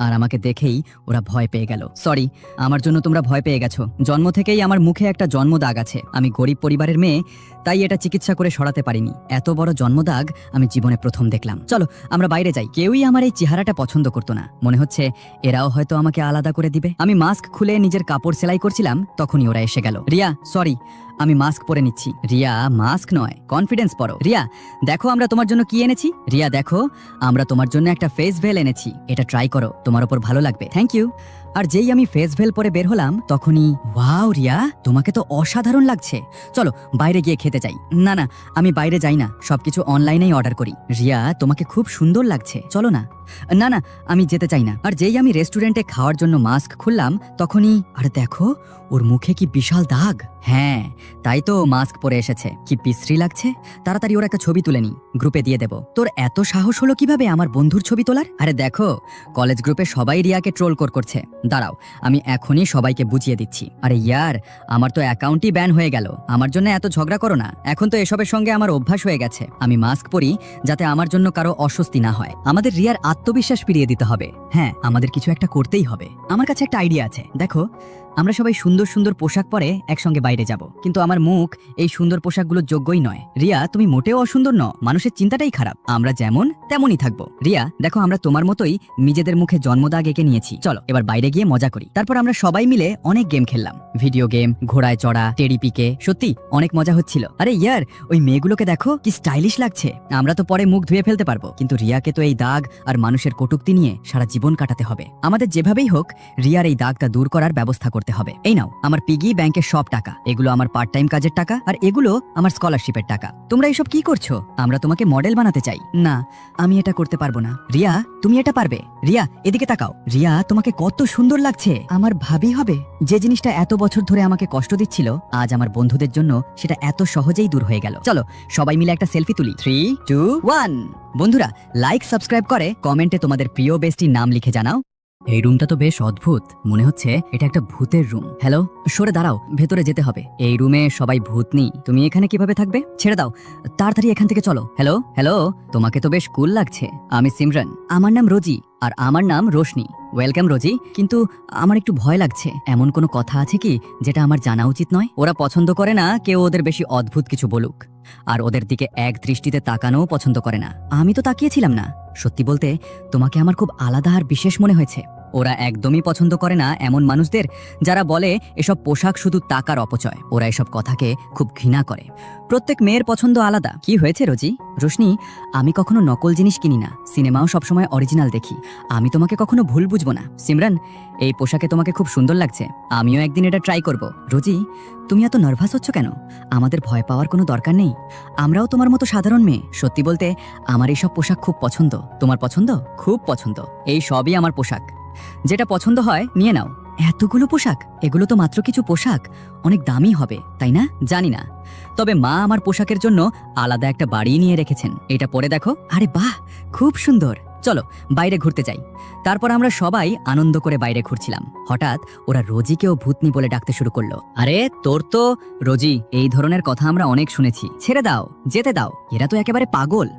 আর আমাকে দেখেই ওরা ভয় পেয়ে গেল। সরি, আমার জন্য তোমরা ভয় পেয়ে গেছো। জন্ম থেকেই আমার মুখে একটা জন্মদাগ আছে। আমি গরিব পরিবারের মেয়ে, তাই এটা চিকিৎসা করে সরাতে পারিনি। এত বড় জন্মদাগ আমি জীবনে প্রথম দেখলাম। চলো আমরা বাইরে যাই। কেউই আমার এই চেহারাটা পছন্দ করতো না। মনে হচ্ছে এরাও হয়তো আমাকে আলাদা করে দিবে। আমি মাস্ক খুলে নিজের কাপড় সেলাই করছিলাম, তখনই ওরা এসে গেল। রিয়া, সরি, আমি মাস্ক পরে নিচ্ছি। রিয়া, মাস্ক নয়, কনফিডেন্স পরো। রিয়া, দেখো আমরা তোমার জন্য কি এনেছি। রিয়া, দেখো আমরা তোমার জন্য একটা ফেস ভেল এনেছি, এটা ট্রাই করো, তোমার উপর ভালো লাগবে। Thank you. আর যেই আমি ফেস ভেল পরে বের হলাম, তখনই ওয়াও রিয়া, তোমাকে তো অসাধারণ লাগছে। চলো বাইরে গিয়ে খেতে যাই। না না, আমি বাইরে যাই না, সবকিছু অনলাইনেই অর্ডার করি। রিয়া, তোমাকে খুব সুন্দর লাগছে, চলো না। না না, আমি যেতে চাই না। আর যেই আমি রেস্টুরেন্টে খাওয়ার জন্য মাস্ক খুললাম, তখনই আরে দেখো ওর মুখে কি বিশাল দাগ। হ্যাঁ, তাই তো মাস্ক পরে এসেছে। কি বিশ্রী লাগছে। তাড়াতাড়ি ওর একটা ছবি তুলে নি, গ্রুপে দিয়ে দেব। তোর এত সাহস হলো কিভাবে আমার বন্ধুর ছবি তোলার? আরে দেখো, কলেজ গ্রুপে সবাই রিয়াকে ট্রোল করছে। দাঁড়াও, আমি এখনই সবাইকে বুঝিয়ে দিচ্ছি। আরে ইয়ার, আমার তো অ্যাকাউন্টই ব্যান হয়ে গেল। আমার জন্য এত ঝগড়া করো না। এখন তো এসবের সঙ্গে আমার অভ্যাস হয়ে গেছে। আমি মাস্ক পরি যাতে আমার জন্য কারো অস্বস্তি না হয়। আমাদের রিয়ার আত্মবিশ্বাস ফিরিয়ে দিতে হবে। হ্যাঁ, আমাদের কিছু একটা করতেই হবে। আমার কাছে একটা আইডিয়া আছে। দেখো, আমরা সবাই সুন্দর সুন্দর পোশাক পরে একসঙ্গে বাইরে যাব, কিন্তু আমার মুখ এই সুন্দর পোশাকগুলোর যোগ্যই নয়। রিয়া, তুমি মোটেও অসুন্দর নও, মানুষের চিন্তাটাই খারাপ। আমরা যেমন তেমনই থাকবো। রিয়া, দেখো আমরা তোমার মতোই নিজেদের মুখে জন্মদাগ এঁকে নিয়েছি। চলো এবার বাইরে গিয়ে মজা করি। তারপর আমরা সবাই মিলে অনেক গেম খেললাম, ভিডিও গেম, ঘোড়ায় চড়া, টেডি পিকে। সত্যি অনেক মজা হচ্ছিল। আরে ইয়ার, ওই মেয়েগুলোকে দেখো কি স্টাইলিশ লাগছে। আমরা তো পরে মুখ ধুয়ে ফেলতে পারবো, কিন্তু রিয়াকে তো এই দাগ আর মানুষের কটূক্তি নিয়ে সারা জীবন কাটাতে হবে। আমাদের যেভাবেই হোক রিয়ার এই দাগটা দূর করার ব্যবস্থা করতে হবে। এই নাও আমার পিগি ব্যাংকের সব টাকা। এগুলো আমার পার্ট টাইম কাজের টাকা, আর এগুলো আমার স্কলারশিপের টাকা। তোমরা এসব কি করছো? আমরা তোমাকে মডেল বানাতে চাই। না, আমি এটা করতে পারবো না। রিয়া, তুমি এটা পারবে। রিয়া, এদিকে তাকাও। রিয়া, তোমাকে কত সুন্দর লাগছে। আমার ভাবি হবে। যে জিনিসটা এত বছর ধরে আমাকে কষ্ট দিচ্ছিল, আজ আমার বন্ধুদের জন্য সেটা এত সহজেই দূর হয়ে গেল। চলো সবাই মিলে একটা সেলফি তুলি। 3, 2, 1। বন্ধুরা, লাইক সাবস্ক্রাইব করে কমেন্টে তোমাদের প্রিয় বেস্টির নাম লিখে জানাও। এই রুমটা তো বেশ অদ্ভুত, মনে হচ্ছে এটা একটা ভূতের রুম। হ্যালো, সরে দাঁড়াও, ভেতরে যেতে হবে। এই রুমে সবাই ভূতনি, তুমি এখানে কিভাবে থাকবে? ছেড়ে দাও, তাড়াতাড়ি এখান থেকে চলো। হ্যালো হ্যালো, তোমাকে তো বেশ কুল লাগছে। আমি সিমরান, আমার নাম রোজি, আর আমার নাম রোশনি। ওয়েলকাম রোজি, কিন্তু আমার একটু ভয় লাগছে। এমন কোনো কথা আছে কি যেটা আমার জানা উচিত নয়? ওরা পছন্দ করে না কেউ ওদের বেশি অদ্ভুত কিছু বলুক, আর ওদের দিকে এক দৃষ্টিতে তাকানোও পছন্দ করে না। আমি তো তাকিয়েছিলাম না। সত্যি বলতে তোমাকে আমার খুব আলাদা আর বিশেষ মনে হয়েছে। ওরা একদমই পছন্দ করে না এমন মানুষদের যারা বলে এসব পোশাক শুধু টাকার অপচয়। ওরা এসব কথাকে খুব ঘৃণা করে। প্রত্যেক মেয়ের পছন্দ আলাদা। কি হয়েছে রোজি? রোশনি, আমি কখনো নকল জিনিস কিনি না, সিনেমাও সবসময় অরিজিনাল দেখি। আমি তোমাকে কখনো ভুল বুঝবো না। সিমরান, এই পোশাকে তোমাকে খুব সুন্দর লাগছে, আমিও একদিন এটা ট্রাই করব। রোজি, তুমি এত নার্ভাস হচ্ছ কেন? আমাদের ভয় পাওয়ার কোনো দরকার নেই। আমরাও তোমার মতো সাধারণ মেয়ে। সত্যি বলতে আমার এইসব পোশাক খুব পছন্দ। তোমার পছন্দ? খুব পছন্দ। এই সবই আমার পোশাক, যেটা পছন্দ হয় নিয়ে নাও। এতগুলো পোশাক? এগুলো তো মাত্র কিছু পোশাক, অনেক দামি হবে তাই না? জানি না, তবে মা আমার পোশাকের জন্য আলাদা একটা বাড়ি নিয়ে রেখেছেন। এটা পরে দেখো। আরে বাহ, খুব সুন্দর। চলো বাইরে ঘুরতে যাই। তারপর আমরা সবাই আনন্দ করে বাইরে ঘুরছিলাম। হঠাৎ ওরা রোজিকেও ভূতনি বলে ডাকতে শুরু করলো। আরে তোর তো রোজি, এই ধরনের কথা আমরা অনেক শুনেছি। ছেড়ে দাও, যেতে দাও, এরা তো একেবারে পাগল।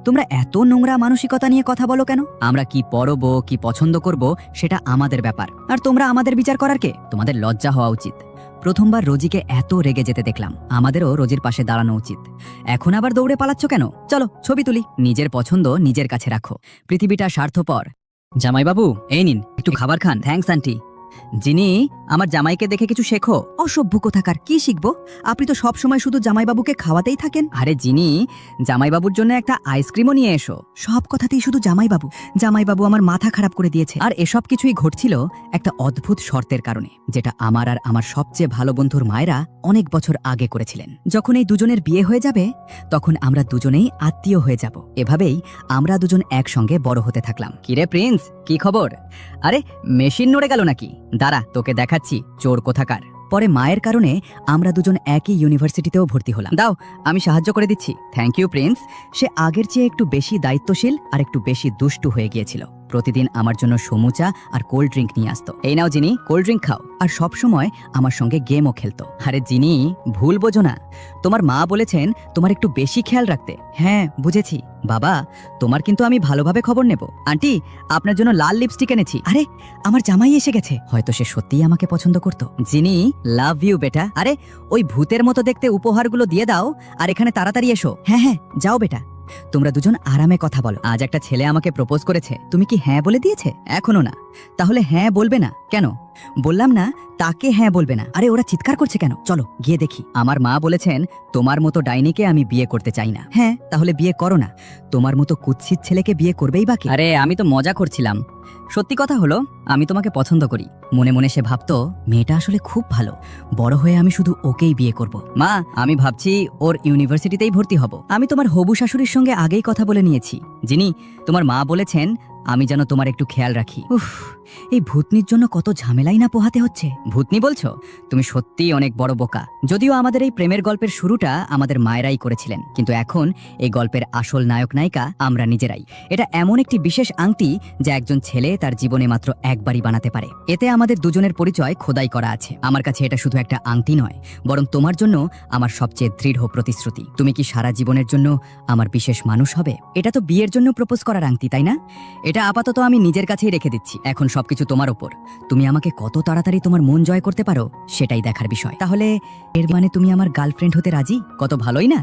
তোমরা এত নোংরা মানসিকতা নিয়ে কথা বলো কেন? আমরা কি পরবো, কি পছন্দ করব, সেটা আমাদের ব্যাপার, আর তোমরা আমাদের বিচার করার কে? তোমাদের লজ্জা হওয়া উচিত। প্রথমবার রোজিকে এত রেগে যেতে দেখলাম, আমাদেরও রোজির পাশে দাঁড়ানো উচিত। এখন আবার দৌড়ে পালাচ্ছ কেন? চলো ছবি তুলি। নিজের পছন্দ নিজের কাছে রাখো, পৃথিবীটা স্বার্থপর। জামাইবাবু, এই নিন একটু খাবার খান। Thanks aunty. যিনি, আমার জামাইকে দেখে কিছু শেখো। অসভ্য কোথাকার, কি শিখবো? আপনি তো সব সময় শুধু জামাইবাবুকে খাওয়াতেই থাকেন। আরে যিনি, জামাইবাবুর জন্য একটা আইসক্রিমও নিয়ে এসো। সব কথাতেই শুধু জামাইবাবু। জামাইবাবু আমার মাথা খারাপ করে দিয়েছে। আর এসব কিছুই ঘটছিল একটা অদ্ভুত শর্তের কারণে, যেটা আমার আর আমার সবচেয়ে ভালো বন্ধুর মায়েরা অনেক বছর আগে করেছিলেন। যখন এই দুজনের বিয়ে হয়ে যাবে, তখন আমরা দুজনেই আত্মীয় হয়ে যাব। এভাবেই আমরা দুজন একসঙ্গে বড় হতে থাকলাম। কিরে প্রিন্স, কি খবর? আরে মেশিন নড়ে গেল নাকি? দাঁড়া, তোকে দেখাচ্ছি চোর কোথাকার। পরে মায়ের কারণে আমরা দুজন একই ইউনিভার্সিটিতেও ভর্তি হলাম। দাও, আমি সাহায্য করে দিচ্ছি। Thank you Prince. সে আগের চেয়ে একটু বেশি দায়িত্বশীল আর একটু বেশি দুষ্টু হয়ে গিয়েছিল। প্রতিদিন আমার জন্য সমুচা আর কোল্ড ড্রিঙ্ক নিয়ে আসতো। এই নাও জিনি, কোল্ড ড্রিঙ্ক খাও। আর সব সময় আমার সঙ্গে গেমও খেলতো। আরে জিনি, ভুল বোঝো না, তোমার মা বলেছেন তোমার একটু বেশি খেয়াল রাখতে। হ্যাঁ বুঝেছি বাবা, তোমার কিন্তু আমি ভালোভাবে খবর নেব। আন্টি, আপনার জন্য লাল লিপস্টিক এনেছি। আরে আমার জামাই এসে গেছে, হয়তো সে সত্যিই আমাকে পছন্দ করতো। জিনি, লাভ ইউ বেটা। আরে ওই ভূতের মতো দেখতে উপহারগুলো দিয়ে দাও আর এখানে তাড়াতাড়ি এসো। হ্যাঁ হ্যাঁ, যাও বেটা। তোমরা দুজন আরামে কথা বলো। আজ একটা ছেলে আমাকে প্রপোজ করেছে, তুমি কি হ্যাঁ বলে দিয়েছে? এখনো না? তাহলে হ্যাঁ বলবে না কেন? বললাম না তাকে হ্যাঁ বলবে না। আরে ওরা চিৎকার করছে কেন? চলো গিয়ে দেখি। আমার মা বলেছেন তোমার মতো ডাইনিকে আমি বিয়ে করতে চাই না। হ্যাঁ, তাহলে বিয়ে করো না। তোমার মতো কুৎসিত ছেলেকে বিয়ে করবেই বাকি। আরে আমি তো মজা করছিলাম। সত্যি কথা হলো আমি তোমাকে পছন্দ করি। মনে মনে সে ভাবতো মেয়েটা আসলে খুব ভালো, বড় হয়ে আমি শুধু ওকেই বিয়ে করব। মা, আমি ভাবছি ওর ইউনিভার্সিটিতেই ভর্তি হব। আমি তোমার হবু শাশুড়ির সঙ্গে আগেই কথা বলে নিয়েছি। যিনি তোমার মা বলেছেন আমি যেন তোমার একটু খেয়াল রাখি। উফ, এই ভূতনির জন্য কত ঝামেলাই না পোহাতে হচ্ছে। ভূতনি বলছো? তুমি সত্যিই অনেক বড় বোকা। যদিও আমাদের এই প্রেমের গল্পের শুরুটা আমাদের মায়েরাই করেছিলেন, কিন্তু এখন এই গল্পের আসল নায়ক নায়িকা আমরা নিজেরাই। এটা এমন একটি বিশেষ আংটি যা একজন ছেলে তার জীবনে মাত্র একবারই বানাতে পারে। এতে আমাদের দুজনের পরিচয় খোদাই করা আছে। আমার কাছে এটা শুধু একটা আংটি নয়, বরং তোমার জন্য আমার সবচেয়ে দৃঢ় প্রতিশ্রুতি। তুমি কি সারা জীবনের জন্য আমার বিশেষ মানুষ হবে? এটা তো বিয়ের জন্য প্রপোজ করার আংটি, তাই না? এটা আপাতত আমি নিজের কাছেই রেখে দিচ্ছি। এখন সবকিছু তোমার উপর। তুমি আমাকে কত তাড়াতাড়ি তোমার মন জয় করতে পারো সেটাই দেখার বিষয়। তাহলে এর মানে তুমি আমার গার্লফ্রেন্ড হতে রাজি? কত ভালোই না?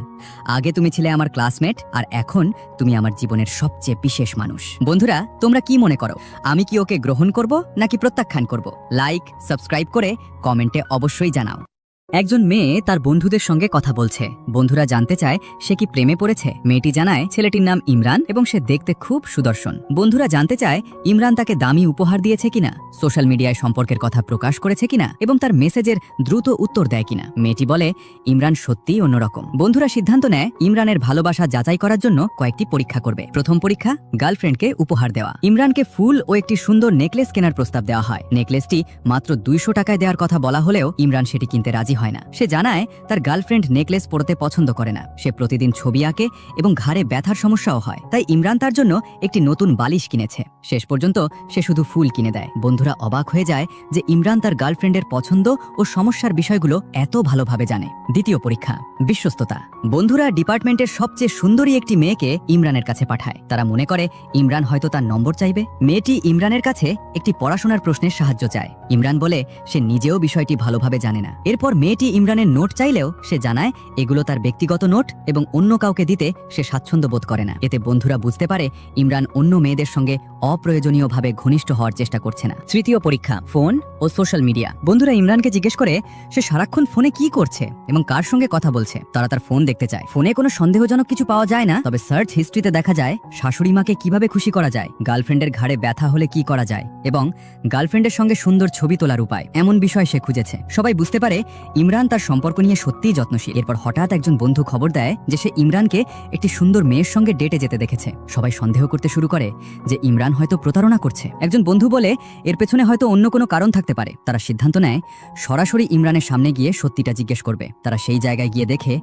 আগে তুমি ছিলে আমার ক্লাসমেট, আর এখন তুমি আমার জীবনের সবচেয়ে বিশেষ মানুষ। বন্ধুরা, তোমরা কি মনে করো? আমি কি ওকে গ্রহণ করব নাকি প্রত্যাখ্যান করব? লাইক, সাবস্ক্রাইব করে কমেন্টে অবশ্যই জানাও। একজন মেয়ে তার বন্ধুদের সঙ্গে কথা বলছে। বন্ধুরা জানতে চায় সে কি প্রেমে পড়েছে। মেয়েটি জানায় ছেলেটির নাম ইমরান এবং সে দেখতে খুব সুদর্শন। বন্ধুরা জানতে চায় ইমরান তাকে দামি উপহার দিয়েছে কিনা, সোশ্যাল মিডিয়ায় সম্পর্কের কথা প্রকাশ করেছে কিনা এবং তার মেসেজের দ্রুত উত্তর দেয় কিনা। মেয়েটি বলে ইমরান সত্যিই অন্যরকম। বন্ধুরা সিদ্ধান্ত নেয় ইমরানের ভালোবাসা যাচাই করার জন্য কয়েকটি পরীক্ষা করবে। প্রথম পরীক্ষা, গার্লফ্রেন্ডকে উপহার দেওয়া। ইমরানকে ফুল ও একটি সুন্দর নেকলেস কেনার প্রস্তাব দেওয়া হয়। নেকলেসটি মাত্র 200 টাকায় দেওয়ার কথা বলা হলেও ইমরান সেটি কিনতে রাজি হয় না। সে জানায় তার গার্লফ্রেন্ড নেকলেস পরতে পছন্দ করে না। সে প্রতিদিন ছবি আঁকে এবং ঘাড়ে ব্যথার সমস্যাও হয়। তাই ইমরান তার জন্য একটি নতুন বালিশ কিনেছে। শেষ পর্যন্ত সে শুধু ফুল কিনে দেয়। বন্ধুরা অবাক হয়ে যায় যে ইমরান তার গার্লফ্রেন্ডের পছন্দ ও সমস্যার বিষয়গুলো এত ভালোভাবে জানে। দ্বিতীয় পরীক্ষা, বিশ্বস্ততা। বন্ধুরা ডিপার্টমেন্টের সবচেয়ে সুন্দরী একটি মেয়েকে ইমরানের কাছে পাঠায়। তারা মনে করে ইমরান হয়তো তার নম্বর চাইবে। মেয়েটি ইমরানের কাছে একটি পড়াশোনার প্রশ্নের সাহায্য চায়। ইমরান বলে সে নিজেও বিষয়টি ভালোভাবে জানে না। এরপর মেয়েটি ইমরানের নোট চাইলেও সে জানায় এগুলো তার ব্যক্তিগত নোট এবং অন্য কাউকে দিতে সে স্বাচ্ছন্দ্য বোধ করে না। এতে বন্ধুরা বুঝতে পারে ইমরান অন্য মেয়েদের সঙ্গে অপ্রয়োজনীয়ভাবে ঘনিষ্ঠ হওয়ার চেষ্টা করছে না। তৃতীয় পরীক্ষা, ফোন ও সোশ্যাল মিডিয়া। বন্ধুরা ইমরানকে জিজ্ঞেস করে সে সারাক্ষণ ফোনে কি করছে এবং কার সঙ্গে কথা বলছে। তারা তার ফোন দেখতে চায়। ফোনে কোনো সন্দেহজনক কিছু পাওয়া যায় না, তবে সার্চ হিস্ট্রিতে দেখা যায় শাশুড়ি মাকে কিভাবে খুশি করা যায়, গার্লফ্রেন্ডের ঘাড়ে ব্যথা হলে কি করা যায় এবং গার্লফ্রেন্ডের সঙ্গে সুন্দর ছবি তোলার উপায়। এমন বিষয় সে খুঁজেছে। সবাই বুঝতে পারে ইমরান তার সম্পর্ক নিয়ে সত্যিই যত্নশীল। এরপর হঠাৎ একজন বন্ধু খবর দেয় যে সে ইমরানকে একটি সুন্দর মেয়ের সঙ্গে ডেটে যেতে দেখেছে। সবাই সন্দেহ করতে শুরু করে যে ইমরান হয়তো প্রতারণা করছে। একজন বন্ধু বলে এর পেছনে হয়তো অন্য কোনো কারণ থাকতে পারে। তারা সিদ্ধান্ত নেয় সরাসরি ইমরানের সামনে গিয়ে সত্যিটা জিজ্ঞেস করবে। তারা সেই জায়গায় গিয়ে দেখে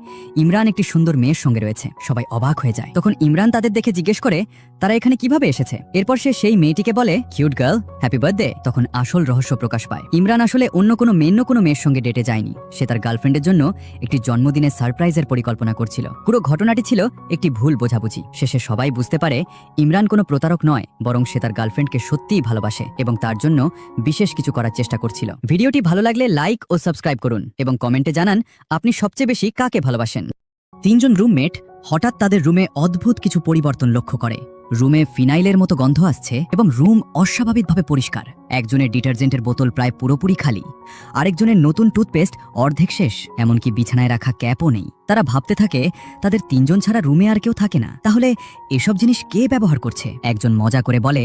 ইমরান একটি সুন্দর মেয়ের সঙ্গে রয়েছে। সবাই অবাক হয়ে যায়। তখন ইমরান তাদের দেখে জিজ্ঞেস করে তারা এখানে কিভাবে এসেছে। এরপর সে সেই মেয়েটিকে বলে কিউট গার্ল, হ্যাপি বার্থডে। তখন আসল রহস্য প্রকাশ পায়। ইমরান আসলে অন্য কোনো মেয়ের সঙ্গে ডেটে যায়নি। সে তার গার্লফ্রেন্ডের জন্য একটি জন্মদিনের সারপ্রাইজের পরিকল্পনা করছিল। পুরো ঘটনাটি ছিল একটি ভুল বোঝাবুঝি। শেষে সবাই বুঝতে পারে ইমরান কোনো প্রতারক নয়, বরং সে তার গার্লফ্রেন্ডকে সত্যিই ভালোবাসে এবং তার জন্য বিশেষ কিছু করার চেষ্টা করছিল। ভিডিওটি ভালো লাগলে লাইক ও সাবস্ক্রাইব করুন এবং কমেন্টে জানান আপনি সবচেয়ে বেশি কাকে ভালোবাসেন। তিনজন রুমমেট হঠাৎ তাদের রুমে অদ্ভুত কিছু পরিবর্তন লক্ষ্য করে। রুমে ফিনাইলের মতো গন্ধ আসছে এবং রুম অস্বাভাবিকভাবে পরিষ্কার। একজনের ডিটারজেন্টের বোতল প্রায় পুরোপুরি খালি, আরেকজনের নতুন টুথপেস্ট অর্ধেক শেষ, এমনকি বিছানায় রাখা ক্যাপও নেই। তারা ভাবতে থাকে তাদের তিনজন ছাড়া রুমে আর কেউ থাকে না। তাহলে এসব জিনিস কে ব্যবহার করছে? একজন মজা করে বলে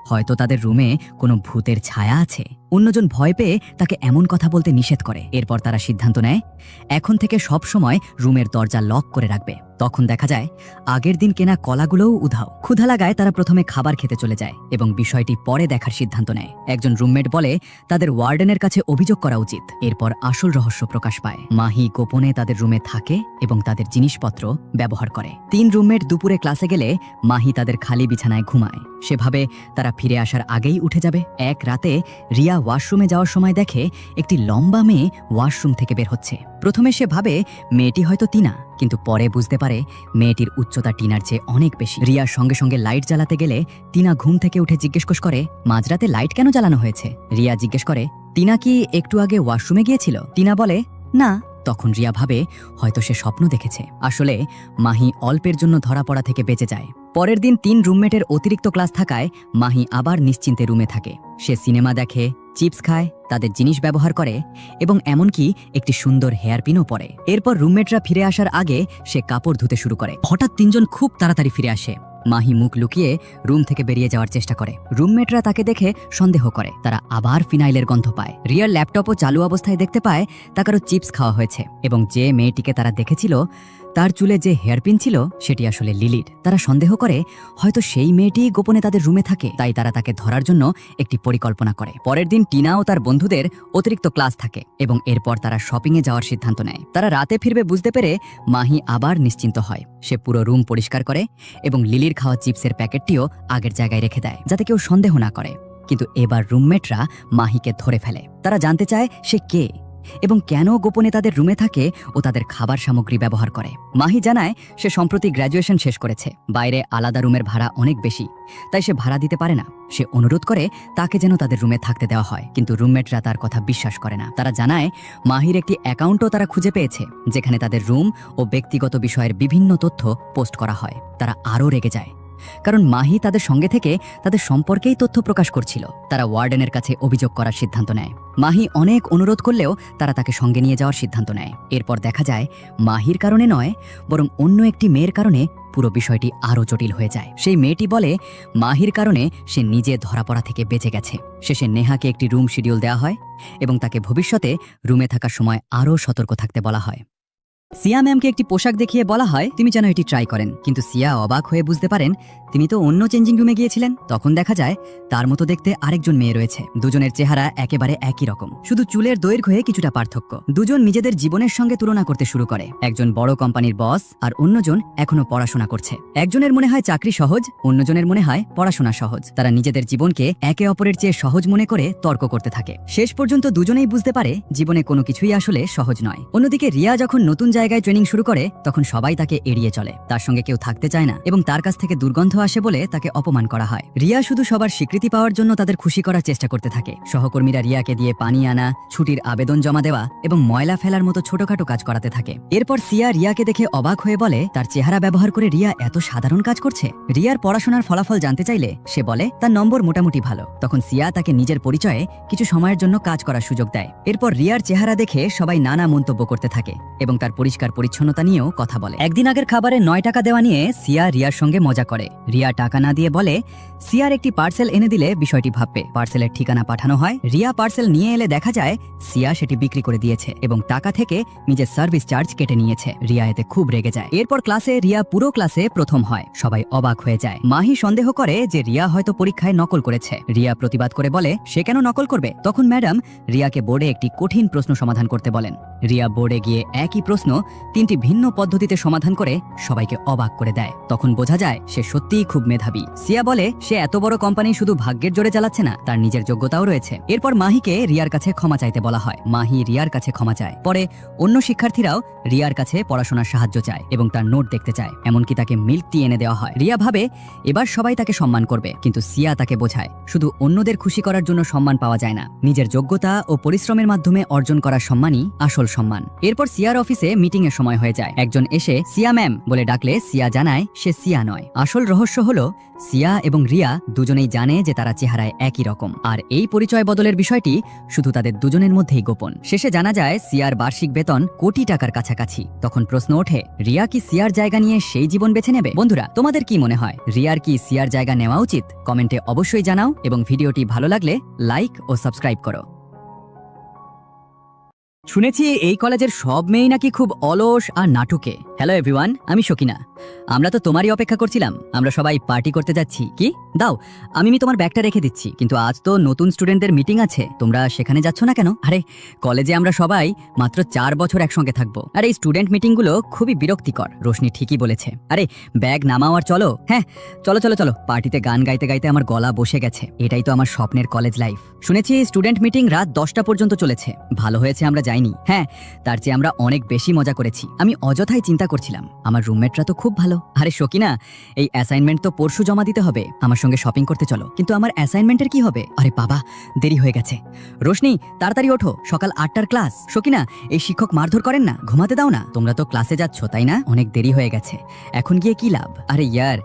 হয়তো তাদের রুমে কোনো ভূতের ছায়া আছে। অন্যজন ভয় পেয়ে তাকে এমন কথা বলতে নিষেধ করে। এরপর তারা সিদ্ধান্ত নেয় এখন থেকে সব সময় রুমের দরজা লক করে রাখবে। তখন দেখা যায় আগের দিন কেনা কলাগুলোও উধাও। ক্ষুধা লাগায় তারা প্রথমে খাবার খেতে চলে যায় এবং বিষয়টি পরে দেখার সিদ্ধান্ত নেয়। একজন রুমমেট বলে তাদের ওয়ার্ডেনের কাছে অভিযোগ করা উচিত। এরপর আসল রহস্য প্রকাশ পায়। মাহি গোপনে তাদের রুমে থাকে এবং তাদের জিনিসপত্র ব্যবহার করে। 3 রুমমেট দুপুরে ক্লাসে গেলে মাহি তাদের খালি বিছানায় ঘুমায়। সেভাবে তারা ফিরে আসার আগেই উঠে যাবে। এক রাতে রিয়া ওয়াশরুমে যাওয়ার সময় দেখে একটি লম্বা মেয়ে ওয়াশরুম থেকে বের হচ্ছে। প্রথমে সে ভাবে মেয়েটি হয়তো টিনা, কিন্তু পরে বুঝতে পারে মেয়েটির উচ্চতা টিনার চেয়ে অনেক বেশি। রিয়া সঙ্গে সঙ্গে লাইট জ্বালাতে গেলে টিনা ঘুম থেকে উঠে জিজ্ঞেস করে, মাঝরাতে লাইট কেন জ্বালানো হয়েছে? রিয়া জিজ্ঞেস করে, টিনা কি একটু আগে ওয়াশরুমে গিয়েছিল? টিনা বলে, না। তখন রিয়া ভাবে হয়তো সে স্বপ্ন দেখেছে। আসলে মাহি অল্পের জন্য ধরা পড়া থেকে বেঁচে যায়। পরের দিন 3 রুমমেটের অতিরিক্ত ক্লাস থাকায় মাহি আবার নিশ্চিন্তে রুমে থাকে। সে সিনেমা দেখে, চিপস খায়, তাদের জিনিস ব্যবহার করে এবং এমনকি একটি সুন্দর হেয়ারপিনও পরে। এরপর রুমমেটরা ফিরে আসার আগে সে কাপড় ধুতে শুরু করে। হঠাৎ 3 জন খুব তাড়াতাড়ি ফিরে আসে। মাহি মুখ লুকিয়ে রুম থেকে বেরিয়ে যাওয়ার চেষ্টা করে। রুমমেটরা তাকে দেখে সন্দেহ করে। তারা আবার ফিনাইলের গন্ধ পায়। রিয়ার ল্যাপটপও চালু অবস্থায় দেখতে পায় তা কারো চিপস খাওয়া হয়েছে এবং যে মেয়েটিকে তারা দেখেছিল তার চুলে যে হেয়ারপিন ছিল সেটি আসলে লিলির। তারা সন্দেহ করে হয়তো সেই মেয়েটি গোপনে তাদের রুমে থাকে, তাই তারা তাকে ধরার জন্য একটি পরিকল্পনা করে। পরের দিন টিনা ও তার বন্ধুদের অতিরিক্ত ক্লাস থাকে এবং এরপর তারা শপিংয়ে যাওয়ার সিদ্ধান্ত নেয়। তারা রাতে ফিরবে বুঝতে পেরে মাহি আবার নিশ্চিন্ত হয়। সে পুরো রুম পরিষ্কার করে এবং লিলির খাওয়া চিপসের প্যাকেটটিও আগের জায়গায় রেখে দেয় যাতে কেউ সন্দেহ না করে। কিন্তু এবার রুমমেটরা মাহিকে ধরে ফেলে। তারা জানতে চায় সে কে এবং কেন গোপনে তাদের রুমে থাকে ও তাদের খাবার সামগ্রী ব্যবহার করে। মাহি জানায় সে সম্প্রতি গ্র্যাজুয়েশন শেষ করেছে। বাইরে আলাদা রুমের ভাড়া অনেক বেশি, তাই সে ভাড়া দিতে পারে না। সে অনুরোধ করে তাকে যেন তাদের রুমে থাকতে দেওয়া হয়, কিন্তু রুমমেটরা তার কথা বিশ্বাস করে না। তারা জানায় মাহির একটি অ্যাকাউন্টও তারা খুঁজে পেয়েছে যেখানে তাদের রুম ও ব্যক্তিগত বিষয়ের বিভিন্ন তথ্য পোস্ট করা হয়। তারা আরও রেগে যায় কারণ মাহি তাদের সঙ্গে থেকে তাদের সম্পর্কেই তথ্য প্রকাশ করছিল। তারা ওয়ার্ডেনের কাছে অভিযোগ করার সিদ্ধান্ত নেয়। মাহি অনেক অনুরোধ করলেও তারা তাকে সঙ্গে নিয়ে যাওয়ার সিদ্ধান্ত নেয়। এরপর দেখা যায় মাহির কারণে নয়, বরং অন্য একটি মেয়ের কারণে পুরো বিষয়টি আরও জটিল হয়ে যায়। সেই মেয়েটি বলে মাহির কারণে সে নিজে ধরা পড়া থেকে বেঁচে গেছে। শেষে নেহাকে একটি রুম শিডিউল দেওয়া হয় এবং তাকে ভবিষ্যতে রুমে থাকার সময় আরও সতর্ক থাকতে বলা হয়। সিয়া ম্যামকে একটি পোশাক দেখিয়ে বলা হয় তিনি যেন এটি ট্রাই করেন, কিন্তু সিয়া অবাক হয়ে বুঝতে পারেন তিনি তো অন্য চেঞ্জিং রুমে গিয়েছিলেন। তখন দেখা যায় তার মতো দেখতে আরেকজন মেয়ে রয়েছে। দুজনের চেহারা একেবারে একই রকম, শুধু চুলের দৈর্ঘ্যে কিছুটা পার্থক্য। দুজন নিজেদের জীবনের সঙ্গে তুলনা করতে শুরু করে। একজন বড় কোম্পানির বস আর অন্যজন এখনো পড়াশোনা করছে। একজনের মনে হয় চাকরি সহজ, অন্যজনের মনে হয় পড়াশোনা সহজ। তারা নিজেদের জীবনকে একে অপরের চেয়ে সহজ মনে করে তর্ক করতে থাকে। শেষ পর্যন্ত দুজনেই বুঝতে পারে জীবনে কোনো কিছুই আসলে সহজ নয়। অন্যদিকে রিয়া যখন নতুন জায়গায় ট্রেনিং শুরু করে তখন সবাই তাকে এড়িয়ে চলে। তার সঙ্গে কেউ থাকতে চায় না এবং তার কাছ থেকে দুর্গন্ধ আসে বলে তাকে অপমান করা হয়। রিয়া শুধু সবার স্বীকৃতি পাওয়ার জন্য তাদের খুশি করার চেষ্টা করতে থাকে। সহকর্মীরা রিয়াকে দিয়ে পানি আনা, ছুটির আবেদন জমা দেওয়া এবং ময়লা ফেলার মতো ছোটখাটো কাজ করাতে থাকে। এরপর সিয়া রিয়াকে দেখে অবাক হয়ে বলে তার চেহারা ব্যবহার করে রিয়া এত সাধারণ কাজ করছে। রিয়ার পড়াশোনার ফলাফল জানতে চাইলে সে বলে তার নম্বর মোটামুটি ভালো। তখন সিয়া তাকে নিজের পরিচয়ে কিছু সময়ের জন্য কাজ করার সুযোগ দেয়। এরপর রিয়ার চেহারা দেখে সবাই নানা মন্তব্য করতে থাকে এবং তার পরিষ্কার পরিচ্ছন্নতা নিয়েও কথা বলে। একদিন আগের খাবারে 9 টাকা দেওয়া নিয়ে সিয়া রিয়ার সঙ্গে মজা করে। রিয়া টাকা না দিয়ে বলে সিয়ার একটি পার্সেল এনে দিলে বিষয়টি ভাববে। পার্সেলের ঠিকানা পাঠানো হয়। রিয়া পার্সেল নিয়ে এলে দেখা যায় সিয়া সেটি বিক্রি করে দিয়েছে এবং টাকা থেকে নিজের সার্ভিস চার্জ কেটে নিয়েছে। রিয়া এতে খুব রেগে যায়। এরপর ক্লাসে রিয়া পুরো ক্লাসে প্রথম হয়। সবাই অবাক হয়ে যায়। মাহি সন্দেহ করে যে রিয়া হয়তো পরীক্ষায় নকল করেছে। রিয়া প্রতিবাদ করে বলে সে কেন নকল করবে। তখন ম্যাডাম রিয়াকে বোর্ডে একটি কঠিন প্রশ্ন সমাধান করতে বলেন। রিয়া বোর্ডে গিয়ে একই প্রশ্ন 3টি ভিন্ন পদ্ধতিতে সমাধান করে সবাইকে অবাক করে দেয়। তখন বোঝা যায় সে সত্যিই খুব মেধাবী। সিয়া বলে সে এত বড় কোম্পানি শুধু ভাগ্যের জোরে চালাচ্ছে না, তার নিজের যোগ্যতাও রয়েছে। এরপর মাহিকে রিয়ার কাছে ক্ষমা চাইতে বলা হয়। মাহি রিয়ার কাছে ক্ষমা চায়। পরে অন্য শিক্ষার্থীরাও রিয়ার কাছে পড়াশোনার সাহায্য চায় এবং তার নোট দেখতে চায়। এমনকি তাকে মিল্ক টি এনে দেওয়া হয়। রিয়া ভাবে এবার সবাই তাকে সম্মান করবে, কিন্তু সিয়া তাকে বোঝায় শুধু অন্যদের খুশি করার জন্য সম্মান পাওয়া যায় না, নিজের যোগ্যতা ও পরিশ্রমের মাধ্যমে অর্জন করার সম্মানই আসল সম্মান। এরপর সিয়ার অফিসে মিটিং এর সময় হয়ে যায়। একজন এসে সিয়া ম্যাম বলে ডাকলে সিয়া জানায় সে সিয়া নয়। আসল রহস্য হলো সিয়া এবং রিয়া দুজনেই জানে যে তারা চেহারায় একই রকম, আর এই পরিচয় বদলের বিষয়টি শুধু তাদের দুজনের মধ্যেই গোপন। শেষে জানা যায় সিয়ার বার্ষিক বেতন কোটি টাকার কাছাকাছি। তখন প্রশ্ন ওঠে রিয়া কি সিয়ার জায়গা নিয়ে সেই জীবন বেছে নেবে? বন্ধুরা, তোমাদের কি মনে হয় রিয়ার কি সিয়ার জায়গা নেওয়া উচিত? কমেন্টে অবশ্যই জানাও এবং ভিডিওটি ভালো লাগলে লাইক ও সাবস্ক্রাইব করো। শুনেছি এই কলেজের সব মেয়েই নাকি খুব অলস আর নাটুকে। হ্যালো এভরিওয়ান, আমি শকিনা। আমরা তো তোমারই অপেক্ষা করছিলাম। আমরা সবাই পার্টি করতে যাচ্ছি। কি দাও, আমি তোমার ব্যাগটা রেখে দিচ্ছি। কিন্তু আজ তো নতুন স্টুডেন্টদের মিটিং আছে, তোমরা সেখানে যাচ্ছ না কেন? আরে কলেজে আমরা সবাই মাত্র 4 বছর একসঙ্গে থাকবো, আর এই স্টুডেন্ট মিটিংগুলো খুবই বিরক্তিকর। রোশনি ঠিকই বলেছে। আরে ব্যাগ নামাও আর চলো। হ্যাঁ চলো চলো চলো। পার্টিতে গান গাইতে গাইতে আমার গলা বসে গেছে। এটাই তো আমার স্বপ্নের কলেজ লাইফ। শুনেছি স্টুডেন্ট মিটিং রাত 10টা পর্যন্ত চলেছে। ভালো হয়েছে আমরা যাইনি। হ্যাঁ, তার চেয়ে আমরা অনেক বেশি মজা করেছি। আমি অযথাই চিন্তা করছিলাম, আমার রুমমেটরা তো খুব ভালো। আরে শকিনা, এই অ্যাসাইনমেন্ট তো পরশু জমা দিতে হবে। আমার সঙ্গে শপিং করতে চলো। কিন্তু আমার অ্যাসাইনমেন্টের কি হবে? আরে বাবা, দেরি হয়ে গেছে। রোশনি তাড়াতাড়ি ওঠো, সকাল 8টার ক্লাস। শকিনা, এই শিক্ষক মারধর করেন না, ঘুমাতে দাও না। তোমরা তো ক্লাসে যাচ্ছ তাই না? অনেক দেরি হয়ে গেছে, এখন গিয়ে কি লাভ? আরে ইয়ার,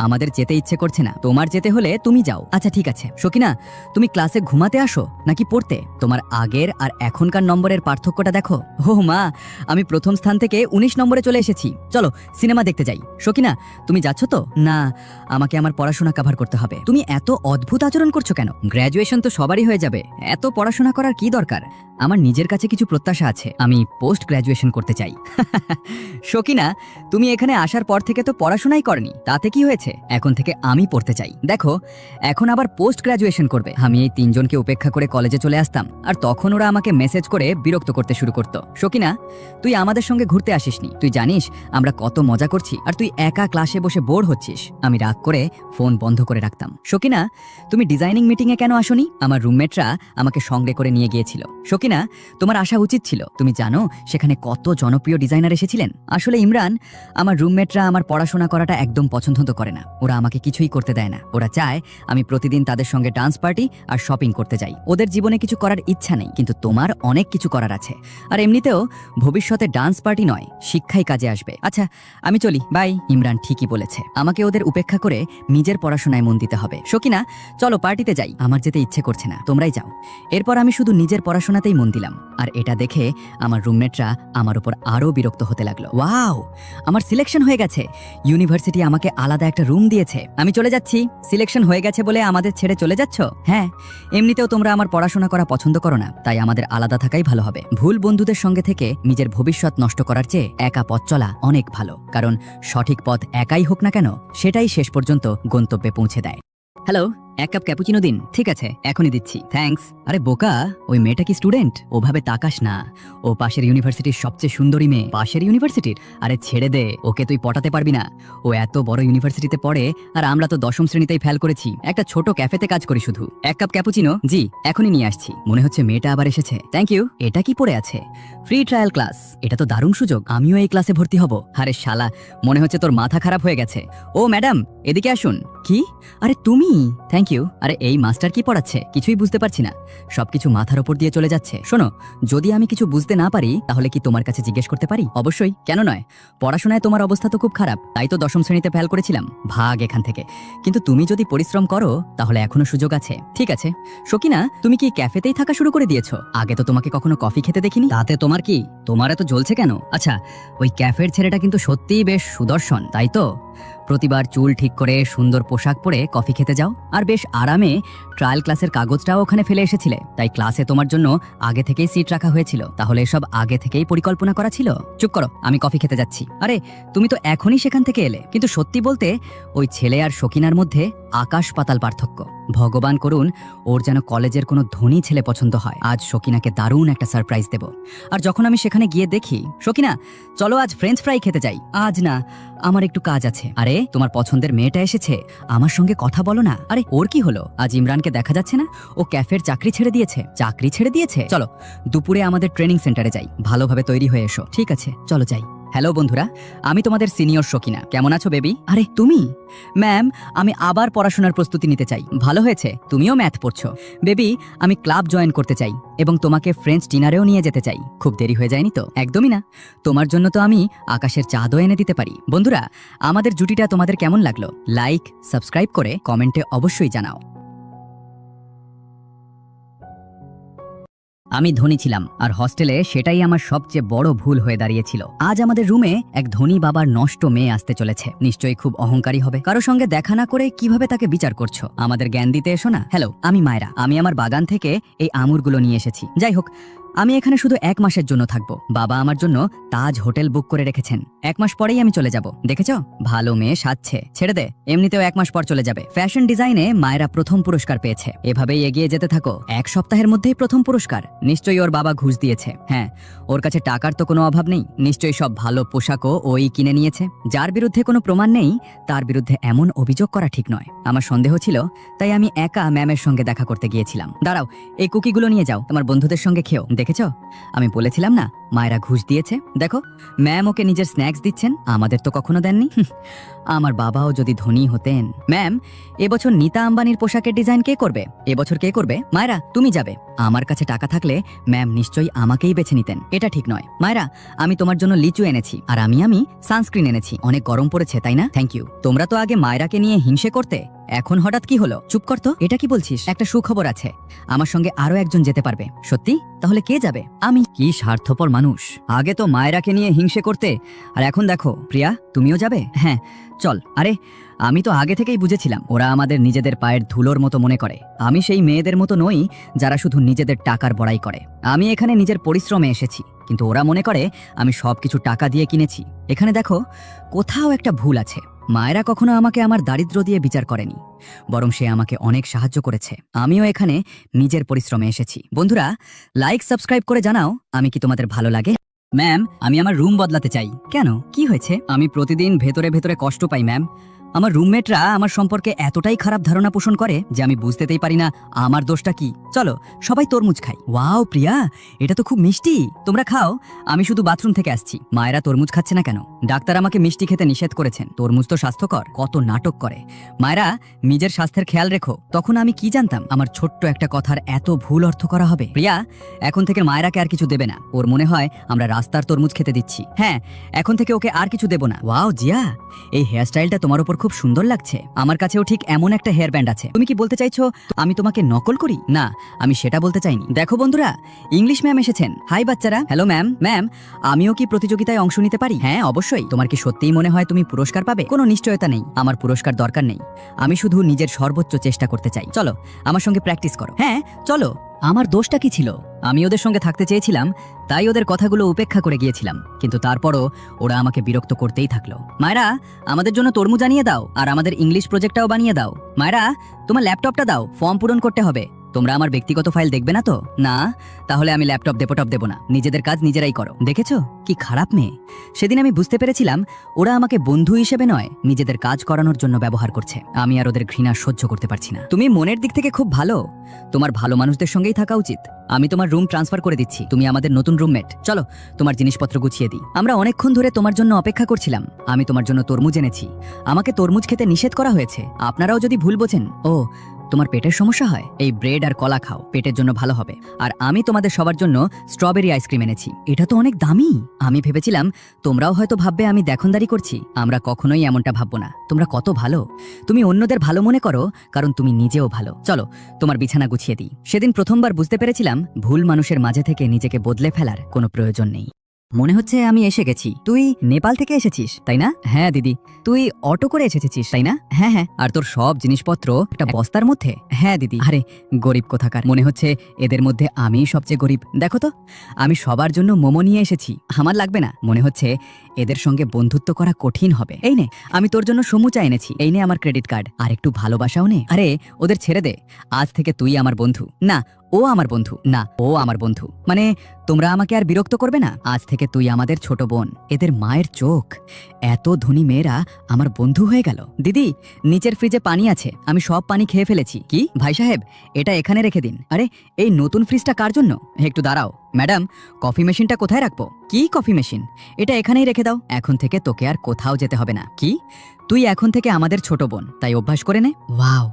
আমাদের যেতে ইচ্ছে করছে না। তোমার যেতে হলে তুমি যাও। আচ্ছা ঠিক আছে। শকিনা, তুমি ক্লাসে ঘুমাতে আসো নাকি পড়তে? তোমার আগের আর এখনকার নম্বরের পার্থক্যটা দেখো। ও মা, আমি প্রথম স্থান থেকে 19 নম্বরে চলে এসেছি। চলো সিনেমা দেখতে যাই। শকিনা, তুমি যাচ্ছ তো? না, আমাকে আমার পড়াশোনা কভার করতে হবে। তুমি এত অদ্ভুত আচরণ করছো কেন? গ্র্যাজুয়েশন তো সবারই হয়ে যাবে, এত পড়াশোনা করার কি দরকার? আমার নিজের কাছে কিছু প্রত্যাশা আছে, আমি পোস্ট গ্র্যাজুয়েশন করতে চাই। শকিনা, তুমি এখানে আসার পর থেকে তো পড়াশোনাই করনি, তাতে কি হয়েছে? এখন থেকে আমি পড়তে চাই। দেখো, এখন আবার পোস্ট গ্র্যাজুয়েশন করবে। আমি এই 3 জনকে উপেক্ষা করে কলেজে চলে আসতাম, আর তখন ওরা আমাকে মেসেজ করে বিরক্ত করতে শুরু করতো। শকিনা, তুই আমাদের সঙ্গে ঘুরতে আসিসনি। তুই জানিস আমরা কত মজা করছি, আর তুই একা ক্লাসে বসে বোর হচ্ছিস। আমি রাগ করে ফোন বন্ধ করে রাখতাম। শকিনা, তুমি ডিজাইনিং মিটিংয়ে কেন আসোনি? আমার রুমমেটরা আমাকে সঙ্গে করে নিয়ে গিয়েছিল। শকিনা, তোমার আসা উচিত ছিল। তুমি জানো সেখানে কত জনপ্রিয় ডিজাইনার এসেছিলেন? আসলে ইমরান, আমার রুমমেটরা আমার পড়াশোনা করাটা একদম পছন্দ করে না। ওরা আমাকে কিছুই করতে দেয় না। ওরা চায় আমি প্রতিদিন তাদের সঙ্গে ডান্স পার্টি আর শপিং করতে যাই। ওদের জীবনে কিছু করার ইচ্ছা নেই, কিন্তু তোমার অনেক কিছু করার আছে। আর এমনিতেও ভবিষ্যতে ডান্স পার্টি নয়, শিক্ষাই কাজে আসবে। আচ্ছা আমি চলি, বাই। ইমরান ঠিকই বলেছে, আমাকে ওদের উপেক্ষা করে নিজের পড়াশোনায় মন দিতে হবে। শকিনা, চলো পার্টিতে যাই। আমার যেতে ইচ্ছে করছে না, তোমরাই যাও। এরপর আমি শুধু নিজের পড়াশোনাতেই মন দিলাম, আর এটা দেখে আমার রুমমেটরা আমার উপর আরো বিরক্ত হতে লাগলো। ওয়াও, আমার সিলেকশন হয়ে গেছে। ইউনিভার্সিটি আমাকে আলাদা একটা রুম দিয়েছে। আমি চলে যাচ্ছি। সিলেকশন হয়ে গেছে বলে আমাদের ছেড়ে চলে যাচ্ছ? হ্যাঁ, এমনিতেও তোমরা আমার পড়াশোনা করা পছন্দ করো না, তাই আমাদের আলাদা থাকাই ভালো হবে। ভুল বন্ধুদের সঙ্গে থেকে নিজের ভবিষ্যৎ নষ্ট করার চেয়ে একা পথ চলা অনেক ভালো, কারণ সঠিক পথ একাই হোক না কেন, সেটাই শেষ পর্যন্ত গন্তব্যে পৌঁছে দেয়। হ্যালো, 1 কাপ ক্যাপুচিনো দিন। ঠিক আছে, এখনই দিচ্ছি। থ্যাঙ্কস। আরে বোকা, ওই মেয়েটা কি স্টুডেন্ট? ওভাবে তাকাস না, ও পাশের ইউনিভার্সিটির সবচেয়ে সুন্দরী মেয়ে। পাশের ইউনিভার্সিটির? আরে ছেড়ে দে, ওকে তুই পটাতে পারবি না। ও এত বড় ইউনিভার্সিটিতে পড়ে, আর আমরা তো 10ম শ্রেণীতেই ফেল করেছি। একটা ছোট ক্যাফেতে কাজ করি শুধু। 1 কাপ ক্যাপুচিনো? জি, এখনই নিয়ে আসছি। মনে হচ্ছে মেয়েটা আবার এসেছে। Thank you. এটা কি পড়ে আছে? Free trial class. এটা তো দারুণ সুযোগ, আমিও এই ক্লাসে ভর্তি হব। আরে শালা, মনে হচ্ছে তোর মাথা খারাপ হয়ে গেছে। ও ম্যাডাম, এদিকে আসুন। কি? আরে তুমি? Thank you. আরে এই মাস্টার কি পড়াচ্ছে? কিছুই বুঝতে পারছি না, সবকিছু মাথার উপর দিয়ে চলে যাচ্ছে। শোনো, যদি আমি কিছু বুঝতে না পারি তাহলে কি তোমার কাছে জিজ্ঞেস করতে পারি? অবশ্যই, কেন নয়। পড়াশোনায় তোমার অবস্থা তো খুব খারাপ, তাই তো 10ম শ্রেণীতে ফেল করেছিলাম। ভাগ এখান থেকে। কিন্তু তুমি যদি পরিশ্রম করো তাহলে এখনো সুযোগ আছে। ঠিক আছে। শকিনা, তুমি কি ক্যাফেতেই থাকা শুরু করে দিয়েছো? আগে তো তোমাকে কখনো কফি খেতে দেখিনি। তাতে তোমার কি? তোমার এত জ্বলছে কেন? আচ্ছা, ওই ক্যাফের ছেলেটা কিন্তু সত্যিই বেশ সুদর্শন, তাই তো? প্রতিবার চুল ঠিক করে সুন্দর পোশাক পরে কফি খেতে যাও, আর বেশ আরামে ট্রায়াল ক্লাসের কাগজটাও ওখানে ফেলে এসেছিলে। তাই ক্লাসে তোমার জন্য আগে থেকেই সিট রাখা হয়েছিল। তাহলে এসব আগে থেকেই পরিকল্পনা করা ছিল। চুপ করো, আমি কফি খেতে যাচ্ছি। আরে তুমি তো এখনই সেখান থেকে এলে। কিন্তু সত্যি বলতে ওই ছেলে আর শকিনার মধ্যে আকাশ পাতাল পার্থক্য। ভগবান করুন ওর যেন কলেজের কোনো ধনী ছেলে পছন্দ হয়। আজ শকিনাকে দারুণ একটা সারপ্রাইজ দেব। আর যখন আমি সেখানে গিয়ে দেখি, শকিনা চলো আজ ফ্রেঞ্চ ফ্রাই খেতে যাই। আজ না, আমার একটু কাজ আছে। আরে তোমার পছন্দের মেয়েটা এসেছে, আমার সঙ্গে কথা বলো না। আরে ওর কি হলো? আজ ইমরানকে দেখা যাচ্ছে না? ও ক্যাফের চাকরি ছেড়ে দিয়েছে। চাকরি ছেড়ে দিয়েছে? চলো দুপুরে আমাদের ট্রেনিং সেন্টারে যাই, ভালোভাবে তৈরি হয়ে এসো। ঠিক আছে, চলো যাই। হ্যালো বন্ধুরা, আমি তোমাদের সিনিয়র শকিনা। কেমন আছো বেবি? আরে তুমি? ম্যাম, আমি আবার পড়াশোনার প্রস্তুতি নিতে চাই। ভালো হয়েছে, তুমিও ম্যাথ পড়ছো। বেবি, আমি ক্লাব জয়েন করতে চাই এবং তোমাকে ফ্রেঞ্চ ডিনারেও নিয়ে যেতে চাই। খুব দেরি হয়ে যায়নি তো? একদমই না, তোমার জন্য তো আমি আকাশের চাঁদও এনে দিতে পারি। বন্ধুরা, আমাদের জুটিটা তোমাদের কেমন লাগলো? লাইক, সাবস্ক্রাইব করে কমেন্টে অবশ্যই জানাও। আমি ধনী ছিলাম, আর হস্টেলে সেটাই আমার সবচেয়ে বড় ভুল হয়ে দাঁড়িয়েছিল। আজ আমাদের রুমে এক ধনী বাবার নষ্ট মেয়ে আসতে চলেছে। নিশ্চয়ই খুব অহংকারী হবে। কারো সঙ্গে দেখা না করে কিভাবে তাকে বিচার করছো? আমাদের জ্ঞান দিতে এসো না। হ্যালো, আমি মায়রা। আমি আমার বাগান থেকে এই আঙুরগুলো নিয়ে এসেছি। যাই হোক, আমি এখানে শুধু 1 মাসের জন্য থাকবো। বাবা আমার জন্য তাজ হোটেল বুক করে রেখেছেন। 1 মাস পরেই আমি চলে যাব। দেখেছো, ভালো মেয়ে সাজছে, ছেড়ে দে, এমনিতেও 1 মাস পর চলে যাবে। ফ্যাশন ডিজাইনে মায়েরা প্রথম পুরস্কার পেয়েছে। এভাবেই এগিয়ে যেতে থাকো। 1 সপ্তাহের মধ্যেই প্রথম পুরস্কার। নিশ্চয়ই ওর বাবা ঘুষ দিয়েছে। হ্যাঁ, ওর কাছে টাকার তো কোনো অভাব নেই। নিশ্চয়ই সব ভালো পোশাকও ওই কিনে নিয়েছে। যার বিরুদ্ধে কোনো প্রমাণ নেই তার বিরুদ্ধে এমন অভিযোগ করা ঠিক নয়। আমার সন্দেহ ছিল, তাই আমি একা ম্যামের সঙ্গে দেখা করতে গিয়েছিলাম। দাঁড়াও, এই কুকিগুলো নিয়ে যাও, তোমার বন্ধুদের সঙ্গে খেও। দেখেছো, আমি বলেছিলাম না মায়েরা ঘুষ দিয়েছে। দেখো, ম্যাম ওকে নিজের স্ন্যাক্স দিচ্ছেন, আমাদের তো কখনো দেননি। আমার বাবাও যদি ধনী হতেন। ম্যাম, এবছর নীতা আম্বানির পোশাকের ডিজাইন কে করবে? এবছর কে করবে? মায়েরা, তুমি যাবে। আমার কাছে টাকা থাকলে ম্যাম নিশ্চয়ই আমাকেই বেছে নিতেন। এটা ঠিক নয়। মায়েরা, আমি তোমার জন্য লিচু এনেছি, আর আমি সানস্ক্রিন এনেছি। অনেক গরম পড়েছে, তাই না? Thank you. তোমরা তো আগে মায়েরাকে নিয়ে হিংসে করতে, এখন হঠাৎ কি হলো? চুপ কর তো। এটা কি বলছিস? একটা সুখবর আছে, আমার সঙ্গে আরো একজন যেতে পারবে। সত্যি? তাহলে কে যাবে? আমি। কি স্বার্থপর মানুষ! আগে তো মায়েরাকে নিয়ে হিংসে করতে, আর এখন দেখো। প্রিয়া, তুমিও যাবে? হ্যাঁ, চল। আরে, আমি তো আগে থেকেই বুঝেছিলাম ওরা আমাদের নিজেদের পায়ের ধুলোর মতো মনে করে। আমি সেই মেয়েদের মতো নই যারা শুধু নিজেদের টাকার বড়াই করে। আমি এখানে নিজের পরিশ্রমে এসেছি, কিন্তু ওরা মনে করে আমি সবকিছু টাকা দিয়ে কিনেছি। এখানে দেখো, কোথাও একটা ভুল আছে। মায়েরা কখনো আমাকে আমার দারিদ্র্য দিয়ে বিচার করেনি, বরং সে আমাকে অনেক সাহায্য করেছে। আমিও এখানে নিজের পরিশ্রমে এসেছি। বন্ধুরা, লাইক সাবস্ক্রাইব করে জানাও, আমি কি তোমাদের ভালো লাগে? ম্যাম, আমি আমার রুম বদলাতে চাই। কেন, কি হয়েছে? আমি প্রতিদিন ভেতরে ভেতরে কষ্ট পাই ম্যাম। আমার রুমমেটরা আমার সম্পর্কে এতটাই খারাপ ধারণা পোষণ করে যে আমি বুঝতেই পারি না আমার দোষটা কি। চলো সবাই তরমুজ খাই। ওয়াও প্রিয়া, এটা তো খুব মিষ্টি। তোমরা খাও, আমি শুধু বাথরুম থেকে আসছি। মায়েরা তরমুজ খাচ্ছে না কেন? ডাক্তার আমাকে মিষ্টি খেতে নিষেধ করেছেন। তরমুজ তো স্বাস্থ্যকর। কত নাটক করে। মায়েরা, নিজের স্বাস্থ্যের খেয়াল রেখো। তখন আমি কি জানতাম আমার ছোট্ট একটা কথার এত ভুল অর্থ করা হবে। প্রিয়া, এখন থেকে মায়েরাকে আর কিছু দেবে না। ওর মনে হয় আমরা রাস্তার তরমুজ খেতে দিচ্ছি। হ্যাঁ, এখন থেকে ওকে আর কিছু দেব না। ওয়াও জিয়া, এই হেয়ারস্টাইলটা তোমার উপর খুব সুন্দর লাগছে। আমার কাছেও ঠিক এমন একটা হেয়ার ব্যান্ড আছে। তুমি কি বলতে চাইছো আমি তোমাকে নকল করি? না, আমি সেটা বলতে চাইনি। দেখো বন্ধুরা, ইংলিশ ম্যাম এসেছেন। হাই বাচ্চারা। Hello ma'am. ম্যাম, আমিও কি প্রতিযোগিতায় অংশ নিতে পারি? হ্যাঁ, অবশ্যই। তোমার কি সত্যিই মনে হয় তুমি পুরস্কার পাবে? কোনো নিশ্চয়তা নেই। আমার পুরস্কার দরকার নেই। আমি শুধু নিজের সর্বোচ্চ চেষ্টা করতে চাই। চলো আমার সঙ্গে প্র্যাকটিস করো। হ্যাঁ, চলো। আমার দোষটা কি ছিল? আমি ওদের সঙ্গে থাকতে চেয়েছিলাম, তাই ওদের কথাগুলো উপেক্ষা করে গিয়েছিলাম। কিন্তু তারপরও ওরা আমাকে বিরক্ত করতেই থাকলো। মায়েরা, আমাদের জন্য তরমুজ আনিয়ে দাও, আর আমাদের ইংলিশ প্রজেক্টটাও বানিয়ে দাও। মায়েরা, তোমার ল্যাপটপটা দাও, ফর্ম পূরণ করতে হবে। তোমরা আমার ব্যক্তিগত ফাইল দেখবে না তো? না, তাহলে আমি ল্যাপটপ দেব না। নিজেদের কাজ নিজেরাই করো। দেখেছো কি খারাপ মেয়ে? সেদিন আমি বুঝতে পেরেছিলাম ওরা আমাকে বন্ধু হিসেবে নয়, নিজেদের কাজ করানোর জন্য ব্যবহার করছে। আমি আর ওদের ঘৃণা সহ্য করতে পারছি না। তুমি মনের দিক থেকে খুব ভালো, তোমার ভালো মানুষদের সঙ্গেই থাকা উচিত। আমি তোমার রুম ট্রান্সফার করে দিচ্ছি, তুমি আমাদের নতুন রুমমেট। চলো তোমার জিনিসপত্র গুছিয়ে দিই। আমরা অনেকক্ষণ ধরে তোমার জন্য অপেক্ষা করছিলাম। আমি তোমার জন্য তরমুজ এনেছি। আমাকে তরমুজ খেতে নিষেধ করা হয়েছে। আপনারাও যদি ভুল বোঝেন, ও তোমার পেটের সমস্যা হয়, এই ব্রেড আর কলা খাও, পেটের জন্য ভালো হবে। আর আমি তোমাদের সবার জন্য স্ট্রবেরি আইসক্রিম এনেছি। এটা তো অনেক দামি। আমি ভেবেছিলাম তোমরাও হয়তো ভাববে আমি দেখনদারি করছি। আমরা কখনোই এমনটা ভাববো না। তোমরা কত ভালো। তুমি অন্যদের ভালো মনে করো কারণ তুমি নিজেও ভালো। চলো তোমার বিছানা গুছিয়ে দিই। সেদিন প্রথমবার বুঝতে পেরেছিলাম ভুল মানুষের মাঝে থেকে নিজেকে বদলে ফেলার কোনো প্রয়োজন নেই। মনে হচ্ছে আমি এসে গেছি। তুই নেপাল থেকে এসেছিস, তাই না? হ্যাঁ দিদি। তুই অটো করে এসেছিস, তাই না? হ্যাঁ হ্যাঁ। আর তোর সব জিনিসপত্র একটা বস্তার মধ্যে? হ্যাঁ দিদি। আরে গরিব কোথাকার, মনে হচ্ছে এদের মধ্যে আমিই সবচেয়ে গরিব। দেখো তো, আমি সবার জন্য মোমো নিয়ে এসেছি। আমার লাগবে না। মনে হচ্ছে এদের সঙ্গে বন্ধুত্ব করা কঠিন হবে। এই নে, আমি তোর জন্য সমুচা এনেছি। এই নে আমার ক্রেডিট কার্ড, আর একটু ভালোবাসাও নে। আরে ওদের ছেড়ে দে। আজ থেকে তুই আমার বন্ধু। না, ও আমার বন্ধু। না, ও আমার বন্ধু। মানে তোমরা আমাকে আর বিরক্ত করবে না। আজ থেকে তুই আমাদের ছোট বোন। এদের মায়ের চোখ, এত ধনী মেয়েরা আমার বন্ধু হয়ে গেল। দিদি, নিচের ফ্রিজে পানি আছে, আমি সব পানি খেয়ে ফেলেছি। কি ভাই সাহেব, এটা এখানে রেখে দিন। আরে এই নতুন ফ্রিজটা কার জন্য? একটু দাঁড়াও ম্যাডাম, কফি মেশিনটা কোথায় রাখবো? কি কফি মেশিন? এটা এখানেই রেখে দাও। এখন থেকে তোকে আর কোথাও যেতে হবে না। কি, তুই এখন থেকে আমাদের ছোট বোন, তাই অভ্যাস করে নে। ওয়াও,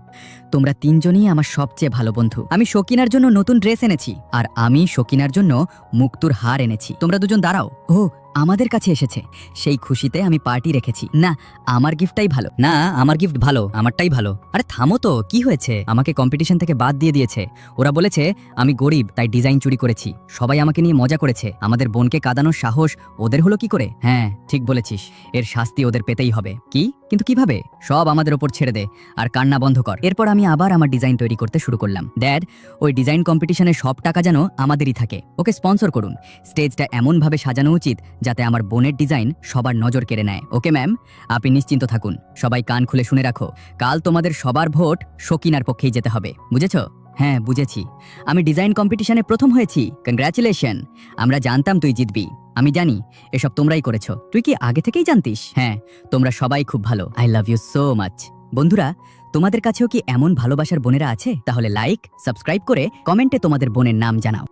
তোমরা তিনজনই আমার সবচেয়ে ভালো বন্ধু। আমি শকিনার জন্য নতুন ড্রেস এনেছি, আর আমি শকিনার জন্য মুক্তুর হার এনেছি। তোমরা দুজন দাঁড়াও। ও আমাদের কাছে এসেছে। সেই খুশিতে আমি পার্টি রেখেছি। না, আমার গিফটটাই ভালো। না, আমার গিফট ভালো, আমারটাই ভালো। আরে থামো তো, কি হয়েছে? আমাকে কম্পিটিশন থেকে বাদ দিয়ে দিয়েছে। ওরা বলেছে আমি গরিব তাই ডিজাইন চুরি করেছি। সবাই আমাকে নিয়ে মজা করেছে। আমাদের বোনকে কাঁদানোর সাহস ওদের হলো কি করে? হ্যাঁ, ঠিক বলেছিস, এর শাস্তি ওদের পেতেই হবে। কি? কিন্তু কিভাবে? সব আমাদের ওপর ছেড়ে দে আর কান্না বন্ধ কর। এরপর আমি আবার আমার ডিজাইন তৈরি করতে শুরু করলাম। ড্যাড, ওই ডিজাইন কম্পিটিশনের সব টাকা যেন আমাদেরই থাকে। ওকে স্পন্সর করুন। স্টেজটা এমনভাবে সাজানো উচিত যাতে আমার বোনের ডিজাইন সবার নজর কেড়ে নেয়। ওকে ম্যাম, আপনি নিশ্চিন্ত থাকুন। সবাই কান খুলে শুনে রাখো, কাল তোমাদের সবার ভোট শকিনার পক্ষেই যেতে হবে, বুঝেছো? হ্যাঁ, বুঝেছি। আমি ডিজাইন কম্পিটিশনে প্রথম হয়েছি। কংগ্রাচুলেশন। আমরা জানতাম তুই জিতবি। আমি জানি এসব তোমরাই করেছো। তুই কি আগে থেকেই জানতিস? হ্যাঁ, তোমরা সবাই খুব ভালো। I love you so much. বন্ধুরা, তোমাদের কাছেও কি এমন ভালোবাসার বোনেরা আছে? তাহলে লাইক, সাবস্ক্রাইব করে কমেন্টে তোমাদের বোনের নাম জানাও।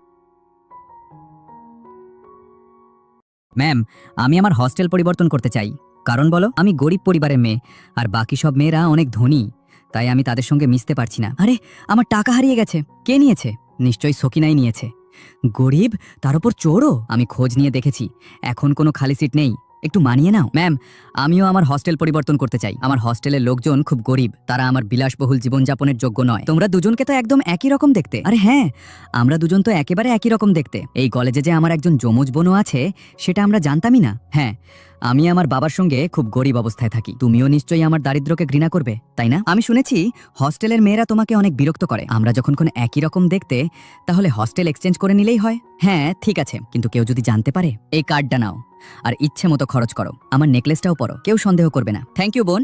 ম্যাম, আমি আমার হস্টেল পরিবর্তন করতে চাই। কারণ বলো? আমি গরিব পরিবারের মেয়ে, আর বাকি সব মেয়েরা অনেক ধনী, তাই আমি তাদের সঙ্গে মিশতে পারছি না। আরে, আমার টাকা হারিয়ে গেছে। কে নিয়েছে? নিশ্চয়ই সকিনাই নিয়েছে। গরিব, তার উপর চোরও। আমি খোঁজ নিয়ে দেখেছি, এখন কোনো খালি সিট নেই। একটু মানিয়ে নাও। ম্যাম, আমিও আমার হস্টেল পরিবর্তন করতে চাই। আমার হস্টেলের লোকজন খুব গরিব, তারা আমার বিলাসবহুল জীবনযাপনের যোগ্য নয়। তোমরা দুজনকে তো একদম একই রকম দেখতে। আরে হ্যাঁ, আমরা দুজন তো একেবারে একই রকম দেখতে। এই কলেজে যে আমার একজন যমজ বোনও আছে, সেটা আমরা জানতামই না। হ্যাঁ, আমি আমার বাবার সঙ্গে খুব গরিব অবস্থায় থাকি। তুমিও নিশ্চয়ই আমার দারিদ্র্যকে ঘৃণা করবে, তাই না? আমি শুনেছি হস্টেলের মেয়েরা তোমাকে অনেক বিরক্ত করে। আমরা যখন কোন একই রকম দেখতে, তাহলে হস্টেল এক্সচেঞ্জ করে নিলেই হয়। হ্যাঁ, ঠিক আছে, কিন্তু কেউ যদি জানতে পারে? এই কার্ডটা নাও আর ইচ্ছে মতো খরচ করো। আমার নেকলেসটাও পরো, কেউ সন্দেহ করবে না। থ্যাংক ইউ বোন।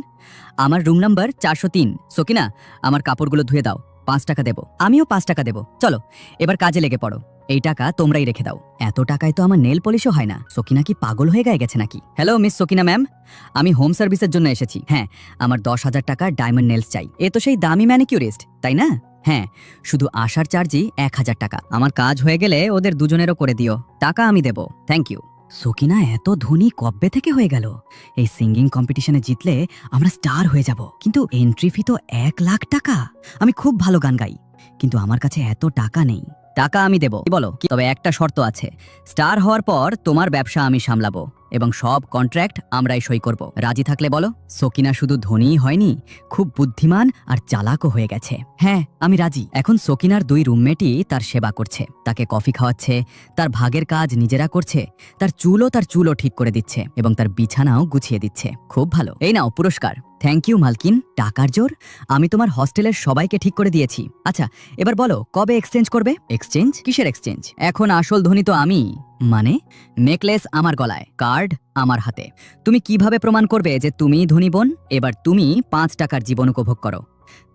আমার রুম নাম্বার 403। সকিনা, আমার কাপড়গুলো ধুয়ে দাও। 5 টাকা দেবো। আমিও 5 টাকা দেবো। চলো, এবার কাজে লেগে পড়ো। এই টাকা তোমরাই রেখে দাও। এত টাকায় তো আমার নেল পলিশও হয় না। সকিনা কি পাগল হয়ে গেছে নাকি? হ্যালো মিস সকিনা ম্যাম, আমি হোম সার্ভিসের জন্য এসেছি। হ্যাঁ, আমার 10,000 টাকার ডায়মন্ড নেলস চাই। এ তো সেই দামি ম্যানিকিউরিস্ট, তাই না? হ্যাঁ, শুধু আসার চার্জই 1000 টাকা। আমার কাজ হয়ে গেলে ওদের দুজনেরও করে দিও। টাকা আমি দেব। Thank you. সকিনা এত ধনী কবে থেকে হয়ে গেল? এই সিঙ্গিং কম্পিটিশনে জিতলে আমরা স্টার হয়ে যাব। কিন্তু এন্ট্রি ফি তো 1,00,000 টাকা। আমি খুব ভালো গান গাই, কিন্তু আমার কাছে এত টাকা নেই। টাকা আমি দেব, কি বলো? তবে একটা শর্ত আছে। স্টার হওয়ার পর তোমার ব্যবসা আমি সামলাবো এবং সব কন্ট্রাক্ট আমরাই সই করব। রাজি থাকলে বলো। সকিনা শুধু ধনীই হয়নি, খুব বুদ্ধিমান আর চালাকও হয়ে গেছে। হ্যাঁ, আমি রাজি। এখন সকিনার 2 রুমমেটই তার সেবা করছে, তাকে কফি খাওয়াচ্ছে, তার ভাগের কাজ নিজেরা করছে, তার চুলও ঠিক করে দিচ্ছে এবং তার বিছানাও গুছিয়ে দিচ্ছে। খুব ভালো। এই নাও পুরস্কার। থ্যাংক ইউ মালকিন। টাকার জোর? আমি তোমার হস্টেলের সবাইকে ঠিক করে দিয়েছি। আচ্ছা, এবার বলো কবে এক্সচেঞ্জ করবে? এক্সচেঞ্জ? কিসের এক্সচেঞ্জ? এখন আসল ধনী তো আমি। মানে? নেকলেস আমার গলায়, কার্ড আমার হাতে। তুমি কিভাবে প্রমাণ করবে যে তুমিই ধনী বোন? এবার তুমি 5 টাকার জীবন উপভোগ করো,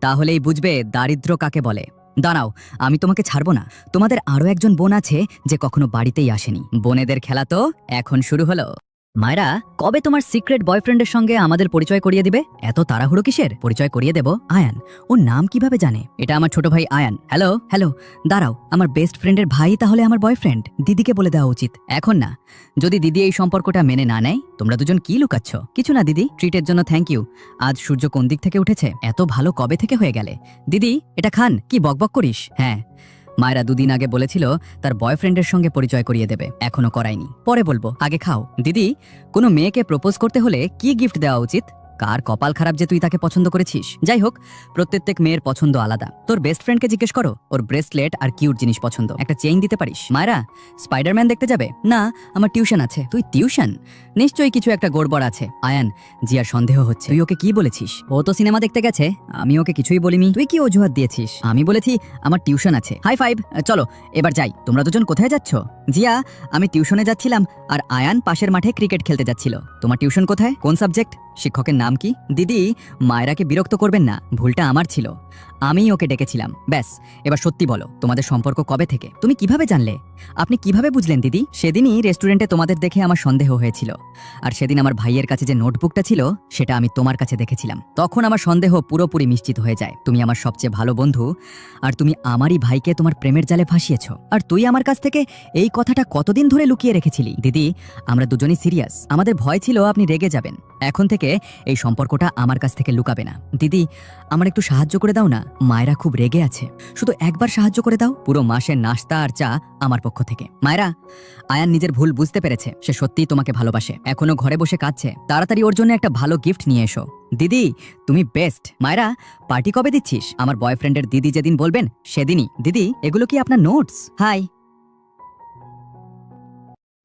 তাহলেই বুঝবে দারিদ্র্য কাকে বলে। দাঁড়াও, আমি তোমাকে ছাড়বো না। তোমাদের আরো একজন বোন আছে যে কখনো বাড়িতেই আসেনি। বোনেদের খেলা তো এখন শুরু হলো। মায়েরা, কবে তোমার সিক্রেট বয়ফ্রেন্ডের সঙ্গে আমাদের পরিচয় করিয়ে দিবে? এত তাড়াহুড়ো কিসের? পরিচয় করিয়ে দেব। আয়ান। ওর নাম কিভাবে জানে? এটা আমার ছোট ভাই আয়ান। হ্যালো হ্যালো, দাঁড়াও, আমার বেস্ট ফ্রেন্ডের ভাই তাহলে আমার বয়ফ্রেন্ড? দিদিকে বলে দেওয়া উচিত। এখন না, যদি দিদি এই সম্পর্কটা মেনে না নেয়। তোমরা দুজন কি লুকাচ্ছ? কিছু না দিদি, ট্রিটের জন্য থ্যাংক ইউ। আজ সূর্য কোন দিক থেকে উঠেছে? এত ভালো কবে থেকে হয়ে গেলে? দিদি, এটা খান। কি বকবক করিস? হ্যাঁ, মায়েরা 2 দিন আগে বলেছিল তার বয়ফ্রেন্ডের সঙ্গে পরিচয় করিয়ে দেবে, এখনো করায়নি। পরে বলবো, আগে খাও। দিদি, কোনো মেয়েকে প্রপোজ করতে হলে কি গিফট দেওয়া উচিত? কার কপাল খারাপ যে তুই তাকে পছন্দ করেছিস। যাই হোক, প্রত্যেক মেয়ের পছন্দ আলাদা। তোর বেস্ট ফ্রেন্ডকে জিজ্ঞেস করো, ওর ব্রেসলেট আর কিউট জিনিস পছন্দ। একটা চেইন দিতে পারিস। মায়েরা, স্পাইডারম্যান দেখতে যাবে? না, আমার টিউশন আছে। তুই টিউশন? নিশ্চয়ই কিছু একটা গড়বড় আছে। আয়ান, জিয়ার সন্দেহ হচ্ছে। তুই ওকে কি বলেছিস? ও তো সিনেমা দেখতে গেছে। আমি ওকে কিছুই বলিনি। তুই কি অজুহাত দিয়েছিস? আমি বলেছি আমার টিউশন আছে। High five. চলো এবার যাই। তোমরা দুজন কোথায় যাচ্ছ? জিয়া, আমি টিউশনে যাচ্ছিলাম আর আয়ান পাশের মাঠে ক্রিকেট খেলতে যাচ্ছিল। তোমার টিউশন কোথায়? কোন সাবজেক্ট? শিক্ষকের নাম কি? দিদি, মায়েরাকে বিরক্ত করবেন না, ভুলটা আমার ছিল। আমি ওকে ডেকেছিলাম। ব্যাস, এবার সত্যি বলো, তোমাদের সম্পর্ক কবে থেকে? তুমি কিভাবে জানলে? আপনি কিভাবে বুঝলেন দিদি? সেদিনই রেস্টুরেন্টে তোমাদের দেখে আমার সন্দেহ হয়েছিল, আর সেদিন আমার ভাইয়ের কাছে যে নোটবুকটা ছিল সেটা আমি তোমার কাছে দেখেছিলাম। তখন আমার সন্দেহ পুরোপুরি নিশ্চিত হয়ে যায়। তুমি আমার সবচেয়ে ভালো বন্ধু, আর তুমি আমারই ভাইকে তোমার প্রেমের জালে ফাঁসিয়েছ। আর তুই আমার কাছ থেকে এই কথাটা কতদিন ধরে লুকিয়ে রেখেছিলি? দিদি, আমরা দুজনই সিরিয়াস। আমাদের ভয় ছিল আপনি রেগে যাবেন। এখন থেকে এই সম্পর্কটা আমার কাছ থেকে লুকাবে না। দিদি, আমার একটু সাহায্য করে দাও না, মায়েরা খুব রেগে আছে। শুধু একবার সাহায্য করে দাও, পুরো মাসের নাস্তা আর চা আমার পক্ষ থেকে। মায়েরা, আয়ান নিজের ভুল বুঝতে পেরেছে, সে সত্যিই তোমাকে ভালোবাসে, এখনো ঘরে বসে কাঁদছে, তাড়াতাড়ি ওর জন্য একটা ভালো গিফট নিয়ে এসো। দিদি, তুমি বেস্ট। মায়েরা, পার্টি কবে দিচ্ছিস? আমার বয়ফ্রেন্ডের দিদি যেদিন বলবেন সেদিনই। দিদি, এগুলো কি আপনার নোটস? হাই।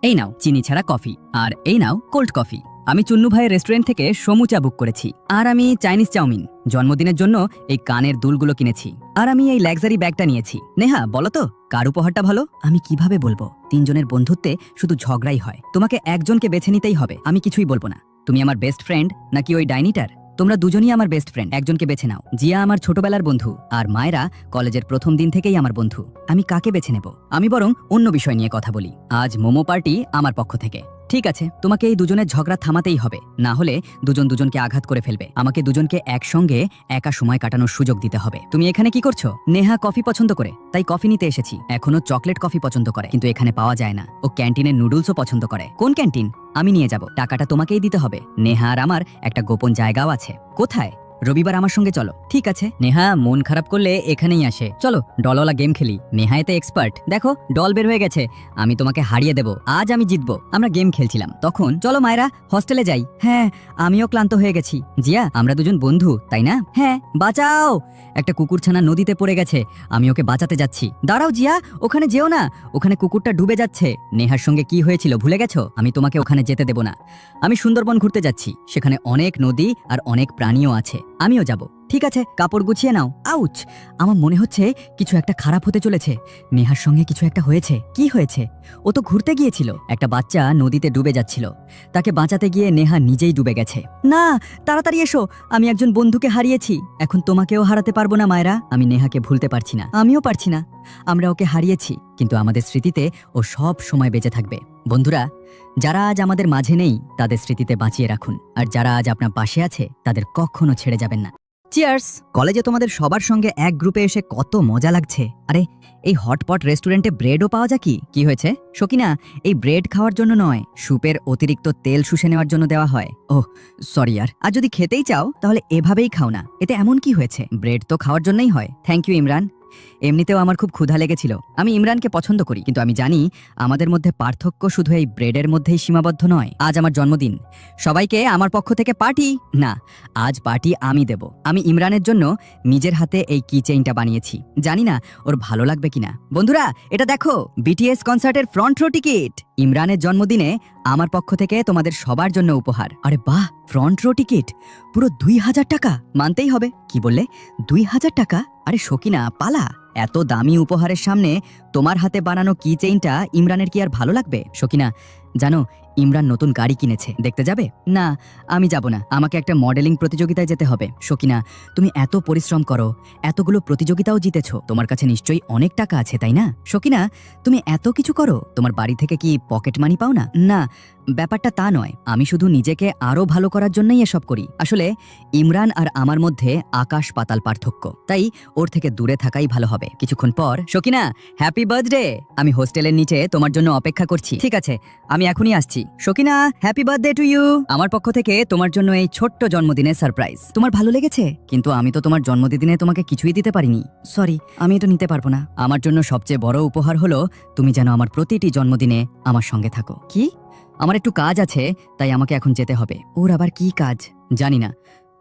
এই নাও চিনি ছাড়া কফি, আর এই নাও কোল্ড কফি। আমি চুন্নু ভাইয়ের রেস্টুরেন্ট থেকে সমু চা বুক করেছি, আর আমি চাইনিজ চাউমিন। জন্মদিনের জন্য এই কানের দুলগুলো কিনেছি, আর আমি এই লাক্সারি ব্যাগটা নিয়েছি। নেহা, বলো তো কার উপহারটা ভালো? আমি কিভাবে বলবো? তিনজনের বন্ধুত্বে শুধু ঝগড়াই হয়। তোমাকে একজনকে বেছে নিতেই হবে, আমি কিছুই বলবো না। তুমি আমার বেস্ট ফ্রেন্ড নাকি ওই ডাইনিটার? তোমরা দুজনই আমার বেস্ট ফ্রেন্ড, একজনকে বেছে নাও। জিয়া আমার ছোটবেলার বন্ধু, আর মায়েরা কলেজের প্রথম দিন থেকেই আমার বন্ধু। আমি কাকে বেছে নেব? আমি বরং অন্য বিষয় নিয়ে কথা বলি। আজ মোমো পার্টি আমার পক্ষ থেকে। ঠিক আছে, তোমাকে এই দুজনের ঝগড়া থামাতেই হবে, না হলে দুজন দুজনকে আঘাত করে ফেলবে। আমাকে দুজনকে একসঙ্গে একা সময় কাটানোর সুযোগ দিতে হবে। তুমি এখানে কি করছো? নেহা কফি পছন্দ করে, তাই কফি নিতে এসেছি। এখনো চকলেট কফি পছন্দ করে, কিন্তু এখানে পাওয়া যায় না। ও ক্যান্টিনের নুডলসও পছন্দ করে। কোন ক্যান্টিন? আমি নিয়ে যাব, টাকাটা তোমাকেই দিতে হবে। নেহা আর আমার একটা গোপন জায়গাও আছে। কোথায়? রবিবার আমার সঙ্গে চলো। ঠিক আছে। নেহা মন খারাপ করলে এখানেই আসে। চলো ডলওয়ালা গেম খেলি, নেহা এতে এক্সপার্ট। দেখো ডল বের হয়ে গেছে, আমি তোমাকে হারিয়ে দেব। আজ আমি জিতবো। আমরা গেম খেলছিলাম তখন। চলো মায়েরা, হস্টেলে যাই। হ্যাঁ, আমিও ক্লান্ত হয়ে গেছি। জিয়া, আমরা দুজন বন্ধু, তাই না? হ্যাঁ। বাঁচাও, একটা কুকুরছানা নদীতে পড়ে গেছে, আমি ওকে বাঁচাতে যাচ্ছি। দাঁড়াও জিয়া, ওখানে যেও না, ওখানে কুকুরটা ডুবে যাচ্ছে। নেহার সঙ্গে কি হয়েছিল ভুলে গেছো? আমি তোমাকে ওখানে যেতে দেব না। আমি সুন্দরবন ঘুরতে যাচ্ছি, সেখানে অনেক নদী আর অনেক প্রাণীও আছে, আমিও যাব। ঠিক আছে, কাপড় গুছিয়ে নাও। আউচ, আমার মনে হচ্ছে কিছু একটা খারাপ হতে চলেছে। নেহার সঙ্গে কিছু একটা হয়েছে। কি হয়েছে? ও তো ঘুরতে গিয়েছিল, একটা বাচ্চা নদীতে ডুবে যাচ্ছিল, তাকে বাঁচাতে গিয়ে নেহা নিজেই ডুবে গেছে। না, তাড়াতাড়ি এসো, আমি একজন বন্ধুকে হারিয়েছি, এখন তোমাকেও হারাতে পারবো না মায়েরা। আমি নেহাকে ভুলতে পারছি না, আমিও পারছি না। আমরা ওকে হারিয়েছি, কিন্তু আমাদের স্মৃতিতে ও সব সময় বেঁচে থাকবে। বন্ধুরা, যারা আজ আমাদের মাঝে নেই তাদের স্মৃতিতে বাঁচিয়ে রাখুন, আর যারা আজ আপনার পাশে আছে তাদের কখনো ছেড়ে যাবেন না। চিয়ার্স। কলেজে তোমাদের সবার সঙ্গে এক গ্রুপে এসে কত মজা লাগছে। আরে, এই হটপট রেস্টুরেন্টে ব্রেডও পাওয়া যায় কি হয়েছে? সকিনা, এই ব্রেড খাওয়ার জন্য নয়, স্যুপের অতিরিক্ত তেল শুষে নেওয়ার জন্য দেওয়া হয়। ওহ সরি ইয়ার, আর যদি খেতেই চাও তাহলে এভাবেই খাও না, এতে এমন কি হয়েছে? ব্রেড তো খাওয়ার জন্যই হয়। Thank you Imran. এমনিতেও আমার খুব ক্ষুধা লেগেছিল। আমি ইমরানকে পছন্দ করি, কিন্তু আমি জানি আমাদের মধ্যে পার্থক্য শুধু এই ব্রেডের মধ্যেই সীমাবদ্ধ নয়। আজ আমার জন্মদিন, সবাইকে আমার পক্ষ থেকে পার্টি। না, আজ পার্টি আমি দেব। আমি ইমরানের জন্য নিজের হাতে এই কি চেইনটা বানিয়েছি, জানি না ওর ভালো লাগবে কিনা। বন্ধুরা, এটা দেখো, বিটিএস কনসার্টের ফ্রন্ট রো টিকিট। ইমরানের জন্মদিনে আমার পক্ষ থেকে তোমাদের সবার জন্য উপহার। আরে বাহ, ফ্রন্ট রো টিকিট পুরো 2000 টাকা। মানতেই হবে। কি বললে? 2000 টাকা? আরে সকিনা, পালা। এত দামি উপহারের সামনে তোমার হাতে বানানো কি চেইনটা ইমরানের কি আর ভালো লাগবে? সকিনা, জানো ইমরান নতুন গাড়ি কিনেছে, দেখতে যাবে? না, আমি যাব না, আমাকে একটা মডেলিং প্রতিযোগিতায় যেতে হবে। সকিনা, তুমি এত পরিশ্রম করো, এতগুলো প্রতিযোগিতাও জিতেছো, তোমার কাছে নিশ্চয়ই অনেক টাকা আছে, তাই না? সকিনা, তুমি এত কিছু করো, তোমার বাড়ি থেকে কি পকেট মানি পাও না? না, ব্যাপারটা তা নয়, আমি শুধু নিজেকে আরো ভালো করার জন্যই এসব করি। আসলে ইমরান আর আমার মধ্যে আকাশ পাতাল পার্থক্য, তাই ওর থেকে দূরে থাকাই ভালো হবে। কিছুক্ষণ পর, সকিনা হ্যাপি বার্থডে, আমি হোস্টেলের নিচে তোমার জন্য অপেক্ষা করছি। ঠিক আছে, আমি এখনই আসছি। Sakina, happy birthday to you. আমার পক্ষ থেকে তোমার জন্য এই ছোট্ট জন্মদিনের সারপ্রাইজ। তোমার ভালো লেগেছে? কিন্তু আমি তো তোমার জন্মদিনে তোমাকে কিছুই দিতে পারিনি। সরি, আমি এটা নিতে পারবো না। আমার জন্য সবচেয়ে বড় উপহার হলো তুমি যেন আমার প্রতিটি জন্মদিনে আমার সঙ্গে থাকো। কি? আমার একটু কাজ আছে, তাই আমাকে এখন যেতে হবে। ওর আবার কি কাজ জানি না।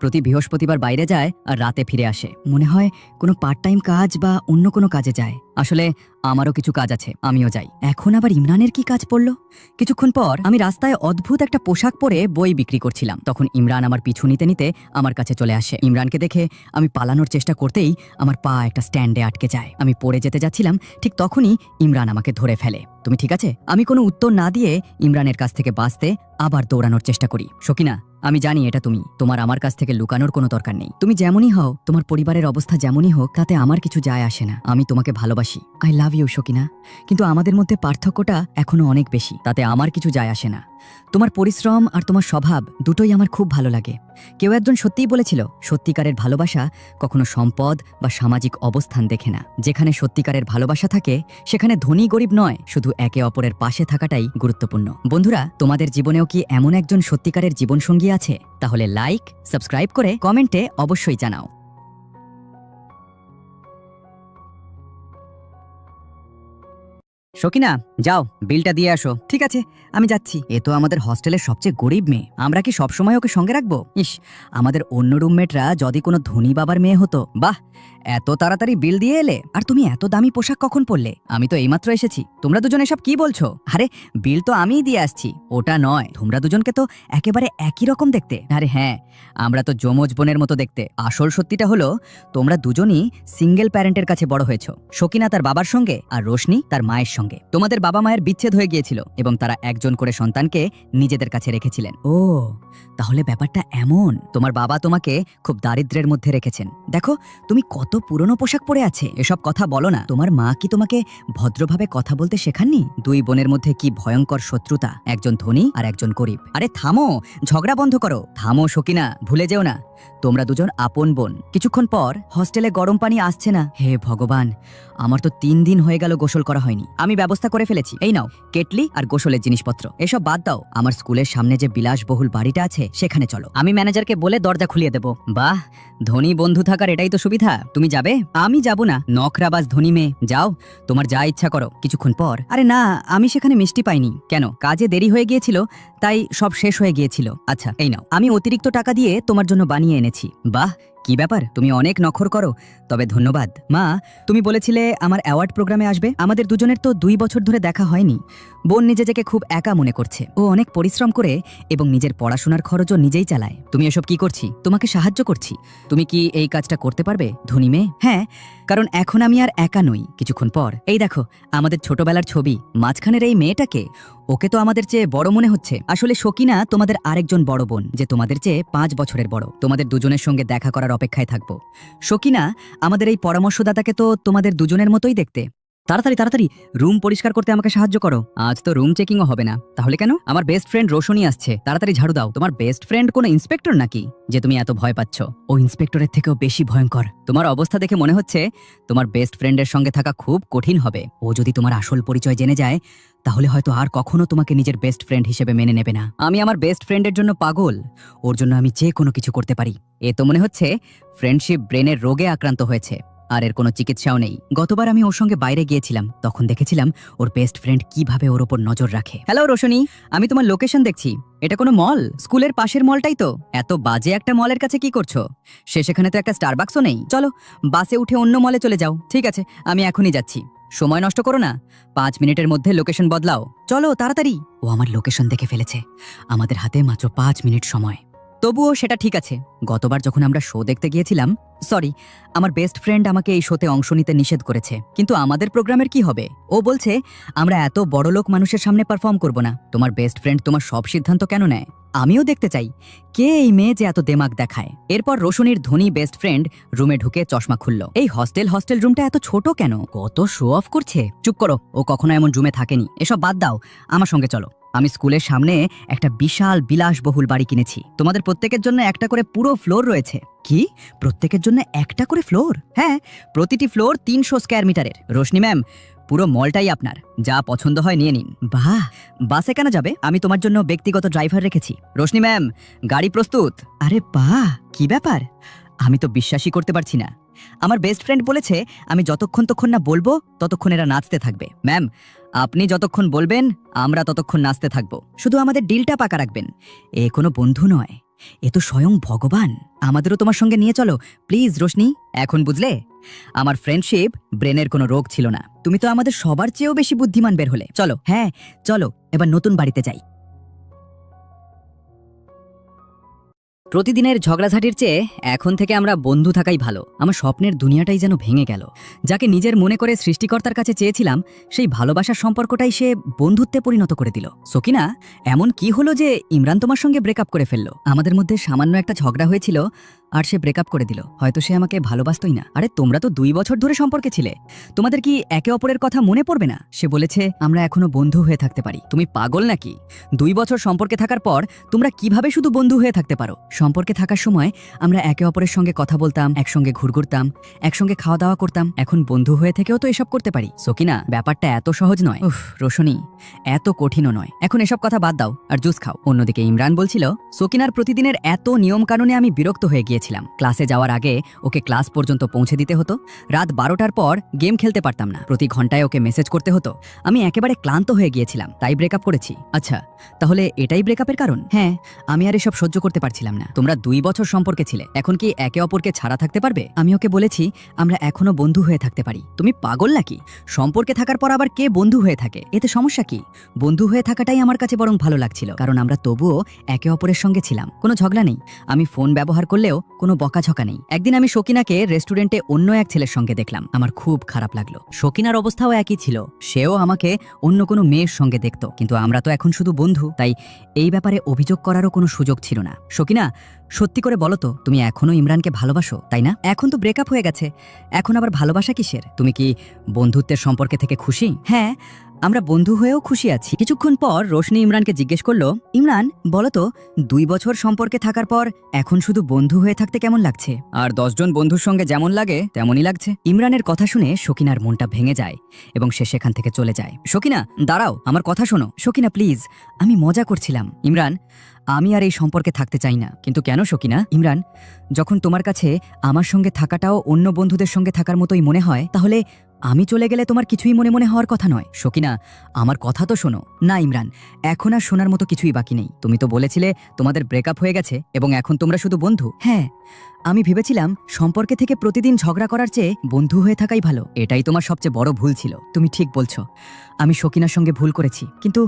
প্রতি বৃহস্পতিবার বাইরে যায় আর রাতে ফিরে আসে। মনে হয় কোনো পার্ট টাইম কাজ বা অন্য কোনো কাজে যায়। আসলে আমারও কিছু কাজ আছে, আমিও যাই। এখন আবার ইমরানের কি কাজ পড়লো? কিছুক্ষণ পর আমি রাস্তায় অদ্ভুত একটা পোশাক পরে বই বিক্রি করছিলাম। তখন ইমরান আমার পিছু নিতে নিতে আমার কাছে চলে আসে। ইমরানকে দেখে আমি পালানোর চেষ্টা করতেই আমার পা একটা স্ট্যান্ডে আটকে যায়। আমি পড়ে যেতে যাচ্ছিলাম, ঠিক তখনই ইমরান আমাকে ধরে ফেলে। তুমি ঠিক আছে? আমি কোনো উত্তর না দিয়ে ইমরানের কাছ থেকে বাঁচতে আবার দৌড়ানোর চেষ্টা করি। সকিনা, আমি জানি এটা তুমি, তোমার আমার কাছ থেকে লুকানোর কোনো দরকার নেই। তুমি যেমনই হও, তোমার পরিবারের অবস্থা যেমনই হোক, তাতে আমার কিছু যায় আসে না। আমি তোমাকে ভালোবাসি, আই লাভ ইউ সকিনা, কিন্তু আমাদের মধ্যে পার্থক্যটা এখনো অনেক বেশি, তাতে আমার কিছু যায় আসে না। তোমার পরিশ্রম আর তোমার স্বভাব দুটোই আমার খুব ভালো লাগে। কেউ একজন সত্যিই বলেছিল, সত্যিকারের ভালোবাসা কখনো সম্পদ বা সামাজিক অবস্থান দেখে না। যেখানে সত্যিকারের ভালোবাসা থাকে সেখানে ধনী গরিব নয়, শুধু একে অপরের পাশে থাকাটাই গুরুত্বপূর্ণ। বন্ধুরা, তোমাদের জীবনেও কি এমন একজন সত্যিকারের জীবনসঙ্গী আছে? তাহলে লাইক, সাবস্ক্রাইব করে কমেন্টে অবশ্যই জানাও। সকিনা, যাও বিলটা দিয়ে আসো। ঠিক আছে, আমি যাচ্ছি। এ তো আমাদের হস্টেলের সবচেয়ে গরিব মেয়ে, আমরা কি সবসময় ওকে সঙ্গে রাখবো? ইস, আমাদের অন্য রুমমেটরা যদি কোনো ধনী বাবার মেয়ে হতো। বাহ, এত তাড়াতাড়ি বিল দিয়ে এলে। আর তুমি এত দামি পোশাক কখন পরলে? আমি তো এইমাত্র এসেছি। তোমরা দুজন এসব কি বলছো? আরে বিল তো আমিই দিয়ে আসছি। ওটা নয়, তোমরা দুজনকে তো একেবারে একই রকম দেখতে। আরে হ্যাঁ, আমরা তো যমজ বোনের মতো দেখতে। আসল সত্যিটা হলো, তোমরা দুজনই সিঙ্গেল প্যারেন্টের কাছে বড় হয়েছো। সকিনা তার বাবার সঙ্গে আর রোশনি তার মায়ের সঙ্গে। তোমাদের বাবা মায়ের বিচ্ছেদ হয়ে গিয়েছিল এবং তারা একজন করে সন্তানকে নিজেদের কাছে রেখেছিলেন। ও, তাহলে ব্যাপারটা এমন। তোমার বাবা তোমাকে খুব দারিদ্র্যের মধ্যে রেখেছেন। দেখো তুমি কত পুরনো পোশাক পরে আছে। এসব কথা বলো না। তোমার মা কি তোমাকে ভদ্রভাবে কথা বলতে শেখাননি? দুই বোনের মধ্যে কি ভয়ঙ্কর শত্রুতা, একজন ধনী আর একজন গরিব। আরে থামো, ঝগড়া বন্ধ করো। থামো সকিনা, ভুলে যেও না তোমরা দুজন আপন বোন। কিছুক্ষণ পর হস্টেলে গরম পানি আসছে না। হে ভগবান, আমার তো 3 দিন হয়ে গেল গোসল করা হয়নি। আমি ব্যবস্থা করে ফেলেছি, এই নাও কেটলি আর গোসলের জিনিসপত্র। এসব বাদ দাও, আমার স্কুলের সামনে যে বিলাসবহুল বাড়িটা আছে সেখানে চলো। আমি ম্যানেজারকে বলে দরজা খুলিয়ে দেব। বাহ, ধনী বন্ধু থাকার এটাই তো সুবিধা। তুমি যাবে? আমি যাব না, নখরাবাজ ধনী মেয়ে। যাও, তোমার যা ইচ্ছা করো। কিছুক্ষণ পর, আরে না, আমি সেখানে মিষ্টি পাইনি। কেন? কাজে দেরি হয়ে গিয়েছিল, তাই সব শেষ হয়ে গিয়েছিল। আচ্ছা, এই নাও, আমি অতিরিক্ত টাকা দিয়ে তোমার জন্য বানিয়ে এনেছি। বাহ, কি ব্যাপার, তুমি অনেক নখর করো। তবে ধন্যবাদ। মা, তুমি বলেছিলে আমার অ্যাওয়ার্ড প্রোগ্রামে আসবে। আমাদের দুজনের তো 2 বছর ধরে দেখা হয়নি। বোন নিজেকে খুব একা মনে করছে। ও অনেক পরিশ্রম করে এবং নিজের পড়াশোনার খরচও নিজেই চালায়। তুমি এসব কি করছি? তোমাকে সাহায্য করছি। তুমি কি এই কাজটা করতে পারবে, ধনী মেয়ে? হ্যাঁ, কারণ এখন আমি আর একা নই। কিছুক্ষণ পর, এই দেখো আমাদের ছোটবেলার ছবি। মাঝখানের এই মেয়েটাকে, ওকে তো আমাদের চেয়ে বড় মনে হচ্ছে। আসলে সকিনা তোমাদের আরেকজন বড় বোন, যে তোমাদের চেয়ে 5 বছরের বড়। তোমাদের দুজনের সঙ্গে দেখা করার অপেক্ষায় থাকবো। সকিনা, আমাদের এই পরামর্শদাতাকে তো তোমাদের দুজনের মতোই দেখতে। তাড়াতাড়ি তাড়াতাড়ি রুম পরিষ্কার করতে আমাকে সাহায্য করো। আজ তো রুম চেকিংও হবে না। তাহলে কেন? আমার বেস্ট ফ্রেন্ড রোশনি আসছে, তাড়াতাড়ি ঝাড়ু দাও। তোমার বেস্ট ফ্রেন্ড কোনো ইন্সপেক্টর নাকি যে তুমি এত ভয় পাচ্ছ? ও ইন্সপেক্টরের থেকেও বেশি ভয়ঙ্কর। তোমার অবস্থা দেখে মনে হচ্ছে তোমার বেস্ট ফ্রেন্ডের সঙ্গে থাকা খুব কঠিন হবে। ও যদি তোমার আসল পরিচয় জেনে যায়, তাহলে হয়তো আর কখনো তোমাকে নিজের বেস্ট ফ্রেন্ড হিসেবে মেনে নেবে না। আমি আমার বেস্ট ফ্রেন্ডের জন্য পাগল। ওর জন্য আমি যে কোনো কিছু করতে পারি। এ তো মনে হচ্ছে ফ্রেন্ডশিপ ব্রেনের রোগে আক্রান্ত হয়েছে, আর এর কোনো চিকিৎসাও নেই। গতবার আমি ওর সঙ্গে বাইরে গিয়েছিলাম, তখন দেখেছিলাম ওর বেস্ট ফ্রেন্ড কিভাবে ওর ওপর নজর রাখে। হ্যালো রোশনি, আমি তোমার লোকেশন দেখছি। এটা কোনো মল? স্কুলের পাশের মলটাই তো। এত বাজে একটা মলের কাছে কি করছো? সেখানে তো একটা স্টারবাক্সও নেই। চলো বাসে উঠে অন্য মলে চলে যাও। ঠিক আছে, আমি এখনই যাচ্ছি। সময় নষ্ট করো না, 5 মিনিটের মধ্যে লোকেশন বদলাও। চলো তাড়াতাড়ি। ও আমার লোকেশন দেখে ফেলেছে। আমাদের হাতে মাত্র 5 মিনিট সময়। তবুও সেটা ঠিক আছে। গতবার যখন আমরা শো দেখতে গিয়েছিলাম, সরি, আমার বেস্ট ফ্রেন্ড আমাকে এই শোতে অংশ নিতে নিষেধ করেছে। কিন্তু আমাদের প্রোগ্রামের কি হবে? ও বলছে আমরা এত বড়লোক মানুষের সামনে পারফর্ম করব না। তোমার বেস্ট ফ্রেন্ড তোমার সব সিদ্ধান্ত কেন নেয়? আমিও দেখতে চাই কে এই মেয়ে যে এত দেমাগ দেখায়। এরপর রোশনির ধনী বেস্ট ফ্রেন্ড রুমে ঢুকে চশমা খুলল। এই হস্টেল রুমটা এত ছোট কেন? কত শো অফ করছে। চুপ করো, ও কখনো এমন রুমে থাকেনি। এসব বাদ দাও, আমার সঙ্গে চলো। আমি স্কুলের সামনে একটা বিশাল বিলাসবহুল বাড়ি কিনেছি। তোমাদের প্রত্যেকের জন্য একটা করে পুরো ফ্লোর রয়েছে। কি? প্রত্যেকের জন্য একটা করে ফ্লোর? হ্যাঁ, প্রতিটি ফ্লোর 300 স্কয়ার মিটারের। রোশনি ম্যাম, পুরো মলটাই আপনার। যা পছন্দ হয় নিয়ে নিন। বাহ, বাসে কেন যাবে? আমি তোমার জন্য ব্যক্তিগত ড্রাইভার রেখেছি। রোশনি ম্যাম, গাড়ি প্রস্তুত। আরে বাহ, কি ব্যাপার? আমি তো বিশ্বাসই করতে পারছি না। আমার বেস্ট ফ্রেন্ড বলেছে আমি যতক্ষণ না বলবো ততক্ষণ এরা নাচতে থাকবে। ম্যাম, আপনি যতক্ষণ বলবেন আমরা ততক্ষণ নাচতে থাকবো। শুধু আমাদের ডিলটা পাকা রাখবেন। এ কোনো বন্ধু নয়, এ তো স্বয়ং ভগবান। আমাদেরও তোমার সঙ্গে নিয়ে চলো প্লিজ রোশনি। এখন বুঝলে, আমার ফ্রেন্ডশিপ ব্রেনের কোনো রোগ ছিল না। তুমি তো আমাদের সবার চেয়েও বেশি বুদ্ধিমান বের হলে। চলো, হ্যাঁ চলো, এবার নতুন বাড়িতে যাই। প্রতিদিনের ঝগড়াঝাটির চেয়ে এখন থেকে আমরা বন্ধু থাকাই ভালো। আমার স্বপ্নের দুনিয়াটাই যেন ভেঙে গেল। যাকে নিজের মনে করে সৃষ্টিকর্তার কাছে চেয়েছিলাম, সেই ভালোবাসার সম্পর্কটাই সে বন্ধুত্বে পরিণত করে দিল। সকিনা, এমন কি হলো যে ইমরান তোমার সঙ্গে ব্রেকআপ করে ফেললো? আমাদের মধ্যে সামান্য একটা ঝগড়া হয়েছিল, আর সে ব্রেকআপ করে দিল। হয়তো সে আমাকে ভালোবাসতই না। আরে তোমরা তো 2 বছর ধরে সম্পর্কে ছিলে, তোমাদের কি একে অপরের কথা মনে পড়বে না? সে বলেছে আমরা এখনো বন্ধু হয়ে থাকতে পারি। তুমি পাগল নাকি? 2 বছর সম্পর্কে থাকার পর তোমরা কিভাবে শুধু বন্ধু হয়ে থাকতে পারো? সম্পর্কে থাকার সময় আমরা একে অপরের সঙ্গে কথা বলতাম, একসঙ্গে ঘুরতাম, একসঙ্গে খাওয়া দাওয়া করতাম। এখন বন্ধু হয়ে থেকেও তো এসব করতে পারি। সকিনা, ব্যাপারটা এত সহজ নয়। উফ রোশনি, এত কঠিনও নয়। এখন এসব কথা বাদ দাও আর জুস খাও। অন্যদিকে ইমরান বলছিল, সকিনার প্রতিদিনের এত নিয়ম কানুনে আমি বিরক্ত হয়ে গিয়েছিলাম। ক্লাসে যাওয়ার আগে ওকে ক্লাস পর্যন্ত পৌঁছে দিতে হতো। রাত 12টার পর গেম খেলতে পারতাম না। প্রতি ঘন্টায় ওকে মেসেজ করতে হতো। আমি একেবারে ক্লান্ত হয়ে গিয়েছিলাম, তাই ব্রেকআপ করেছি। আচ্ছা, তাহলে এটাই ব্রেকআপের কারণ? হ্যাঁ, আমি আর এসব সহ্য করতে পারছিলাম না। তোমরা 2 বছর সম্পর্কে ছিলে, এখন কি একে অপরকে ছাড়া থাকতে পারবে? আমি ওকে বলেছি আমরা এখনো বন্ধু হয়ে থাকতে পারি। তুমি পাগল নাকি? সম্পর্কে থাকার পর আবার কে বন্ধু হয়ে থাকে? এতে সমস্যা কি? বন্ধু হয়ে থাকাটাই আমার কাছে বরং ভালো লাগছিল, কারণ আমরা তবুও একে অপরের সঙ্গে ছিলাম। কোনো ঝগড়া নেই, আমি ফোন ব্যবহার করলেও কোনো বকাঝকা নেই। একদিন আমি সকিনাকে রেস্টুরেন্টে অন্য এক ছেলের সঙ্গে দেখলাম। আমার খুব খারাপ লাগলো। সকিনার অবস্থাও একই ছিল, সেও আমাকে অন্য কোনো মেয়ের সঙ্গে দেখতো। কিন্তু আমরা তো এখন শুধু বন্ধু, তাই এই ব্যাপারে অভিযোগ করারও কোনো সুযোগ ছিল না। সকিনা, সত্যি করে বলো তো, তুমি এখনো ইমরানকে ভালোবাসো, তাই না? এখন তো ব্রেকআপ হয়ে গেছে, এখন আবার ভালোবাসা কিসের? তুমি কি বন্ধুত্বের সম্পর্কে থেকে খুশি? হ্যাঁ, আমরা বন্ধু হয়েও খুশি আছি। কিছুক্ষণ পর রোশনি ইমরানকে জিজ্ঞেস করলো, ইমরান বলো তো, 2 বছর সম্পর্কে থাকার পর এখন শুধু বন্ধু হয়ে থাকতে কেমন লাগছে? আর 10 জন বন্ধুর সঙ্গে যেমন লাগে তেমনই লাগছে। ইমরানের কথা শুনে সকিনার মনটা ভেঙে যায় এবং সে সেখান থেকে চলে যায়। সকিনা, দাঁড়াও, আমার কথা শোনো। সকিনা প্লিজ, আমি মজা করছিলাম। ইমরান, আমি আর এই সম্পর্কে থাকতে চাই না। কিন্তু কেন সকিনা? ইমরান, যখন তোমার কাছে আমার সঙ্গে থাকাটাও অন্য বন্ধুদের সঙ্গে থাকার মতোই মনে হয়, তাহলে আমি চলে গেলে তোমার কিছুই মনে মনে হওয়ার কথা নয়। সকিনা, আমার কথা তো শোনো। না ইমরান, এখন আর শোনার মতো কিছুই বাকি নেই। তুমি তো বলেছিলে তোমাদের ব্রেকআপ হয়ে গেছে এবং এখন তোমরা শুধু বন্ধু। হ্যাঁ, আমি ভেবেছিলাম সম্পর্কে থেকে প্রতিদিন ঝগড়া করার চেয়ে বন্ধু হয়ে থাকাই ভালো। এটাই তোমার সবচেয়ে বড় ভুল ছিল। তুমি ঠিক বলছো, আমি সকিনার সঙ্গে ভুল করেছি, কিন্তু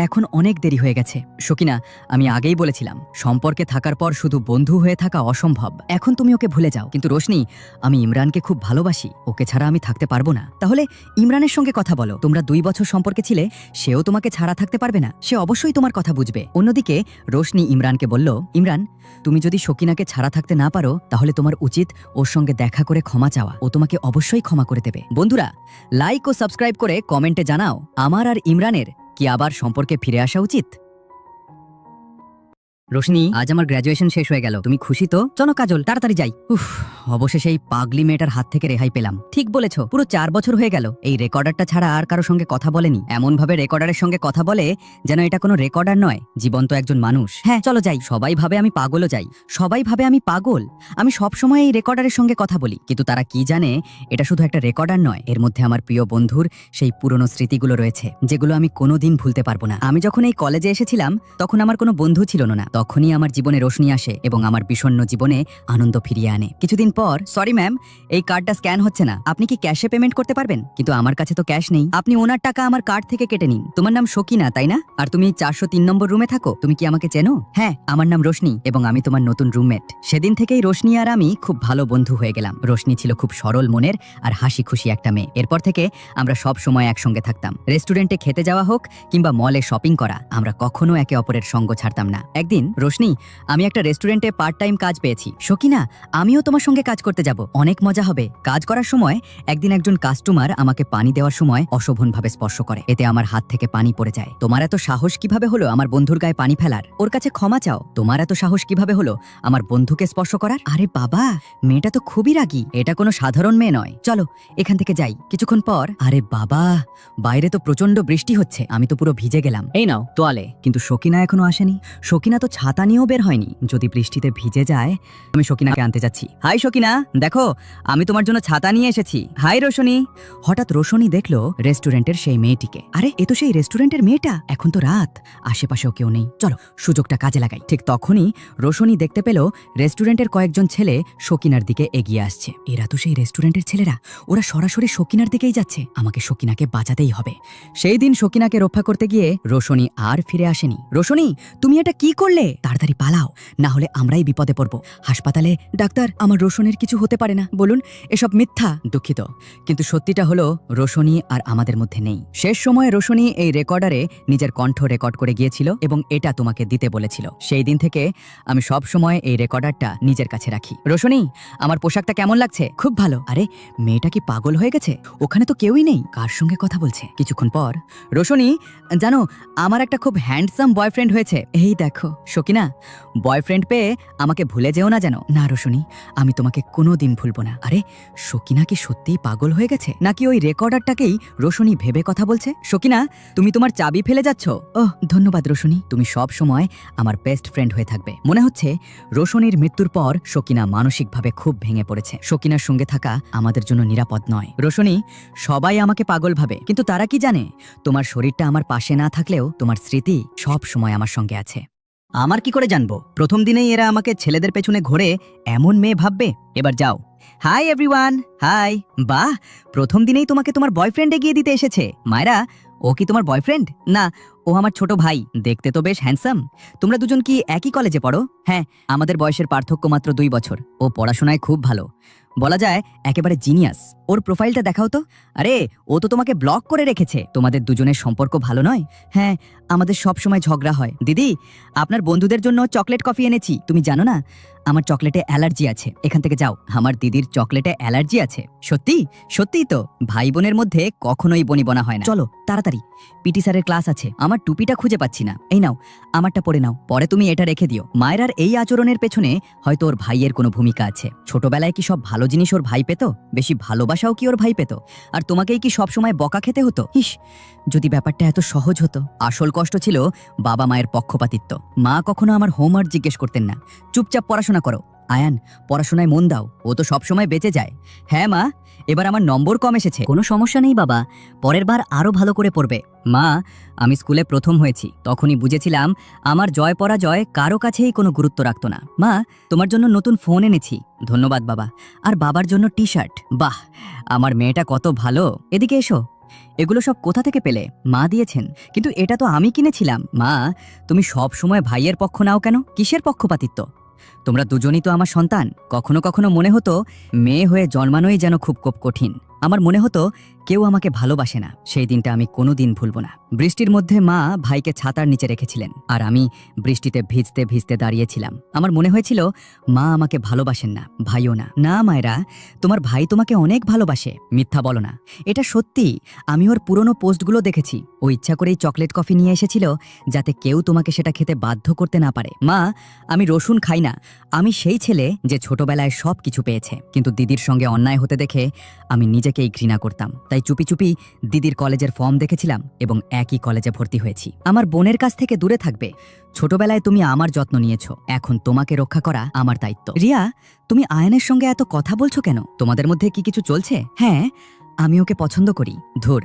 এখন অনেক দেরি হয়ে গেছে। সকিনা, আমি আগেই বলেছিলাম সম্পর্কে থাকার পর শুধু বন্ধু হয়ে থাকা অসম্ভব। এখন তুমি ওকে ভুলে যাও। কিন্তু রোশনি, আমি ইমরানকে খুব ভালোবাসি, ওকে ছাড়া আমি থাকতে পারবো না। তাহলে ইমরানের সঙ্গে কথা বলো। তোমরা 2 বছর সম্পর্কে ছিলে, সেও তোমাকে ছাড়া থাকতে পারবে না। সে অবশ্যই তোমার কথা বুঝবে। অন্যদিকে রোশনি ইমরানকে বলল, ইমরান, তুমি যদি সকিনাকে ছাড়া থাকতে না পারো, তাহলে তোমার উচিত ওর সঙ্গে দেখা করে ক্ষমা চাওয়া। ও তোমাকে অবশ্যই ক্ষমা করে দেবে। বন্ধুরা, লাইক ও সাবস্ক্রাইব করে কমেন্টে জানাও, আমার আর ইমরানের কি আবার সম্পর্কে ফিরে আসা উচিত? রোশনি, আজ আমার গ্র্যাজুয়েশন শেষ হয়ে গেল। তুমি খুশি তো? চলো কাজল, তাড়াতাড়ি যাই। উফ, অবশেষে এই পাগলি মেয়েটার হাত থেকে রেহাই পেলাম। ঠিক বলেছো, পুরো 4 বছর হয়ে গেল এই রেকর্ডারটা ছাড়া আর কারো সঙ্গে কথা বলেনি। এমন ভাবে রেকর্ডারের সঙ্গে কথা বলে যেন এটা কোনো রেকর্ডার নয়, জীবন্ত একজন মানুষ। হ্যাঁ চলো যাই। সবাই ভাবে আমি পাগলও যাই, সবাই ভাবে আমি পাগল। আমি সবসময় এই রেকর্ডারের সঙ্গে কথা বলি, কিন্তু তারা কি জানে এটা শুধু একটা রেকর্ডার নয়, এর মধ্যে আমার প্রিয় বন্ধুর সেই পুরনো স্মৃতিগুলো রয়েছে, যেগুলো আমি কোনোদিন ভুলতে পারবো না। আমি যখন এই কলেজে এসেছিলাম তখন আমার কোনো বন্ধু ছিল না। তখনই আমার জীবনে রোশনি আসে এবং আমার বিষণ্ণ জীবনে আনন্দ ফিরিয়ে আনে। কিছুদিন পর, সরি ম্যাম, এই কার্ডটা স্ক্যান হচ্ছে না, আপনি কি ক্যাশে পেমেন্ট করতে পারবেন? কিন্তু আমার কাছে তো ক্যাশ নেই। আপনি ওনার টাকা আমার কার্ড থেকে কেটে নিন। তোমার নাম সকিনা, তাই না? আর তুমি 403 নম্বর রুমে থাকো। তুমি কি আমাকে চেনো? হ্যাঁ, আমার নাম রোশনি এবং আমি তোমার নতুন রুমমেট। সেদিন থেকেই রোশনি আর আমি খুব ভালো বন্ধু হয়ে গেলাম। রোশনি ছিল খুব সরল মনের আর হাসি খুশি একটা মেয়ে। এরপর থেকে আমরা সব সময় একসঙ্গে থাকতাম। রেস্টুরেন্টে খেতে যাওয়া হোক কিংবা মলে শপিং করা, আমরা কখনো একে অপরের সঙ্গ ছাড়তাম না। একদিন, রোশনি, আমি একটা রেস্টুরেন্টে পার্ট টাইম কাজ পেয়েছি। সকিনা, আমিও তোমার সঙ্গে কাজ করতে যাব, অনেক মজা হবে। কাজ করার সময় একদিন একজন কাস্টমার আমাকে পানি দেওয়ার সময় অশোভনভাবে স্পর্শ করে, এতে আমার হাত থেকে পানি পড়ে যায়। তোমার এত সাহস কিভাবে হলো আমার বন্ধুর গায়ে পানি ফেলার? ওর কাছে ক্ষমা চাও। তোমার এত সাহস কিভাবে হলো আমার বন্ধুকে স্পর্শ করার? আরে বাবা, মেয়েটা তো খুবই রাগী, এটা কোনো সাধারণ মেয়ে নয়। চলো এখান থেকে যাই। কিছুক্ষণ পর, আরে বাবা, বাইরে তো প্রচন্ড বৃষ্টি হচ্ছে, আমি তো পুরো ভিজে গেলাম। এই নাও তোয়ালে। কিন্তু সকিনা এখনো আসেনি। সকিনা তো ছাতা নিয়েও বের হয়নি। যদি বৃষ্টিতে ভিজে যায়, আমি সকিনাকে আনতে যাচ্ছি। হাই সকিনা, দেখো আমি তোমার জন্য ছাতা নিয়ে এসেছি। হাই রোশনি। হঠাৎ রোশনি দেখলো রেস্টুরেন্টের সেই মেয়েটিকে। আরে এ তো সেই রেস্টুরেন্টের মেয়েটা। এখন তো রাত, আশেপাশেও কেউ নেই। চলো সুযোগটা কাজে লাগাই। ঠিক তখনই রোশনি দেখতে পেল রেস্টুরেন্টের কয়েকজন ছেলে সকিনার দিকে এগিয়ে আসছে। এরা তো সেই রেস্টুরেন্টের ছেলেরা। ওরা সরাসরি সকিনার দিকেই যাচ্ছে। আমাকে সকিনাকে বাঁচাতেই হবে। সেই দিন সকিনাকে রক্ষা করতে গিয়ে রোশনি আর ফিরে আসেনি। রোশনি, তুমি এটা কি করলে? তাড়াতাড়ি পালাও, না হলে আমরাই বিপদে পড়ব। হাসপাতালে ডাক্তার, আমার রোশনের কিছু হতে পারে না, বলুন। এসব মিথ্যা। দুঃখিত, কিন্তু সত্যিটা হলো রোশনী আর আমাদের মধ্যে নেই। শেষ সময়ে রোশনী এই রেকর্ডারে নিজের কণ্ঠ রেকর্ড করে গিয়েছিল এবং এটা তোমাকে দিতে বলেছিল। সেই দিন থেকে আমি সব সময় এই রেকর্ডারটা নিজের কাছে রাখি। রোশনী, আমার পোশাকটা কেমন লাগছে? খুব ভালো। আরে, মেয়েটা কি পাগল হয়ে গেছে? ওখানে তো কেউই নেই, কার সঙ্গে কথা বলছে? কিছুক্ষণ পর, রোশনী, জানো আমার একটা খুব হ্যান্ডসাম বয়ফ্রেন্ড হয়েছে। এই দেখো সকিনা, বয়ফ্রেন্ড পেয়ে আমাকে ভুলে যেও না যেন। না রোশনী, আমি তোমাকে কোনোদিন ভুলবো না। আরে, সকিনা কি সত্যিই পাগল হয়ে গেছে, নাকি ওই রেকর্ডারটাকেই রোশনী ভেবে কথা বলছে? সকিনা, তুমি তোমার চাবি ফেলে যাচ্ছ। ওহ, ধন্যবাদ রোশনী, তুমি সব সময় আমার বেস্ট ফ্রেন্ড হয়ে থাকবে। মনে হচ্ছে রোশনীর মৃত্যুর পর সকিনা মানসিকভাবে খুব ভেঙে পড়েছে। সকিনার সঙ্গে থাকা আমাদের জন্য নিরাপদ নয়। রোশনী, সবাই আমাকে পাগল ভাবে, কিন্তু তারা কি জানে তোমার শরীরটা আমার পাশে না থাকলেও তোমার স্মৃতি সব সময় আমার সঙ্গে আছে। আমার কি করে জানবো? প্রথম দিনেই এরা আমাকে ছেলেদের পেছনে ঘোরে এমন মেয়ে ভাববে। এবার যাও। Hi everyone. হাই। বাহ, প্রথম দিনেই তোমাকে তোমার বয়ফ্রেন্ড এগিয়ে দিতে এসেছে। মায়রা, ও কি তোমার বয়ফ্রেন্ড? না, ও আমার ছোট ভাই। দেখতে তো বেশ হ্যান্ডসাম। তোমরা দুজন কি একই কলেজে পড়ো? হ্যাঁ, আমাদের বয়সের পার্থক্য মাত্র 2 বছর। ও পড়াশোনায় খুব ভালো, বলা যায় একেবারে জিনিয়াস। ওর প্রোফাইলটা দেখাও তো। আরে, ও তো তোমাকে ব্লক করে রেখেছে। তোমাদের দুজনের সম্পর্ক ভালো নয়? হ্যাঁ, আমাদের সব সময় ঝগড়া হয়। দিদি, আপনার বন্ধুদের জন্য চকলেট কফি এনেছি। তুমি জানো না আমার চকলেটে অ্যালার্জি আছে। এখান থেকে যাও। আমার দিদির চকলেটে অ্যালার্জি আছে। সত্যি? সত্যিই তো। ভাই বোনের মধ্যে কখনোই বনিবনা হয় না। চলো তাড়াতাড়ি, পিটি স্যারের ক্লাস আছে। আমার টুপিটা খুঁজে পাচ্ছি না। এই নাও, আমারটা পরে নাও, পরে তুমি এটা রেখে দিও। মায়েরার এই আচরণের পেছনে হয়তো ওর ভাইয়ের কোনো ভূমিকা আছে। ছোটবেলায় কি সব ভালো জিনিস ওর ভাই পেত? বেশি ভালোবাসাও কি ওর ভাই পেত? আর তোমাকেই কি সব সময় বকা খেতে হতো? ইস, যদি ব্যাপারটা এত সহজ হতো। আসল কষ্ট ছিল বাবা মায়ের পক্ষপাতিত্ব। মা কখনো আমার হোমওয়ার্ক জিজ্ঞেস করতেন না। চুপচাপ পড়াশোনা করো। আয়ান, পড়াশোনায় মন দাও, ও তো সবসময় বেঁচে যায়। হ্যাঁ মা, এবার আমার নম্বর কম এসেছে। কোনো সমস্যা নেই বাবা, পরের বার আরো ভালো করে পড়বে। মা, আমি স্কুলে প্রথম হয়েছি, তখনই বুঝেছিলাম আমার জয় পরাজয় কারো কাছেই কোনো গুরুত্ব রাখতো না। মা, তোমার জন্য নতুন ফোন এনেছি। ধন্যবাদ বাবা। আর বাবার জন্য টি শার্ট। বাহ, আমার মেয়েটা কত ভালো। এদিকে এসো। এগুলো সব কোথা থেকে পেলে? মা দিয়েছেন। কিন্তু এটা তো আমি কিনেছিলাম। মা, তুমি সব সময় ভাইয়ের পক্ষ নাও কেন? কিসের পক্ষপাতিত্ব? তোমরা দুজনই তো আমার সন্তান। কখনো কখনো মনে হতো মেয়ে হয়ে জন্মানোই যেন খুব কঠিন। আমার মনে হতো কেউ আমাকে ভালোবাসে না। সেই দিনটা আমি কোনোদিন ভুলব না। বৃষ্টির মধ্যে মা ভাইকে ছাতার নিচে রেখেছিলেন, আর আমি বৃষ্টিতে ভিজতে ভিজতে দাঁড়িয়েছিলাম। আমার মনে হয়েছিল মা আমাকে ভালোবাসেন না, ভাইও না। না মায়েরা, তোমার ভাই তোমাকে অনেক ভালোবাসে। মিথ্যা বলো না, এটা সত্যি। আমি ওর পুরনো পোস্টগুলো দেখেছি। ও ইচ্ছা করেই চকলেট কফি নিয়ে এসেছিল যাতে কেউ তোমাকে সেটা খেতে বাধ্য করতে না পারে। মা, আমি রসুন খাই না। আমি সেই ছেলে যে ছোটবেলায় সব কিছু পেয়েছে, কিন্তু দিদির সঙ্গে অন্যায় হতে দেখে আমি নিজেকেই ঘৃণা করতাম। তাই চুপি চুপি দিদির কলেজের ফর্ম দেখেছিলাম এবং একই কলেজে ভর্তি হয়েছি। আমার বোনের কাছ থেকে দূরে থাকবে। ছোটবেলায় তুমি আমার যত্ন নিয়েছো, এখন তোমাকে রক্ষা করা আমার দায়িত্ব। রিয়া, তুমি আয়নের সঙ্গে এত কথা বলছো কেন? তোমাদের মধ্যে কি কিছু চলছে? হ্যাঁ, আমি ওকে পছন্দ করি। ধুর,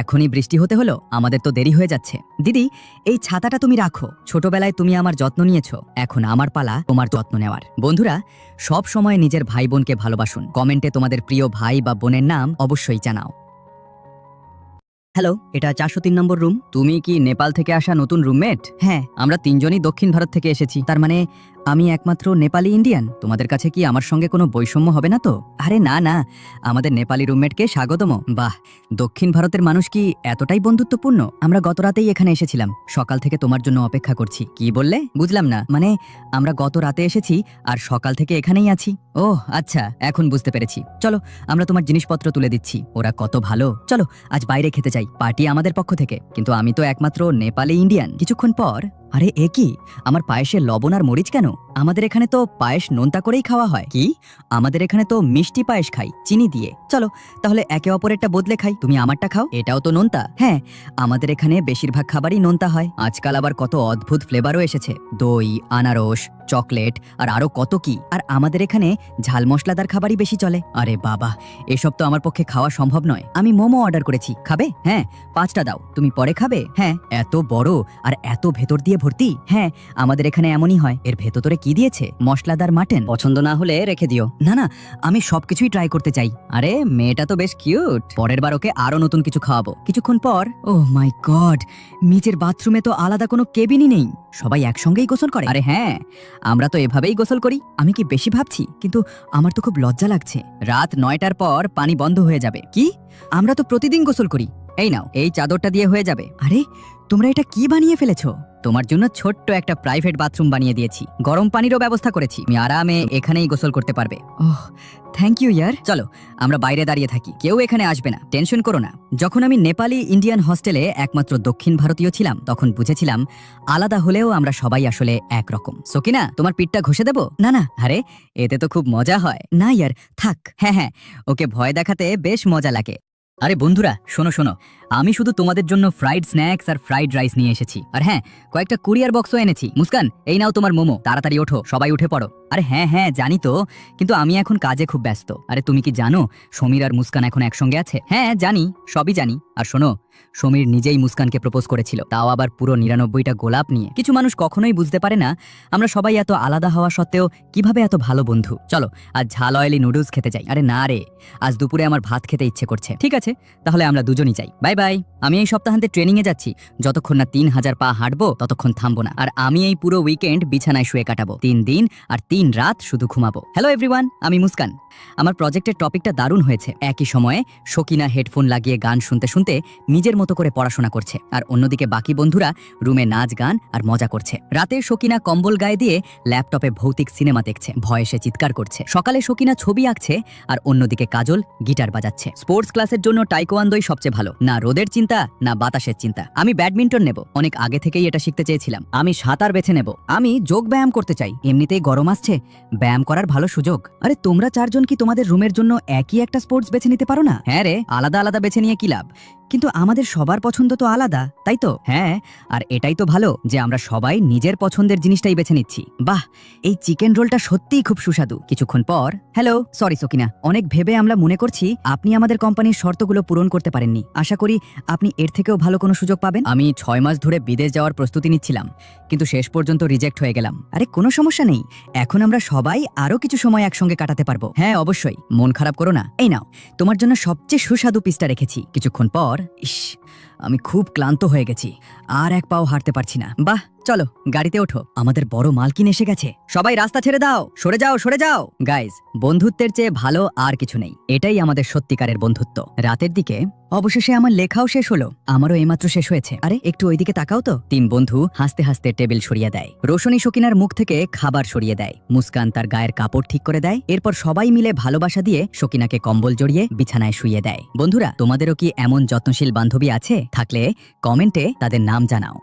এখনই বৃষ্টি হতে হলো, আমাদের তো দেরি হয়ে যাচ্ছে। দিদি, এই ছাতাটা তুমি রাখো। ছোটবেলায় তুমি আমার যত্ন নিয়েছো, এখন আমার পালা তোমার যত্ন নেওয়ার। বন্ধুরা, সব সময় নিজের ভাই বোনকে ভালোবাসুন। কমেন্টে তোমাদের প্রিয় ভাই বা বোনের নাম অবশ্যই জানাও। হ্যালো, এটা 403 নম্বর রুম। তুমি কি নেপাল থেকে আসা নতুন রুমমেট? হ্যাঁ, আমরা 3 জনই দক্ষিণ ভারত থেকে এসেছি। তার মানে আমি একমাত্র নেপালি ইন্ডিয়ান। তোমাদের কাছে কি আমার সঙ্গে কোনো বৈষম্য হবে না তো? আরে না না, আমাদের নেপালি রুমমেটকে স্বাগতম। বাহ, দক্ষিণ ভারতের মানুষ কি এতটাই বন্ধুত্বপূর্ণ? আমরা গত রাতেই এখানে এসেছিলাম, সকাল থেকে তোমার জন্য অপেক্ষা করছি। কি বললে? বুঝলাম না। মানে আমরা গত রাতে এসেছি আর সকাল থেকে এখানেই আছি। ওহ আচ্ছা, এখন বুঝতে পেরেছি। চলো, আমরা তোমার জিনিসপত্র তুলে দিচ্ছি। ওরা কত ভালো। চলো আজ বাইরে খেতে যাই, পার্টি আমাদের পক্ষ থেকে। কিন্তু আমি তো একমাত্র নেপালি ইন্ডিয়ান। কিছুক্ষণ পর, আরে এ কি, আমার পায়েসে লবণ আর মরিচ কেন? আমাদের এখানে তো পায়েস নোনতা করেই খাওয়া হয়। কি? আমাদের এখানে তো মিষ্টি পায়েস খাই, চিনি দিয়ে। চলো তাহলে একে অপরেরটা বদলে খাই। তুমি আমারটা খাও, এটাও তো নোনতা। হ্যাঁ, আমাদের এখানে বেশিরভাগ খাবারই নোনতা হয়। আজকাল আবার কত অদ্ভুত ফ্লেভারও এসেছে। দই, আনারস, চকলেট আর আরো কত কি। আর আমাদের এখানে ঝাল মশলাদার খাবারই বেশি চলে। আরে বাবা, এসব তো আমার পক্ষে খাওয়া সম্ভব নয়। আমি মোমো অর্ডার করেছি, খাবে? হ্যাঁ, 5টা দাও। তুমি পরে খাবে? হ্যাঁ। এত বড় আর এত ভেতর দিয়ে ভর্তি? হ্যাঁ, আমাদের এখানে এমনই হয়। এর ভেতরে কি দিয়েছে? মশলাদার মাটন। পছন্দ না হলে রেখে দিও। না না, আমি সবকিছুই ট্রাই করতে চাই। আরে মেয়েটা তো বেশ কিউট, পরের বার ওকে আরো নতুন কিছু খাওয়াবো। কিছুক্ষণ পর, ও মাই গড, নিচের বাথরুমে তো আলাদা কোনো কেবিনই নেই, সবাই একসঙ্গেই গোসল করে। আরে হ্যাঁ, আমরা তো এভাবেই গোসল করি। আমি কি বেশি ভাবছি? কিন্তু আমার তো খুব লজ্জা লাগছে। রাত 9টার পর পানি বন্ধ হয়ে যাবে। কি? আমরা তো প্রতিদিন গোসল করি। এই নাও, এই চাদরটা দিয়ে হয়ে যাবে। আরে তোমরা এটা কি বানিয়ে ফেলেছো? তোমার জন্য ছোট্ট একটা প্রাইভেট বাথরুম বানিয়ে দিয়েছি, গরম পানিরও ব্যবস্থা করেছি। তুমি আরামে এখানেই গোসল করতে পারবে। ওহ, থ্যাংক ইউ ইয়ার। চলো আমরা বাইরে দাঁড়িয়ে থাকি, কেউ এখানে আসবে না, টেনশন করো না। যখন আমি নেপালি ইন্ডিয়ান হস্টেলে একমাত্র দক্ষিণ ভারতীয় ছিলাম, তখন বুঝেছিলাম আলাদা হলেও আমরা সবাই আসলে একরকম। সকিনা, তোমার পিঠটা ঘষে দেবো? না না, আরে এতে তো খুব মজা হয়। না ইয়ার, থাক। হ্যাঁ হ্যাঁ, ওকে ভয় দেখাতে বেশ মজা লাগে। আরে বন্ধুরা, শোনো শোনো, আমি শুধু তোমাদের জন্য ফ্রাইড স্ন্যাক্স আর ফ্রাইড রাইস নিয়ে এসেছি। আর হ্যাঁ, কয়েকটা কুরিয়ার বক্সও এনেছি। মুস্কান, এই নাও তোমার মোমো, তাড়াতাড়ি ওঠো, সবাই উঠে পড়ো। আরে হ্যাঁ হ্যাঁ জানি তো, কিন্তু আমি এখন কাজে খুব ব্যস্ত। আরে তুমি কি জানো সমীর আর মুস্কান এখন একসঙ্গে আছে? হ্যাঁ জানি, সবই জানি। আর শোনো, সমীর নিজেই মুস্কানকে প্রপোজ করেছিল, তাও আবার পুরো 99টা গোলাপ নিয়ে। কিছু মানুষ কখনোই বুঝতে পারে না আমরা সবাই এত আলাদা হওয়া সত্ত্বেও কিভাবে এত ভালো বন্ধু। চলো আজ ঝাল অয়েলি নুডলস খেতে যাই। আরে না রে, আজ দুপুরে আমার ভাত খেতে ইচ্ছে করছে। ঠিক আছে, তাহলে আমরা দুজনই যাই। Bye bye. আমি এই সপ্তাহান্তে ট্রেনিংয়ে যাচ্ছি, যতক্ষণ না 3000 পা হাঁটবো ততক্ষণ থামবো না। আর আমি এই পুরো উইকেন্ড বিছানায় শুয়ে কাটাবো, 3 দিন আর 3 রাত শুধু ঘুমাবো। হ্যালো এভরিওয়ান, আমি মুস্কান। আমার প্রজেক্টের টপিকটা দারুণ হয়েছে। একই সময়ে সকিনা হেডফোন লাগিয়ে গান শুনতে শুনতে নিজের মতো করে পড়াশোনা করছে, আর অন্যদিকে বাকি বন্ধুরা রুমে নাচ গান আর মজা করছে। রাতে সকিনা কম্বল গায়ে দিয়ে ল্যাপটপে ভৌতিক সিনেমা দেখছে, ভয়ে সে চিৎকার করছে। সকালে সকিনা ছবি আঁকছে আর অন্যদিকে কাজল গিটার বাজাচ্ছে। স্পোর্টস ক্লাসের জন্য টাইকোয়ান্দোই সবচেয়ে ভালো, না রোদের চিন্তা না বাতাসের চিন্তা। আমি ব্যাডমিন্টন নেব, অনেক আগে থেকেই এটা শিখতে চেয়েছিলাম। আমি সাঁতার বেছে নেব। আমি যোগ ব্যায়াম করতে চাই, এমনিতেই গরম আসছে, ব্যায়াম করার ভালো সুযোগ। আরে তোমরা 4 জন কি তোমাদের রুমের জন্য একই একটা স্পোর্টস বেছে নিতে পারো না? হ্যাঁ রে, আলাদা আলাদা বেছে নিয়ে কি লাভ? কিন্তু আমাদের সবার পছন্দ তো আলাদা, তাই তো? হ্যাঁ, আর এটাই তো ভালো যে আমরা সবাই নিজের পছন্দের জিনিসটাই বেছে নিচ্ছি। বাহ, এই চিকেন রোলটা সত্যিই খুব সুস্বাদু। কিছুক্ষণ পর, হ্যালো, সরি সকিনা, অনেক ভেবে আমরা মনে করছি আপনি আমাদের কোম্পানির শর্তগুলো পূরণ করতে পারেননি। আশা করি আপনি এর থেকেও ভালো কোনো সুযোগ পাবেন। আমি 6 মাস ধরে বিদেশ যাওয়ার প্রস্তুতি নিচ্ছিলাম, কিন্তু শেষ পর্যন্ত রিজেক্ট হয়ে গেলাম। আরে কোনো সমস্যা নেই, এখন আমরা সবাই আরো কিছু সময় একসঙ্গে কাটাতে পারবো। হ্যাঁ অবশ্যই, মন খারাপ করো না। এই নাও, তোমার জন্য সবচেয়ে সুস্বাদু পিসটা রেখেছি। কিছুক্ষণ পর, ইস, আমি খুব ক্লান্ত হয়ে গেছি, আর এক পাও হাঁটতে পারছি না। বাহ, চলো গাড়িতে ওঠো, আমাদের বড় মালকিন এসে গেছে। সবাই রাস্তা ছেড়ে দাও, সরে যাও সরে যাও। গাইজ, বন্ধুত্বের চেয়ে ভালো আর কিছু নেই, এটাই আমাদের সত্যিকারের বন্ধুত্ব। রাতের দিকে অবশেষে আমার লেখাও শেষ হলো। আমারও এইমাত্র শেষ হয়েছে। আরে একটু ওইদিকে তাকাও তো। 3 বন্ধু হাসতে হাসতে টেবিল সরিয়ে দেয়। রোশনী সকিনার মুখ থেকে খাবার সরিয়ে দেয়। মুস্কান তার গায়ের কাপড় ঠিক করে দেয়। এরপর সবাই মিলে ভালোবাসা দিয়ে সকিনাকে কম্বল জড়িয়ে বিছানায় শুইয়ে দেয়। বন্ধুরা, তোমাদেরও কি এমন যত্নশীল বান্ধবী আছে? থাকলে কমেন্টে তাদের নাম জানাও।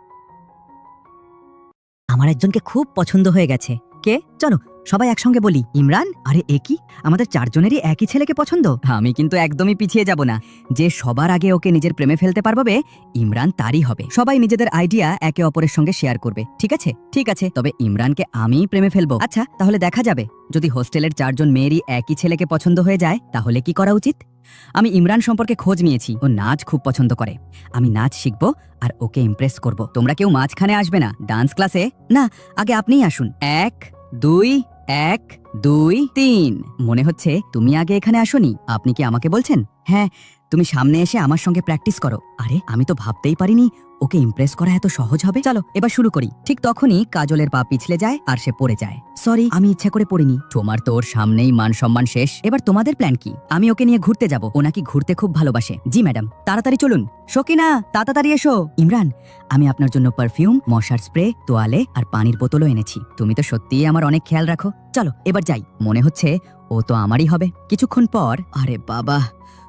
আমার একজনকে খুব পছন্দ হয়ে গেছে। কে? চলো সবাই একসঙ্গে বলি, ইমরান। আরে এ কি, আমাদের 4 জনেরই একই ছেলেকে পছন্দ। আমি কিন্তু একদমই পিছিয়ে যাব না। যে সবার আগে ওকে নিজের প্রেমে ফেলতে পারবে ইমরান তারই হবে। সবাই নিজেদের আইডিয়া একে অপরের সঙ্গে শেয়ার করবে। ঠিক আছে? ঠিক আছে, তবে ইমরানকে আমিই প্রেমে ফেলবো। আচ্ছা, তাহলে দেখা যাবে। যদি হোস্টেলের 4 জন মেয়েরই একই ছেলেকে পছন্দ হয়ে যায় তাহলে কি করা উচিত? আমি ইমরান সম্পর্কে খোঁজ নিয়েছি, ও নাচ খুব পছন্দ করে। আমি নাচ শিখবো আর ওকে ইমপ্রেস করব। তোমরা কেউ মাঝখানে আসবে না ডান্স ক্লাসে। না, আগে আপনিই আসুন। 1 2 1 2 3। মনে হচ্ছে তুমি আগে এখানে আসোনি। আপনি কি আমাকে বলছেন? হ্যাঁ, তুমি সামনে এসে আমার সঙ্গে প্র্যাকটিস করো। আরে আমি তো ভাবতেই পারিনি ওকে ইমপ্রেস করা এত সহজ হবে। চলো এবার শুরু করি। ঠিক তখনই কাজলের পা পিছলে যায় আর সে পড়ে যায়। সরি, আমি ইচ্ছা করে পড়িনি। তোমার তো ওর সামনেই মান সম্মান শেষ। এবার তোমাদের প্ল্যান কি? আমি ওকে নিয়ে ঘুরতে যাব। ও নাকি ঘুরতে খুব ভালোবাসে। জি ম্যাডাম, তাড়াতাড়ি চলুন। সকিনা, তাড়াতাড়ি এসো। ইমরান, আমি আপনার জন্য পারফিউম, মশার স্প্রে, তোয়ালে আর পানির বোতলও এনেছি। তুমি তো সত্যিই আমার অনেক খেয়াল রাখো। চলো এবার যাই। মনে হচ্ছে ও তো আমারই হবে। কিছুক্ষণ পর, আরে বাবা,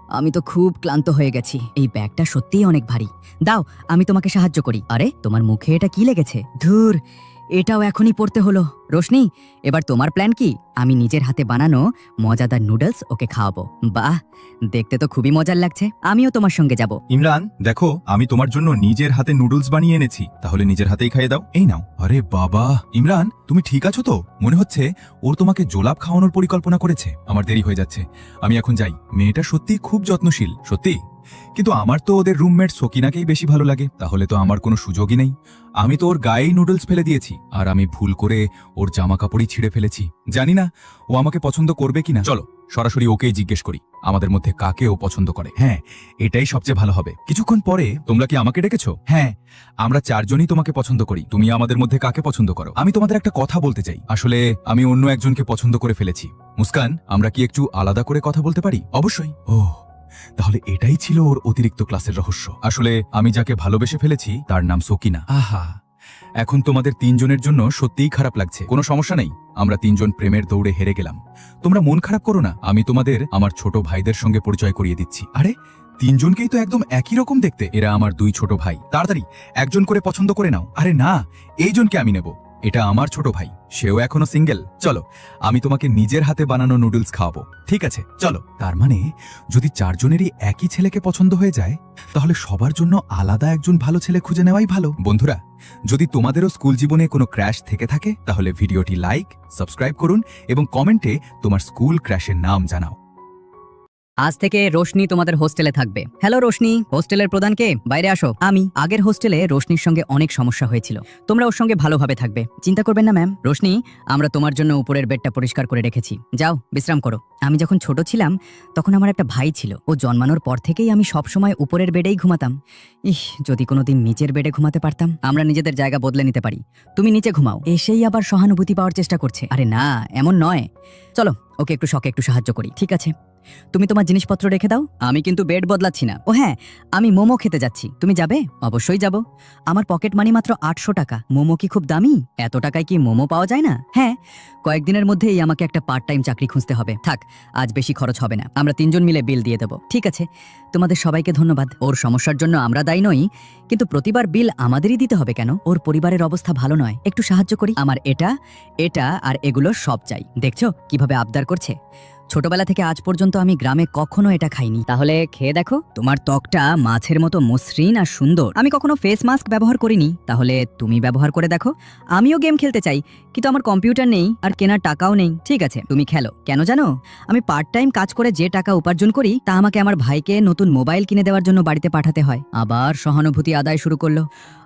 আমি তো খুব ক্লান্ত হয়ে গেছি। এই ব্যাগটা সত্যিই অনেক ভারী। দাও, আমি তোমাকে সাহায্য করি। আরে তোমার মুখে এটা কি লেগেছে? ধুর, এটাও এখনই পড়তে হলো। রোশনি, এবার তোমার প্ল্যান কি? আমি নিজের হাতে বানানো মজাদার নুডলস ওকে খাওয়াবো। বাহ, দেখতে তো খুবই মজার লাগছে। আমিও তোমার সঙ্গে যাব। ইমরান, দেখো আমি তোমার জন্য নিজের হাতে নুডলস বানিয়ে এনেছি, তাহলে নিজের হাতেই খাইয়ে দাও। এই নাও। আরে বাবা, ইমরান তুমি ঠিক আছো তো? মনে হচ্ছে ওর তোমাকে জোলাপ খাওয়ানোর পরিকল্পনা করেছে। আমার দেরি হয়ে যাচ্ছে, আমি এখন যাই। মেয়েটা সত্যি খুব যত্নশীল, সত্যি। কিন্তু আমার তো ওদের রুমমেট সকিনাকেই বেশি ভালো লাগে, তাহলে তো আমার কোনো সুযোগই নেই। আমি তো ওর গায়েই নুডলস ফেলে দিয়েছি, আর আমি ভুল করে ওর জামা কাপড়ই ছিঁড়ে ফেলেছি। জানি না ও আমাকে পছন্দ করবে কিনা। চলো সরাসরি ওকেই জিজ্ঞেস করি আমাদের মধ্যে কাকে ও পছন্দ করে। হ্যাঁ, এটাই সবচেয়ে ভালো হবে। কিছুক্ষণ পরে তোমরা কি আমাকে ডেকেছো? হ্যাঁ, আমরা চারজনই তোমাকে পছন্দ করি। তুমি আমাদের মধ্যে কাকে পছন্দ করো? আমি তোমাদের একটা কথা বলতে চাই। আসলে আমি অন্য একজনকে পছন্দ করে ফেলেছি। মুস্কান, আমরা কি একটু আলাদা করে কথা বলতে পারি? অবশ্যই। তাহলে এটাই ছিল ওর অতিরিক্ত ক্লাসের রহস্য। আসলে আমি যাকে ভালোবেসে ফেলেছি তার নাম সকিনা। আহা, এখন তোমাদের তিনজনের জন্য সত্যিই খারাপ লাগছে। কোনো সমস্যা নেই, আমরা তিনজন প্রেমের দৌড়ে হেরে গেলাম। তোমরা মন খারাপ করো না, আমি তোমাদের আমার ছোট ভাইদের সঙ্গে পরিচয় করিয়ে দিচ্ছি। আরে, তিনজনকেই তো একদম একই রকম দেখতে। এরা আমার দুই ছোট ভাই। তাড়াতাড়ি একজন করে পছন্দ করে নাও। আরে না, এইজনকে আমি নেব। এটা আমার ছোট ভাই, সেও এখনো সিঙ্গেল। চলো, আমি তোমাকে নিজের হাতে বানানো নুডলস খাওয়াবো। ঠিক আছে, চলো। তার মানে যদি চারজনেরই একই ছেলেকে পছন্দ হয়ে যায়, তাহলে সবার জন্য আলাদা একজন ভালো ছেলে খুঁজে নেওয়াই ভালো। বন্ধুরা, যদি তোমাদেরও স্কুল জীবনে কোনো ক্র্যাশ থেকে থাকে, তাহলে ভিডিওটি লাইক, সাবস্ক্রাইব করুন এবং কমেন্টে তোমার স্কুল ক্র্যাশের নাম জানাও। আজ থেকে রোশনি তোমাদের হোস্টেলে থাকবে। হ্যালো রোশনি, হোস্টেলের প্রধান কে? বাইরে আসো। আমি। আগের হোস্টেলে রোশনির সঙ্গে অনেক সমস্যা হয়েছিল, তোমরা ওর সঙ্গে ভালোভাবে থাকবে, চিন্তা করবেন না ম্যাম। রোশনি, আমরা তোমার জন্য উপরের বেডটা পরিষ্কার করে রেখেছি, যাও বিশ্রাম করো। আমি যখন ছোট ছিলাম তখন আমার একটা ভাই ছিল। ও জন্মানোর পর থেকেই আমি সবসময় উপরের বেডেই ঘুমাতাম। যদি কোনোদিন নিচের বেডে ঘুমাতে পারতাম। আমরা নিজেদের জায়গা বদলে নিতে পারি। তুমি নিচে ঘুমাও। এসেই আবার সহানুভূতি পাওয়ার চেষ্টা করছে। আরে না, এমন নয়। চলো, ওকে একটু শখে একটু সাহায্য করি। ঠিক আছে, তুমি তোমার জিনিসপত্র রেখে দাও। আমি কিন্তু বেড বদলাচ্ছি না। ও হ্যাঁ, আমি মোমো খেতে যাচ্ছি, তুমি যাবে? অবশ্যই যাব। আমার পকেট মানি মাত্র 800 টাকা। মোমো কি খুব দামি? এত টাকায় কি মোমো পাওয়া যায় না? হ্যাঁ, কয়েকদিনের মধ্যেই আমাকে একটা পার্ট টাইম চাকরি খুঁজতে হবে। থাক, আজ বেশি খরচ হবে না, আমরা তিনজন মিলে বিল দিয়ে দেব। ঠিক আছে, তোমাদের সবাইকে ধন্যবাদ। ওর সমস্যার জন্য আমরা দায়ী নই, কিন্তু প্রতিবার বিল আমাদেরই দিতে হবে কেন? ওর পরিবারের অবস্থা ভালো নয়, একটু সাহায্য করি। আমার এটা এটা আর এগুলো সব চাই। দেখছো কিভাবে আবদার করছে? ছোটবেলা থেকে আজ পর্যন্ত আমি গ্রামে কখনো এটা খাইনি। তাহলে খেয়ে দেখো, তোমার ত্বকটা মাছের মতো মসৃণ আর সুন্দর। আমি কখনো ফেস মাস্ক ব্যবহার করিনি, তাহলে তুমি ব্যবহার করে দেখো। আমিও গেম খেলতে চাই, কিন্তু আমার কম্পিউটার নেই আর কেনার টাকাও নেই। ঠিক আছে, তুমি খেলো। কেন জানো? আমি পার্ট টাইম কাজ করে যে টাকা উপার্জন করি তা আমাকে আমার ভাইকে নতুন মোবাইল কিনে দেওয়ার জন্য বাড়িতে পাঠাতে হয়। আবার সহানুভূতি আদায় শুরু করলো।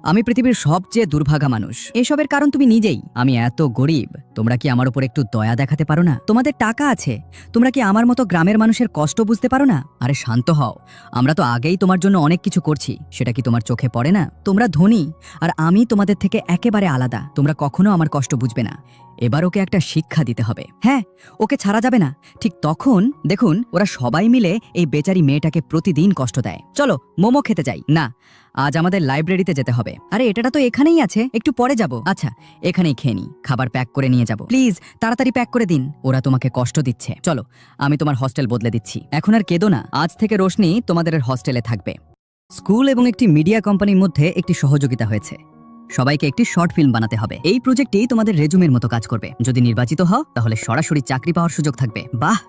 আমি পৃথিবীর সবচেয়ে দুর্ভাগা মানুষ। এসবের কারণ তুমি নিজেই। আমি এত গরিব, তোমরা কি আমার উপর একটু দয়া দেখাতে পারো না? তোমাদের টাকা আছে, তোমরা কি আমার মতো গ্রামের মানুষের কষ্ট বুঝতে পারো না? আরে শান্ত হও, আমরা তো আগেই তোমার জন্য অনেক কিছু করছি, সেটা কি তোমার চোখে পড়ে না? তোমরা ধনী আর আমি তোমাদের থেকে একেবারে আলাদা। তোমরা কখনো আমার কষ্ট বুঝবে না। এবার ওকে একটা শিক্ষা দিতে হবে। হ্যাঁ, ওকে ছাড়া যাবে না। ঠিক তখন দেখুন, ওরা সবাই মিলে এই বেচারি মেয়েটাকে প্রতিদিন কষ্ট দেয়। চলো মোমো খেতে যাই। না, আজ আমাদের লাইব্রেরিতে যেতে হবে। আরে এটা তো এখানেই আছে, একটু পরে যাব। আচ্ছা, এখানেই খেয়ে নি, খাবার প্যাক করে নিয়ে যাব। প্লিজ তাড়াতাড়ি প্যাক করে দিন, ওরা তোমাকে কষ্ট দিচ্ছে। চলো, আমি তোমার হস্টেল বদলে দিচ্ছি। এখন আর কেঁদো না, আজ থেকে রোশনি তোমাদের হস্টেলে থাকবে। স্কুল এবং একটি মিডিয়া কোম্পানির মধ্যে একটি সহযোগিতা হয়েছে। সবাইকে একটি শর্ট ফিল্ম বানাতে হবে। এই প্রজেক্টটি তোমাদের রেজুমের মতো কাজ করবে। যদি নির্বাচিত হও তাহলে সরাসরি চাকরি পাওয়ার সুযোগ থাকবে। বাহ,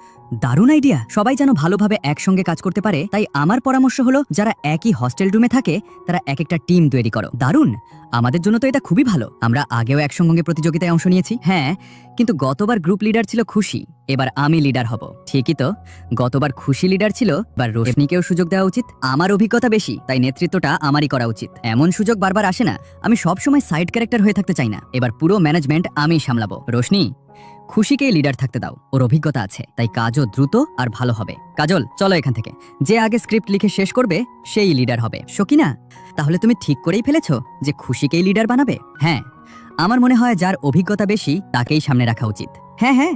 দারুণ আইডিয়া। সবাই যেন ভালোভাবে একসঙ্গে কাজ করতে পারে, তাই আমার পরামর্শ হলো যারা একই হস্টেল রুমে থাকে তারা এক একটা টিম তৈরি করো। দারুণ, আমাদের জন্য তো এটা খুবই ভালো। আমরা আগেও একসঙ্গে প্রতিযোগিতায় অংশ নিয়েছি। হ্যাঁ, কিন্তু গতবার গ্রুপ লিডার ছিল খুশি, এবার আমি লিডার হব। ঠিকই তো, গতবার খুশি লিডার ছিল, এবার রোশনিকেও সুযোগ দেওয়া উচিত। আমার অভিজ্ঞতা বেশি, তাই নেতৃত্বটা আমারই করা উচিত। এমন সুযোগ বারবার আসে না। আমি সবসময় সাইড ক্যারেক্টার হয়ে থাকতে চাই না। এবার পুরো ম্যানেজমেন্ট আমি সামলাবো। রোশনি, খুশিকেই লিডার থাকতে দাও, ওর অভিজ্ঞতা আছে, তাই কাজও দ্রুত আর ভালো হবে। কাজল, চলো এখান থেকে। যে আগে স্ক্রিপ্ট লিখে শেষ করবে সেই লিডার হবে। সকিনা, তাহলে তুমি ঠিক করেই ফেলেছো যে খুশিকেই লিডার বানাবে? হ্যাঁ, আমার মনে হয় যার অভিজ্ঞতা বেশি তাকেই সামনে রাখা উচিত। হ্যাঁ হ্যাঁ,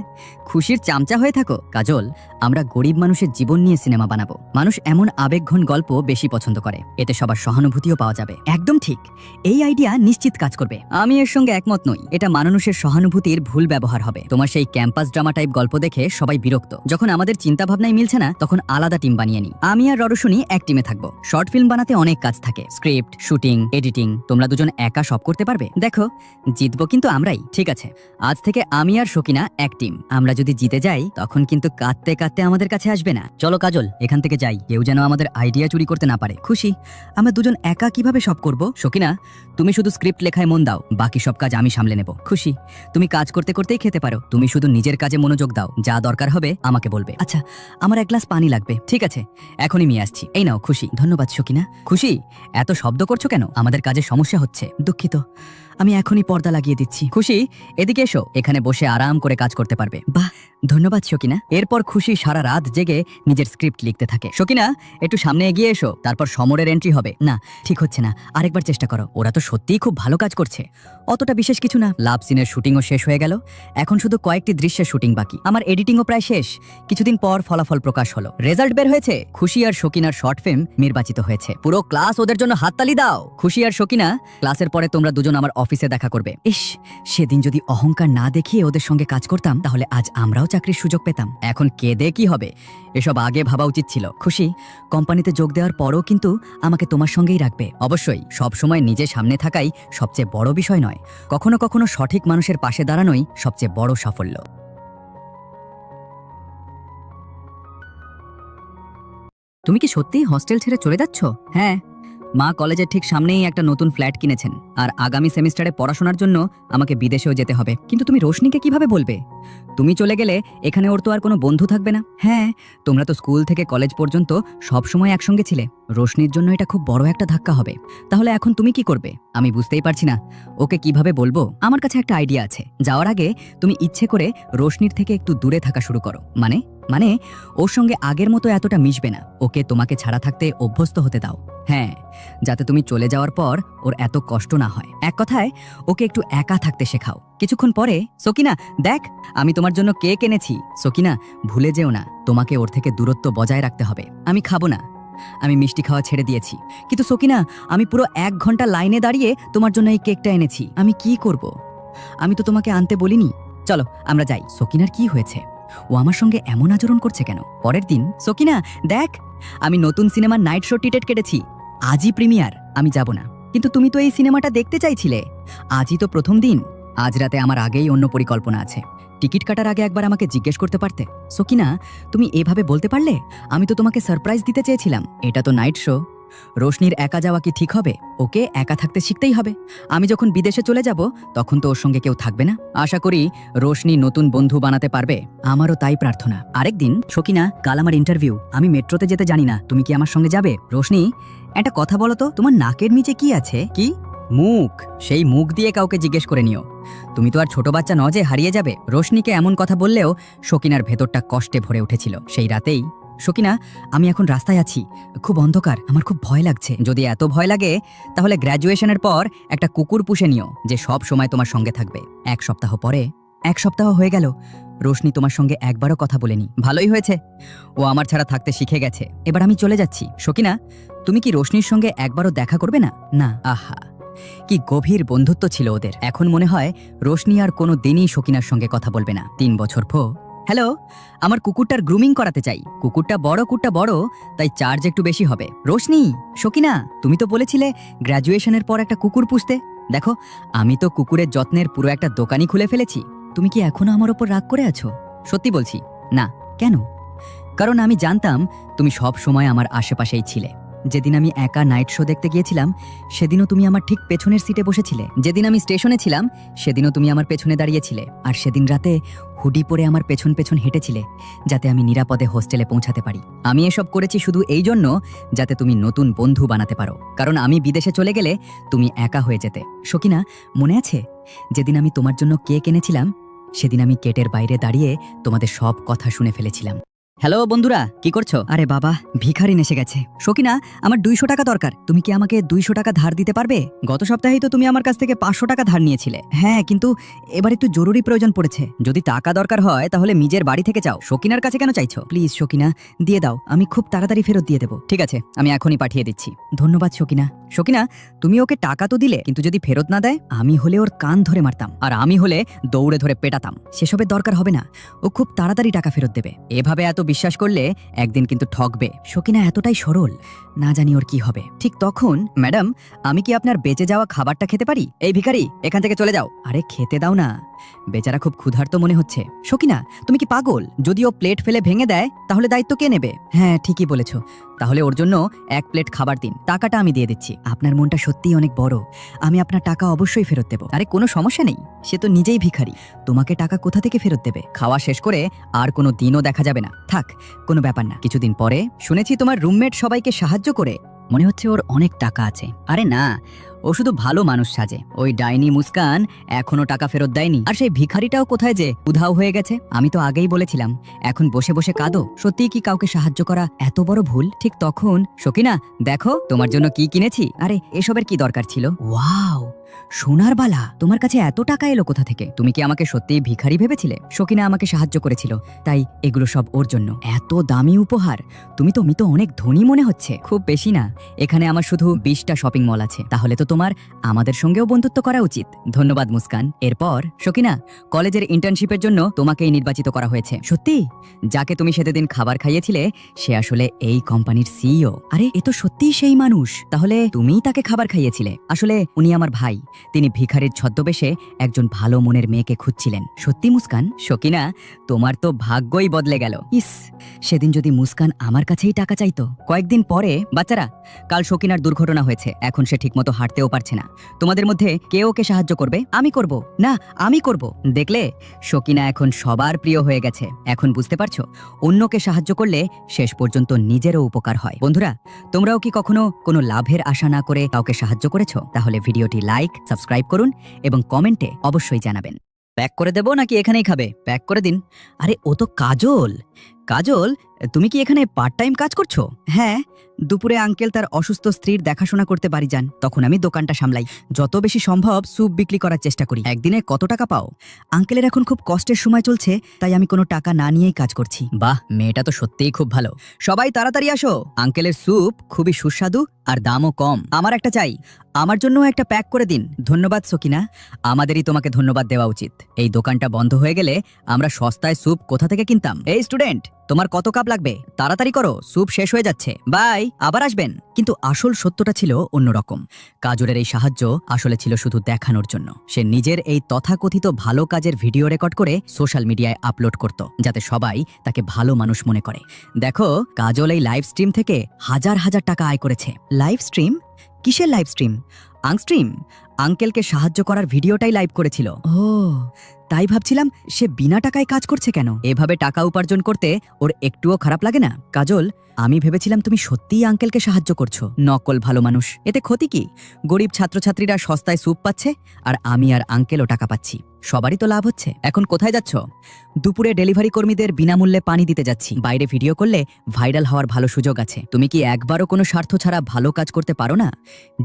খুশির চামচা হয়ে থাকো। কাজল, আমরা গরিব মানুষের জীবন নিয়ে সিনেমা বানাবো। মানুষ এমন আবেগঘন গল্প বেশি পছন্দ করে, এতে সবার সহানুভূতিও পাওয়া যাবে। একদম ঠিক, এই আইডিয়া নিশ্চিত কাজ করবে। আমি এর সঙ্গে একমত নই। এটা মানুষের সহানুভূতির ভুল ব্যবহার হবে। তোমার সেই ক্যাম্পাস ড্রামা টাইপ গল্প দেখে সবাই বিরক্ত। যখন আমাদের চিন্তা ভাবনাই মিলছে না, তখন আলাদা টিম বানিয়ে নি। আমি আর ররশুনি এক টিমে থাকবো। শর্ট ফিল্ম বানাতে অনেক কাজ থাকে, স্ক্রিপ্ট, শুটিং, এডিটিং। তোমরা দুজন একা সব করতে পারবে? দেখো, জিতবো কিন্তু আমরাই। ঠিক আছে, আজ থেকে আমি আর শকিনা এক টিম। আমরা যদি জিতে যাই, তখন কিন্তু কাঁদতে কাঁদতে আমাদের কাছে আসবে না। চলো কাজল, এখান থেকে যাই। কেউ যেন আমাদের আইডিয়া চুরি করতে না পারে। খুশি, আমরা দুজন একা কিভাবে সব করব? শকিনা, তুমি শুধু স্ক্রিপ্ট লেখায় মন দাও, বাকি সব কাজ আমি সামলে নেব। খুশি, তুমি কাজ করতে করতেই খেতে পারো। তুমি শুধু নিজের কাজে মনোযোগ দাও। যা দরকার হবে আমাকে বলবে। আচ্ছা, আমার এক গ্লাস পানি লাগবে। ঠিক আছে, এখনই নিয়ে আসছি। এই নাও। খুশি, ধন্যবাদ শকিনা। খুশি, এত শব্দ করছো কেন? আমাদের কাজে সমস্যা হচ্ছে। দুঃখিত, আমি এখনই পর্দা লাগিয়ে দিচ্ছি। খুশি, এদিকে এসো। এখানে বসে আরাম করে কাজ করতে পারবে। বাহ, ধন্যবাদ শকিনা। এরপর খুশি সারা রাত জেগে নিজের স্ক্রিপ্ট লিখতে থাকে। শকিনা, একটু সামনে এগিয়ে এসো। তারপর সমরের এন্ট্রি হবে। না, ঠিক হচ্ছে না, আরেকবার চেষ্টা করো। ওরা তো সত্যিই খুব ভালো কাজ করছে। অতটা বিশেষ কিছু না। লাভ সিনের শুটিংও শেষ হয়ে গেল। এখন শুধু কয়েকটি দৃশ্যের শুটিং বাকি। আমার এডিটিংও প্রায় শেষ। কিছুদিন পর ফলাফল প্রকাশ হলো। রেজাল্ট বের হয়েছে। খুশি আর শকিনার শর্ট ফিল্ম নির্বাচিত হয়েছে। পুরো ক্লাস ওদের জন্য হাততালি দাও। খুশি আর শকিনা, ক্লাসের পরে তোমরা দুজন আমার অফিসে দেখা করবে। ইস, সেদিন যদি অহংকার না দেখিয়ে ওদের সঙ্গে কাজ করতাম, তাহলে আজ আমরাও চাকরির সুযোগ পেতাম। এখন কেঁদে কি হবে? এসব আগে ভাবা উচিত ছিল। খুশি, কোম্পানিতে যোগ দেওয়ার পরও কিন্তু আমাকে তোমার সঙ্গেই রাখবে। অবশ্যই। সব সময় নিজে সামনে থাকাই সবচেয়ে বড় বিষয় নয়, কখনো কখনো সঠিক মানুষের পাশে দাঁড়ানোই সবচেয়ে বড় সাফল্য। তুমি কি সত্যিই হস্টেল ছেড়ে চলে যাচ্ছ? হ্যাঁ, মা কলেজের ঠিক সামনেই একটা নতুন ফ্ল্যাট কিনেছেন, আর আগামী সেমিস্টারে পড়াশোনার জন্য আমাকে বিদেশেও যেতে হবে। কিন্তু তুমি রোশনিকে কিভাবে বলবে? তুমি চলে গেলে এখানে ওর তো আর কোনো বন্ধু থাকবে না। হ্যাঁ, তোমরা তো স্কুল থেকে কলেজ পর্যন্ত সব সময় একসঙ্গে ছিলে। রোশনির জন্য এটা খুব বড় একটা ধাক্কা হবে। তাহলে এখন তুমি কি করবে? আমি বুঝতেই পারছি না ওকে কিভাবে বলবো। আমার কাছে একটা আইডিয়া আছে। যাওয়ার আগে তুমি ইচ্ছে করে রোশনির থেকে একটু দূরে থাকা শুরু করো। মানে মানে ওর সঙ্গে আগের মতো এতটা মিশবে না। ওকে তোমাকে ছাড়া থাকতে অভ্যস্ত হতে দাও। হ্যাঁ, যাতে তুমি চলে যাওয়ার পর ওর এত কষ্ট না হয়। এক কথায়, ওকে একটু একা থাকতে শেখাও। কিছুক্ষণ পরে, সকিনা দেখ, আমি তোমার জন্য কেক এনেছি। সকিনা, ভুলে যেও না, তোমাকে ওর থেকে দূরত্ব বজায় রাখতে হবে। আমি খাবো না, আমি মিষ্টি খাওয়া ছেড়ে দিয়েছি। কিন্তু সকিনা, আমি পুরো 1 ঘন্টা লাইনে দাঁড়িয়ে তোমার জন্য এই কেকটা এনেছি। আমি কি করব? আমি তো তোমাকে আনতে বলিনি। চলো আমরা যাই। সকিনার কি হয়েছে? ও আমার সঙ্গে এমন আচরণ করছে কেন? পরের দিন, সকিনা দেখ, আমি নতুন সিনেমার নাইট শো টিকেট কেটেছি। আজই প্রিমিয়ার। আমি যাব না। কিন্তু তুমি তো এই সিনেমাটা দেখতে চাইছিলে। আজই তো প্রথম দিন। আজ রাতে আমার আগেই অন্য পরিকল্পনা আছে। টিকিট কাটার আগে একবার আমাকে জিজ্ঞেস করতে পারতে। সকিনা, তুমি এভাবে বলতে পারলে? আমি তো তোমাকে সারপ্রাইজ দিতে চেয়েছিলাম। এটা তো নাইট শো। রোশনির একা যাওয়া কি ঠিক হবে? ওকে একা থাকতে শিখতেই হবে। আমি যখন বিদেশে চলে যাব, তখন তো ওর সঙ্গে কেউ থাকবে না। আশা করি রোশনি নতুন বন্ধু বানাতে পারবে। আমারও তাই প্রার্থনা। আরেকদিন, সকিনা, কাল আমার ইন্টারভিউ। আমি মেট্রোতে যেতে জানি না। তুমি কি আমার সঙ্গে যাবে? রোশনি, একটা কথা বলো তো, তোমার নাকের নিচে কি আছে? কি? মুখ। সেই মুখ দিয়ে কাউকে জিজ্ঞেস করে নিও। তুমি তো আর ছোট বাচ্চা ন যে হারিয়ে যাবে। রোশনিকে এমন কথা বললেও সকিনার ভেতরটা কষ্টে ভরে উঠেছিল। সেই রাতেই, সকিনা, আমি এখন রাস্তায় আছি। খুব অন্ধকার, আমার খুব ভয় লাগছে। যদি এত ভয় লাগে, তাহলে গ্র্যাজুয়েশনের পর একটা কুকুর পুষে নিও, যে সব সময় তোমার সঙ্গে থাকবে। 1 সপ্তাহ পরে, 1 সপ্তাহ হয়ে গেল, রোশনি তোমার সঙ্গে একবারও কথা বলেনি। ভালোই হয়েছে, ও আমার ছাড়া থাকতে শিখে গেছে। এবার আমি চলে যাচ্ছি। সকিনা, তুমি কি রোশনির সঙ্গে একবারও দেখা করবে না? না। আহা, কি গভীর বন্ধুত্ব ছিল ওদের। এখন মনে হয় রোশনি আর কোনো দিনই সকিনার সঙ্গে কথা বলবে না। 3 বছর পর, হ্যালো, আমার কুকুরটার গ্রুমিং করাতে চাই। কুকুরটা বড়, তাই চার্জ একটু বেশি হবে। রোশনি, সকিনা, তুমি তো বলেছিলে গ্র্যাজুয়েশনের পর একটা কুকুর পুষতে। দেখো, আমি তো কুকুরের যত্নের পুরো একটা দোকানই খুলে ফেলেছি। তুমি কি এখনো আমার ওপর রাগ করে আছো? সত্যি বলছি। না। কেন? কারণ আমি জানতাম তুমি সব সময় আমার আশেপাশেই ছিলে। যেদিন আমি একা নাইট শো দেখতে গিয়েছিলাম, সেদিনও তুমি আমার ঠিক পেছনের সিটে বসেছিলে। যেদিন আমি স্টেশনে ছিলাম, সেদিনও তুমি আমার পেছনে দাঁড়িয়েছিলে। আর সেদিন রাতে হুডি পরে আমার পেছন পেছন হেঁটেছিলে, যাতে আমি নিরাপদে হোস্টেলে পৌঁছাতে পারি। আমি এসব করেছি শুধু এই জন্য, যাতে তুমি নতুন বন্ধু বানাতে পারো। কারণ আমি বিদেশে চলে গেলে তুমি একা হয়ে যেতে। সকিনা, মনে আছে যেদিন আমি তোমার জন্য কেক এনেছিলাম? সেদিন আমি গেটের বাইরে দাঁড়িয়ে তোমাদের সব কথা শুনে ফেলেছিলাম। হ্যালো বন্ধুরা, কি করছো? আরে বাবা, ভিখারিন এসে গেছে। সকিনা, আমার 200 টাকা দরকার। তুমি কি আমাকে 200 টাকা ধার দিতে পারবে? গত সপ্তাহেই তো তুমি আমার কাছ থেকে 500 টাকা ধার নিয়েছিলে। হ্যাঁ, কিন্তু এবার একটু জরুরি প্রয়োজন পড়েছে। যদি টাকা দরকার হয় তাহলে নিজের বাড়ি থেকে চাও, সকিনার কাছে কেন চাইছো? প্লিজ সকিনা, দিয়ে দাও, আমি খুব তাড়াতাড়ি ফেরত দিয়ে দেবো। ঠিক আছে, আমি এখনই পাঠিয়ে দিচ্ছি। ধন্যবাদ সকিনা। সকিনা, তুমি ওকে টাকা তো দিলে, কিন্তু যদি ফেরত না দেয়, আমি হলে ওর কান ধরে মারতাম, আর আমি হলে দৌড়ে ধরে পেটাতাম। সেসবের দরকার হবে না, ও খুব তাড়াতাড়ি টাকা ফেরত দেবে। এভাবে এত বিশ্বাস করলে একদিন কিন্তু ঠকবে। সকিনা এতটাই সরল, না জানি ওর কি হবে। ঠিক তখন, ম্যাডাম, আমি কি আপনার বেঁচে যাওয়া খাবারটা খেতে পারি? এই ভিখারি, এখান থেকে চলে যাও। আরে খেতে দাও না, বেচারা খুব ক্ষুধার্ত মনে হচ্ছে। সকিনা, তুমি কি পাগল? যদি ও প্লেট ফেলে ভেঙে দেয় তাহলে দায়িত্ব কে নেবে? হ্যাঁ, ঠিকই বলেছো। তাহলে ওর জন্য 1 প্লেট খাবার দিন, টাকাটা আমি দিয়ে দিচ্ছি। আপনার মনটা সত্যিই অনেক বড়, আমি আপনার টাকা অবশ্যই ফেরত দেব। আরে কোনো সমস্যা নেই, সে তো নিজেই ভিখারি, তোমাকে টাকা কোথা থেকে ফেরত দেবে? খাওয়া শেষ করে আর কোনো দিনও দেখা যাবে না। থাক, কোনো ব্যাপার না। কিছুদিন পরে শুনেছি তোমার রুমমেট সবাইকে সাহায্য করে, মনে হচ্ছে ওর অনেক টাকা আছে। আরে না, ও শুধু ভালো মানুষ সাজে। ওই ডাইনি মুস্কান এখনো টাকা ফেরত দেয়নি, আর সেই ভিখারিটাও কোথায় যে উধাও হয়ে গেছে। আমি তো আগেই বলেছিলাম, এখন বসে বসে কাঁদো। সত্যিই কি কাউকে সাহায্য করা এত বড় ভুল? ঠিক তখন, সকিনা, দেখো তোমার জন্য কি কিনেছি। আরে এসবের কি দরকার ছিল? ওয়াও, সোনার বালা! তোমার কাছে এত টাকা এলো কোথা থেকে? তুমি কি আমাকে সত্যিই ভিখারি ভেবেছিলে? সকিনা আমাকে সাহায্য করেছিল, তাই এগুলো সব ওর জন্য। এত দামি উপহার! তুমি তো অনেক ধনী মনে হচ্ছে। খুব বেশি না, এখানে আমার শুধু 20টা শপিং মল আছে। তাহলে তো তোমার আমাদের সঙ্গেও বন্ধুত্ব করা উচিত। ধন্যবাদ মুস্কান। এরপর, সকিনা, কলেজের ইন্টার্নশিপের জন্য তোমাকেই নির্বাচিত করা হয়েছে। সত্যি? যাকে তুমি সেদিন খাবার খাইয়েছিলে সে আসলে এই কোম্পানির সিইও। আরে এ তো সত্যিই সেই মানুষ। তাহলে তুমিই তাকে খাবার খাইয়েছিলে? আসলে উনি আমার ভাই, তিনি ভিখারির ছদ্মবেশে একজন ভালো মনের মেয়েকে খুঁজছিলেন। সত্যি মুস্কান? সকিনা, তোমার তো ভাগ্যই বদলে গেল। ইস, সেদিন যদি মুস্কান আমার কাছেই টাকা চাইতো। কয়েকদিন পরে, বাচ্চারা, কাল সকিনার দুর্ঘটনা হয়েছে, এখন সে ঠিকমতো হাঁটতেও পারছে না। তোমাদের মধ্যে কে ওকে সাহায্য করবে? আমি করব। না, আমি করব। দেখলে, সকিনা এখন সবার প্রিয় হয়ে গেছে। এখন বুঝতে পারছো, অন্যকে সাহায্য করলে শেষ পর্যন্ত নিজেরও উপকার হয়। বন্ধুরা, তোমরাও কি কখনো কোনো লাভের আশা না করে কাউকে সাহায্য করেছো? তাহলে ভিডিওটি লাইক, সাবস্ক্রাইব করুন এবং কমেন্টে অবশ্যই জানাবেন। প্যাক করে দেবো নাকি এখানেই খাবে? প্যাক করে দিন। আরে ও তো কাজল। কাজল, তুমি কি এখানে পার্ট টাইম কাজ করছো? হ্যাঁ, দুপুরে আঙ্কেল তার অসুস্থ স্ত্রীর দেখাশোনা করতে বাড়ি যান, তখন আমি দোকানটা সামলাই। যত বেশি সম্ভব স্যুপ বিক্রি করার চেষ্টা করি। একদিনে কত টাকা পাও? আঙ্কেলের এখন খুব কষ্টের সময় চলছে, তাই আমি কোনো টাকা না নিয়েই কাজ করছি। বাহ, মেয়েটা তো সত্যিই খুব ভালো। সবাই তাড়াতাড়ি আসো, আঙ্কেলের স্যুপ খুবই সুস্বাদু আর দামও কম। আমার একটা চাই। আমার জন্য একটা প্যাক করে দিন। ধন্যবাদ সকিনা, আমাদেরই তোমাকে ধন্যবাদ দেওয়া উচিত। এই দোকানটা বন্ধ হয়ে গেলে আমরা সস্তায় স্যুপ কোথা থেকে কিনতাম? এই স্টুডেন্ট, তোমার কত কাপ লাগবে? তাড়াতাড়ি করো, স্যুপ শেষ হয়ে যাচ্ছে। বাই, আবার আসবেন। কিন্তু আসল সত্যটা ছিল অন্যরকম। কাজলের এই সাহায্য আসলে ছিল শুধু দেখানোর জন্য। সে নিজের এই তথাকথিত ভালো কাজের ভিডিও রেকর্ড করে সোশ্যাল মিডিয়ায় আপলোড করত, যাতে সবাই তাকে ভালো মানুষ মনে করে। দেখো, কাজল এই লাইভ স্ট্রিম থেকে হাজার হাজার টাকা আয় করেছে। Live stream? কিসের লাইভ স্ট্রিম? আংস্ট্রিম, আঙ্কেলকে সাহায্য করার ভিডিওটাই লাইভ করেছিল। ও, তাই ভাবছিলাম সে বিনা টাকায় কাজ করছে কেন। এভাবে টাকা উপার্জন করতে ওর একটুও খারাপ লাগে না? কাজল, আমি ভেবেছিলাম তুমি সত্যিই আঙ্কেলকে সাহায্য করছো। নকল ভালো মানুষ। এতে ক্ষতি কি? গরিব ছাত্রছাত্রীরা সস্তায় স্যুপ পাচ্ছে, আর আমি আর আঙ্কেলও টাকা পাচ্ছি। সবারই তো লাভ হচ্ছে। এখন কোথায় যাচ্ছ? দুপুরে ডেলিভারি কর্মীদের বিনামূল্যে পানি দিতে যাচ্ছি। বাইরে ভিডিও করলে ভাইরাল হওয়ার ভালো সুযোগ আছে। তুমি কি একবারও কোনো স্বার্থ ছাড়া ভালো কাজ করতে পারো না?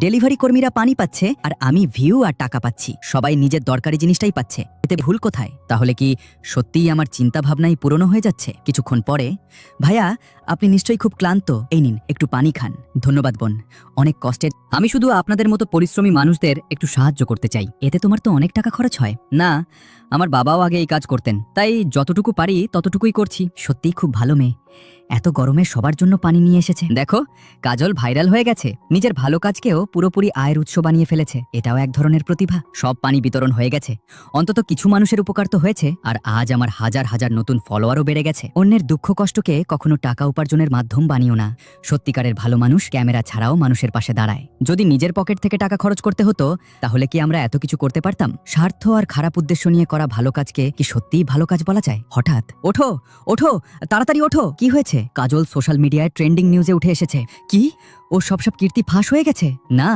ডেলিভারি কর্মীরা পানি পাচ্ছে, আর আমি ভিউ আর টাকা পাচ্ছি। সবাই নিজের দরকারি জিনিসটাই পাচ্ছে, এতে ভুল কোথায়? তাহলে কি সত্যিই আমার চিন্তা ভাবনাই পুরনো হয়ে যাচ্ছে? কিছুক্ষণ পরে, ভাইয়া, আপনি নিশ্চয়ই খুব ক্লান্ত, এই নিন একটু পানি খান। ধন্যবাদ বোন, অনেক কষ্টের। আমি শুধু আপনাদের মতো পরিশ্রমী মানুষদের একটু সাহায্য করতে চাই। এতে তোমার তো অনেক টাকা খরচ হয় না? আমার বাবাও আগে এই কাজ করতেন, তাই যতটুকু পারি ততটুকুই করছি। সত্যিই খুব ভালো মেয়ে, এত গরমে সবার জন্য পানি নিয়ে এসেছে। দেখো, কাজল ভাইরাল হয়ে গেছে, নিজের ভালো কাজকেও পুরোপুরি আয়ের উৎস বানিয়ে ফেলেছে। এটাও এক ধরনের প্রতিভা। সব পানি বিতরণ হয়ে গেছে, অন্তত কিছু মানুষের উপকার তো হয়েছে। আর আজ আমার হাজার হাজার নতুন ফলোয়ারও বেড়ে গেছে। অন্যের দুঃখ কষ্টকে কখনো টাকা উপার্জনের মাধ্যম বানিও না। সত্যিকারের ভালো মানুষ ক্যামেরা ছাড়াও মানুষের পাশে দাঁড়ায়। যদি নিজের পকেট থেকে টাকা খরচ করতে হতো, তাহলে কি আমরা এত কিছু করতে পারতাম? স্বার্থ আর খারাপ উদ্দেশ্য নিয়ে করা করা ভালো কাজকে কি সত্যিই ভালো কাজ বলা যায়? হঠাৎ ওঠো ওঠো, তাড়াতাড়ি ওঠো, কি হয়েছে? কাজল সোশ্যাল মিডিয়ায় ট্রেন্ডিং নিউজে উঠে এসেছে। কি? ওর সব কীর্তি ফাঁস হয়ে গেছে? না,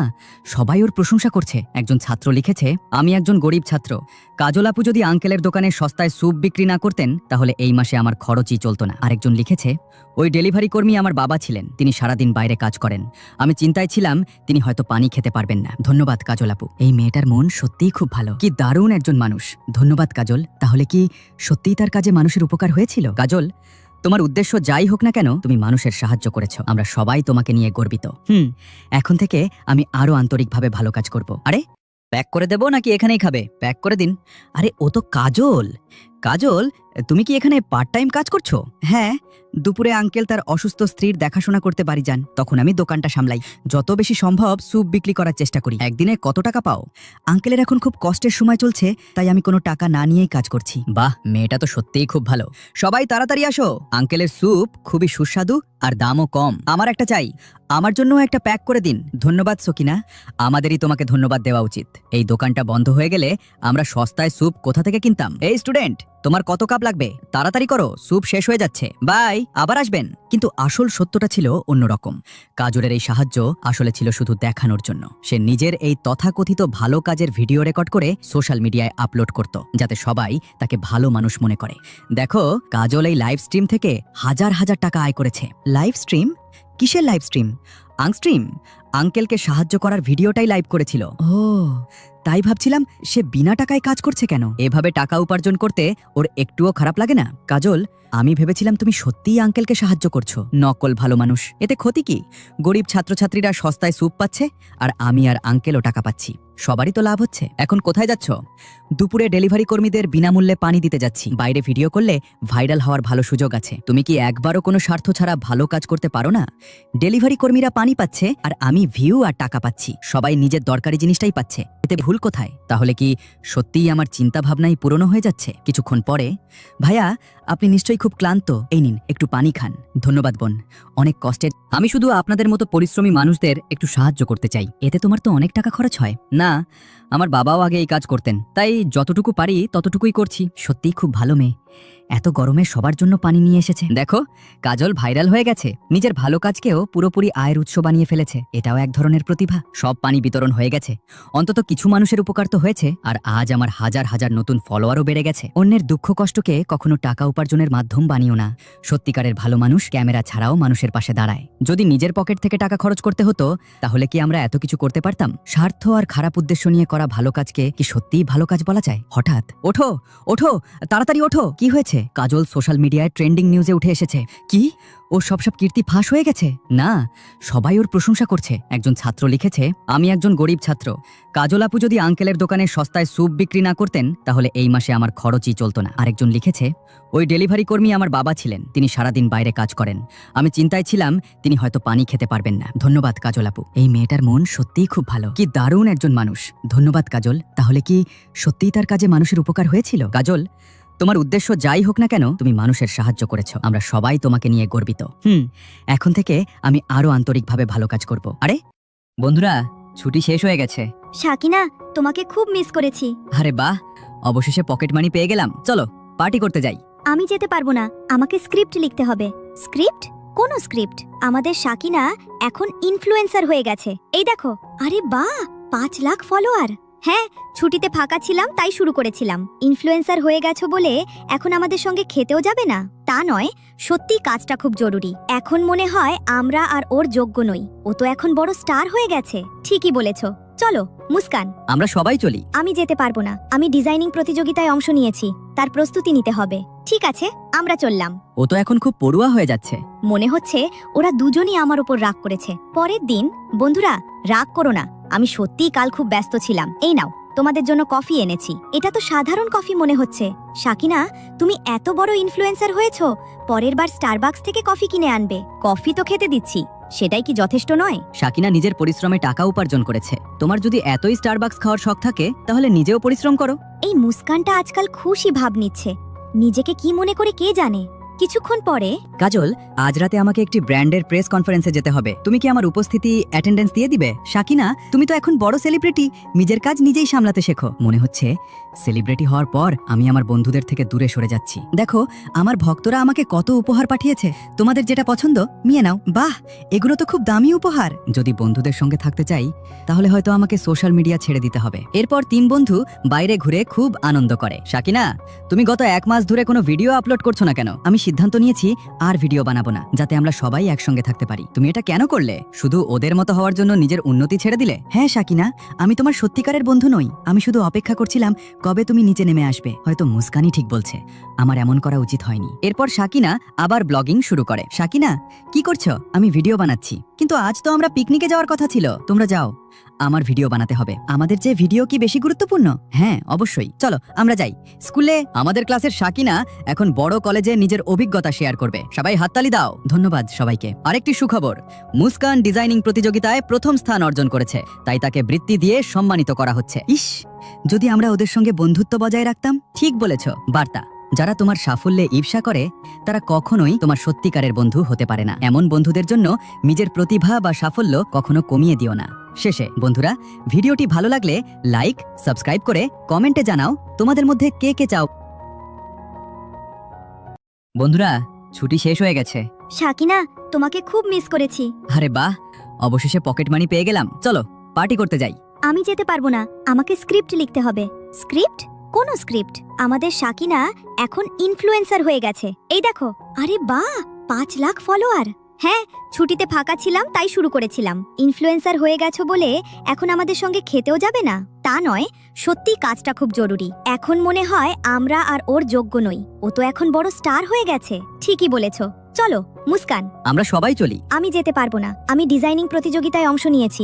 সবাই ওর প্রশংসা করছে। একজন ছাত্র লিখেছে, আমি একজন গরিব ছাত্র, কাজল আপু যদি আঙ্কেলের দোকানে সস্তায় স্যুপ বিক্রি না করতেন তাহলে এই মাসে আমার খরচই চলতো না। আরেকজন লিখেছে, ওই ডেলিভারি কর্মী আমার বাবা ছিলেন, তিনি সারাদিন বাইরে কাজ করেন, আমি চিন্তায় ছিলাম তিনি হয়তো পানি খেতে পারবেন না। ধন্যবাদ কাজল আপু, এই মেয়েটার মন সত্যিই খুব ভালো, কি দারুণ একজন মানুষ। ধন্যবাদ কাজল। তাহলে কি সত্যিই তার কাজে মানুষের উপকার হয়েছিল? কাজল, তোমার উদ্দেশ্য যাই হোক না কেন, তুমি মানুষের সাহায্য করেছো, আমরা সবাই তোমাকে নিয়ে গর্বিত। এখন থেকে আমি আরো আন্তরিকভাবে ভালো কাজ করব। আরে প্যাক করে দেবো নাকি এখানেই খাবে? প্যাক করে দিন। আরে ও তো কাজল। কাজল, তুমি কি এখানে পার্ট টাইম কাজ করছো? হ্যাঁ, দুপুরে আঙ্কেল তার অসুস্থ স্ত্রীর দেখাশোনা করতে বাড়ি যান, তখন আমি দোকানটা সামলাই। যত বেশি সম্ভব স্যুপ বিক্রি করার চেষ্টা করি। একদিনে কত টাকা পাও? আঙ্কেলের এখন খুব কষ্টের সময় চলছে, তাই আমি কোনো টাকা না নিয়েই কাজ করছি। বাহ, মেয়েটা তো সত্যিই খুব ভালো। সবাই তাড়াতাড়ি আসো, আঙ্কেলের স্যুপ খুবই সুস্বাদু আর দামও কম। আমার একটা চাই, আমার জন্য একটা প্যাক করে দিন। ধন্যবাদ সকিনা, আমাদেরই তোমাকে ধন্যবাদ দেওয়া উচিত। এই দোকানটা বন্ধ হয়ে গেলে আমরা সস্তায় স্যুপ কোথা থেকে কিনতাম? এই স্টুডেন্ট, তোমার কত কাপ লাগবে? তাড়াতাড়ি করো, স্যুপ শেষ হয়ে যাচ্ছে। বাই, আবার আসবেন। কিন্তু আসল সত্যটা ছিল অন্যরকম। কাজলের এই সাহায্য আসলে ছিল শুধু দেখানোর জন্য। সে নিজের এই তথাকথিত ভালো কাজের ভিডিও রেকর্ড করে সোশ্যাল মিডিয়ায় আপলোড করত, যাতে সবাই তাকে ভালো মানুষ মনে করে। দেখো, কাজল এই লাইভ স্ট্রিম থেকে হাজার হাজার টাকা আয় করেছে। Live stream? কিসের লাইভ স্ট্রিম? আংস্ট্রিম, আঙ্কেলকে সাহায্য করার ভিডিওটাই লাইভ করেছিল। ও, তাই ভাবছিলাম সে বিনা টাকায় কাজ করছে কেন। এভাবে টাকা উপার্জন করতে ওর একটুও খারাপ লাগে না? কাজল, আমি ভেবেছিলাম তুমি সত্যিই আঙ্কেলকে সাহায্য করছো। নকল ভালো মানুষ, এতে ক্ষতি কি? গরিব ছাত্রছাত্রীরা সস্তায় স্যুপ পাচ্ছে, আর আমি আর আঙ্কেলও টাকা পাচ্ছি। সবারই তো লাভ হচ্ছে। এখন কোথায় যাচ্ছ? দুপুরে ডেলিভারি কর্মীদের বিনামূল্যে পানি দিতে যাচ্ছি। বাইরে ভিডিও করলে ভাইরাল হওয়ার ভালো সুযোগ আছে। তুমি কি একবারও কোনো স্বার্থ ছাড়া ভালো কাজ করতে পারো না? ডেলিভারি কর্মীরা পানি পাচ্ছে আর আমি ভিউ আর টাকা পাচ্ছি। সবাই নিজের দরকারি জিনিসটাই পাচ্ছে, এতে ভুল কোথায়? তাহলে কি সত্যিই আমার চিন্তা ভাবনাই পুরনো হয়ে যাচ্ছে? কিছুক্ষণ পরে, ভাইয়া আপনি নিশ্চয়ই খুব ক্লান্ত, এই নিন একটু পানি খান। ধন্যবাদ বোন, অনেক কষ্টের। আমি শুধু আপনাদের মতো পরিশ্রমী মানুষদের একটু সাহায্য করতে চাই। এতে তোমার তো অনেক টাকা খরচ হয় না? আমার বাবাও আগে এই কাজ করতেন, তাই যতটুকু পারি ততটুকুই করছি। সত্যিই খুব ভালো মেয়ে, এত গরমে সবার জন্য পানি নিয়ে এসেছে। দেখো, কাজল ভাইরাল হয়ে গেছে, নিজের ভালো কাজকেও পুরোপুরি আয়ের উৎস বানিয়ে ফেলেছে। এটাও এক ধরনের প্রতিভা। সব পানি বিতরণ হয়ে গেছে, অন্তত কিছু মানুষের উপকার তো হয়েছে। আর আজ আমার হাজার হাজার নতুন ফলোয়ারও বেড়ে গেছে। অন্যের দুঃখ কষ্টকে কখনো টাকা উপার্জনের মাধ্যম বানিও না। সত্যিকারের ভালো মানুষ ক্যামেরা ছাড়াও মানুষের পাশে দাঁড়ায়। যদি নিজের পকেট থেকে টাকা খরচ করতে হতো তাহলে কি আমরা এত কিছু করতে পারতাম? স্বার্থ আর খারাপ উদ্দেশ্য নিয়ে করা ভালো কাজকে কি সত্যিই ভালো কাজ বলা যায়? হঠাৎ ওঠো ওঠো, তাড়াতাড়ি ওঠো, কি হয়েছে? কাজল সোশ্যাল মিডিয়ায় ট্রেন্ডিং নিউজে উঠে এসেছে। কি? ওর সব কীর্তি ফাঁস হয়ে গেছে? না, সবাই ওর প্রশংসা করছে। একজন ছাত্র লিখেছে, আমি একজন গরিব ছাত্র, কাজল আপু যদি আঙ্কেলের দোকানে সস্তায় স্যুপ বিক্রি না করতেন তাহলে এই মাসে আমার খরচই চলতো না। আরেকজন লিখেছে, ওই ডেলিভারি কর্মী আমার বাবা ছিলেন, তিনি সারাদিন বাইরে কাজ করেন, আমি চিন্তায় ছিলাম তিনি হয়তো পানি খেতে পারবেন না। ধন্যবাদ কাজল আপু, এই মেয়েটার মন সত্যিই খুব ভালো, কি দারুণ একজন মানুষ। ধন্যবাদ কাজল। তাহলে কি সত্যিই তার কাজে মানুষের উপকার হয়েছিল? কাজল, তোমার উদ্দেশ্য যাই হোক না কেন, তুমি মানুষের সাহায্য করেছো, আমরা সবাই তোমাকে নিয়ে গর্বিত। এখন থেকে আমি আরো আন্তরিকভাবে ভালো কাজ করব। আরে বন্ধুরা, ছুটি শেষ হয়ে গেছে। শাকিনা, তোমাকে খুব মিস করেছি। আরে বাহ, অবশেষে পকেট মানি পেয়ে গেলাম। চলো পার্টি করতে যাই। আমি যেতে পারবো না, আমাকে স্ক্রিপ্ট লিখতে হবে। স্ক্রিপ্ট? কোন স্ক্রিপ্ট? আমাদের শাকিনা এখন ইনফ্লুয়েন্সার হয়ে গেছে। এই দেখো, আরে বাহ, 5 লাখ ফলোয়ার। হ্যাঁ, ছুটিতে ফাঁকা ছিলাম তাই শুরু করেছিলাম। ইনফ্লুয়েন্সার হয়ে গেছো বলে এখন আমাদের সঙ্গে খেতেও যাবে না তা নয়, সত্যি কাজটা খুব জরুরি। এখন মনে হয় আমরা আর ওর যোগ্য নই, ও তো এখন বড় স্টার হয়ে গেছে। ঠিকই বলেছো, চলো মুস্কান। আমরা সবাই চলি। আমি যেতে পারবো না, আমি ডিজাইনিং প্রতিযোগিতায় অংশ নিয়েছি, তার প্রস্তুতি নিতে হবে। ঠিক আছে, আমরা চললাম। ও তো এখন খুব পড়ুয়া হয়ে যাচ্ছে। মনে হচ্ছে ওরা দুজনই আমার উপর রাগ করেছে। পরের দিন, বন্ধুরা রাগ করো না, আমি সত্যিই কাল খুব ব্যস্ত ছিলাম। এই নাও, তোমাদের জন্য কফি এনেছি। এটা তো সাধারণ কফি মনে হচ্ছে। শাকিনা, তুমি এত বড় ইনফ্লুয়েন্সার হয়েছো, পরের বার স্টারবাকস থেকে কফি কিনে আনবে। কফি তো খেতে দিচ্ছি, সেটাই কি যথেষ্ট নয়? শাকিনা নিজের পরিশ্রমে টাকা উপার্জন করেছে। তোমার যদি এতই স্টারবাকস খাওয়ার শখ থাকে তাহলে নিজেও পরিশ্রম করো। এই মুস্কানটা আজকাল খুশি ভাব নিচ্ছে, নিজেকে কি মনে করে কে জানে। কিছুক্ষণ পরে কাজল, আজ রাতে আমাকে একটি ব্র্যান্ডের প্রেস কনফারেন্সে যেতে হবে। তুমি কি আমার উপস্থিতি অ্যাটেন্ডেন্স দিয়ে দিবে? শাকিনা, তুমি তো এখন বড় সেলিব্রিটি, নিজের কাজ নিজেই সামলাতে শেখো। মনে হচ্ছে সেলিব্রিটি হওয়ার পর আমি আমার বন্ধুদের থেকে দূরে সরে যাচ্ছি। দেখো, আমার ভক্তরা আমাকে কত উপহার পাঠিয়েছে। তোমাদের যেটা পছন্দ নিয়ে নাও। বাহ, এগুলো তো খুব দামি উপহার। যদি বন্ধুদের সঙ্গে থাকতে চাই তাহলে হয়তো আমাকে সোশ্যাল মিডিয়া ছেড়ে দিতে হবে। এরপর 3 বন্ধু বাইরে ঘুরে খুব আনন্দ করে। শাকিনা, তুমি গত 1 মাস ধরে কোনো ভিডিও আপলোড করছো না কেন? আমি সিদ্ধান্ত নিয়েছি আর ভিডিও বানাবো না, যাতে আমরা সবাই একসঙ্গে থাকতে পারি। তুমি এটা কেন করলে? শুধু ওদের মতো হওয়ার জন্য নিজের উন্নতি ছেড়ে দিলে? হ্যাঁ শাকিনা, আমি তোমার সত্যিকারের বন্ধু নই। আমি শুধু অপেক্ষা করছিলাম কবে তুমি নিচে নেমে আসবে। হয়তো মুস্কানই ঠিক বলছে, আমার এমন করা উচিত হয়নি। এরপর শাকিনা আবার ব্লগিং শুরু করে। শাকিনা, কি করছো? আমি ভিডিও বানাচ্ছি। কিন্তু আজ তো আমরা পিকনিকে যাওয়ার কথা ছিল। তোমরা যাও, আমার ভিডিও বানাতে হবে। আমাদের যে ভিডিও কি বেশি গুরুত্বপূর্ণ? হ্যাঁ, অবশ্যই। চলো আমরা যাই। স্কুলে আমাদের ক্লাসের শাকিনা এখন বড় কলেজে নিজের অভিজ্ঞতা শেয়ার করবে। সবাই হাততালি দাও। ধন্যবাদ সবাইকে। আরেকটি সুখবর, মুস্কান ডিজাইনিং প্রতিযোগিতায় প্রথম স্থান অর্জন করেছে, তাই তাকে বৃত্তি দিয়ে সম্মানিত করা হচ্ছে। ইস, যদি আমরা ওদের সঙ্গে বন্ধুত্ব বজায় রাখতাম। ঠিক বলেছ। বার্তা, যারা তোমার সাফল্যে ঈর্ষা করে তারা কখনোই তোমার সত্যিকারের বন্ধু হতে পারে না। এমন বন্ধুদের জন্য নিজের প্রতিভা বা সাফল্য কখনো কমিয়ে দিও না। শেষে বন্ধুরা, ভিডিওটি ভালো লাগলে লাইক, সাবস্ক্রাইব করে কমেন্টে জানাও তোমাদের মধ্যে কে কে চাও। বন্ধুরা, ছুটি শেষ হয়ে গেছে। শাকিনা, তোমাকে খুব মিস করেছি। আরে বাহ, অবশেষে পকেট মানি পেয়ে গেলাম। চলো পার্টি করতে যাই। আমি যেতে পারবো না, আমাকে স্ক্রিপ্ট লিখতে হবে। স্ক্রিপ্ট? কোন স্ক্রিপ্ট? আমাদের শাকিনা এখন ইনফ্লুয়েন্সার হয়ে গেছে। এই দেখো, আরে বাহ, 5 লাখ ফলোয়ার। হ্যাঁ, ছুটিতে ফাঁকা ছিলাম তাই শুরু করেছিলাম। ইনফ্লুয়েন্সার হয়ে গেছো বলে এখন আমাদের সঙ্গে খেতেও যাবে না? তা নয়, সত্যি কাজটা খুব জরুরি। এখন মনে হয় আমরা আর ওর যোগ্য নই। ও তো এখন বড় স্টার হয়ে গেছে। ঠিকই বলেছো। চলো মুস্কান, আমরা সবাই চলি। আমি যেতে পারবো না। আমি ডিজাইনিং প্রতিযোগিতায় অংশ নিয়েছি।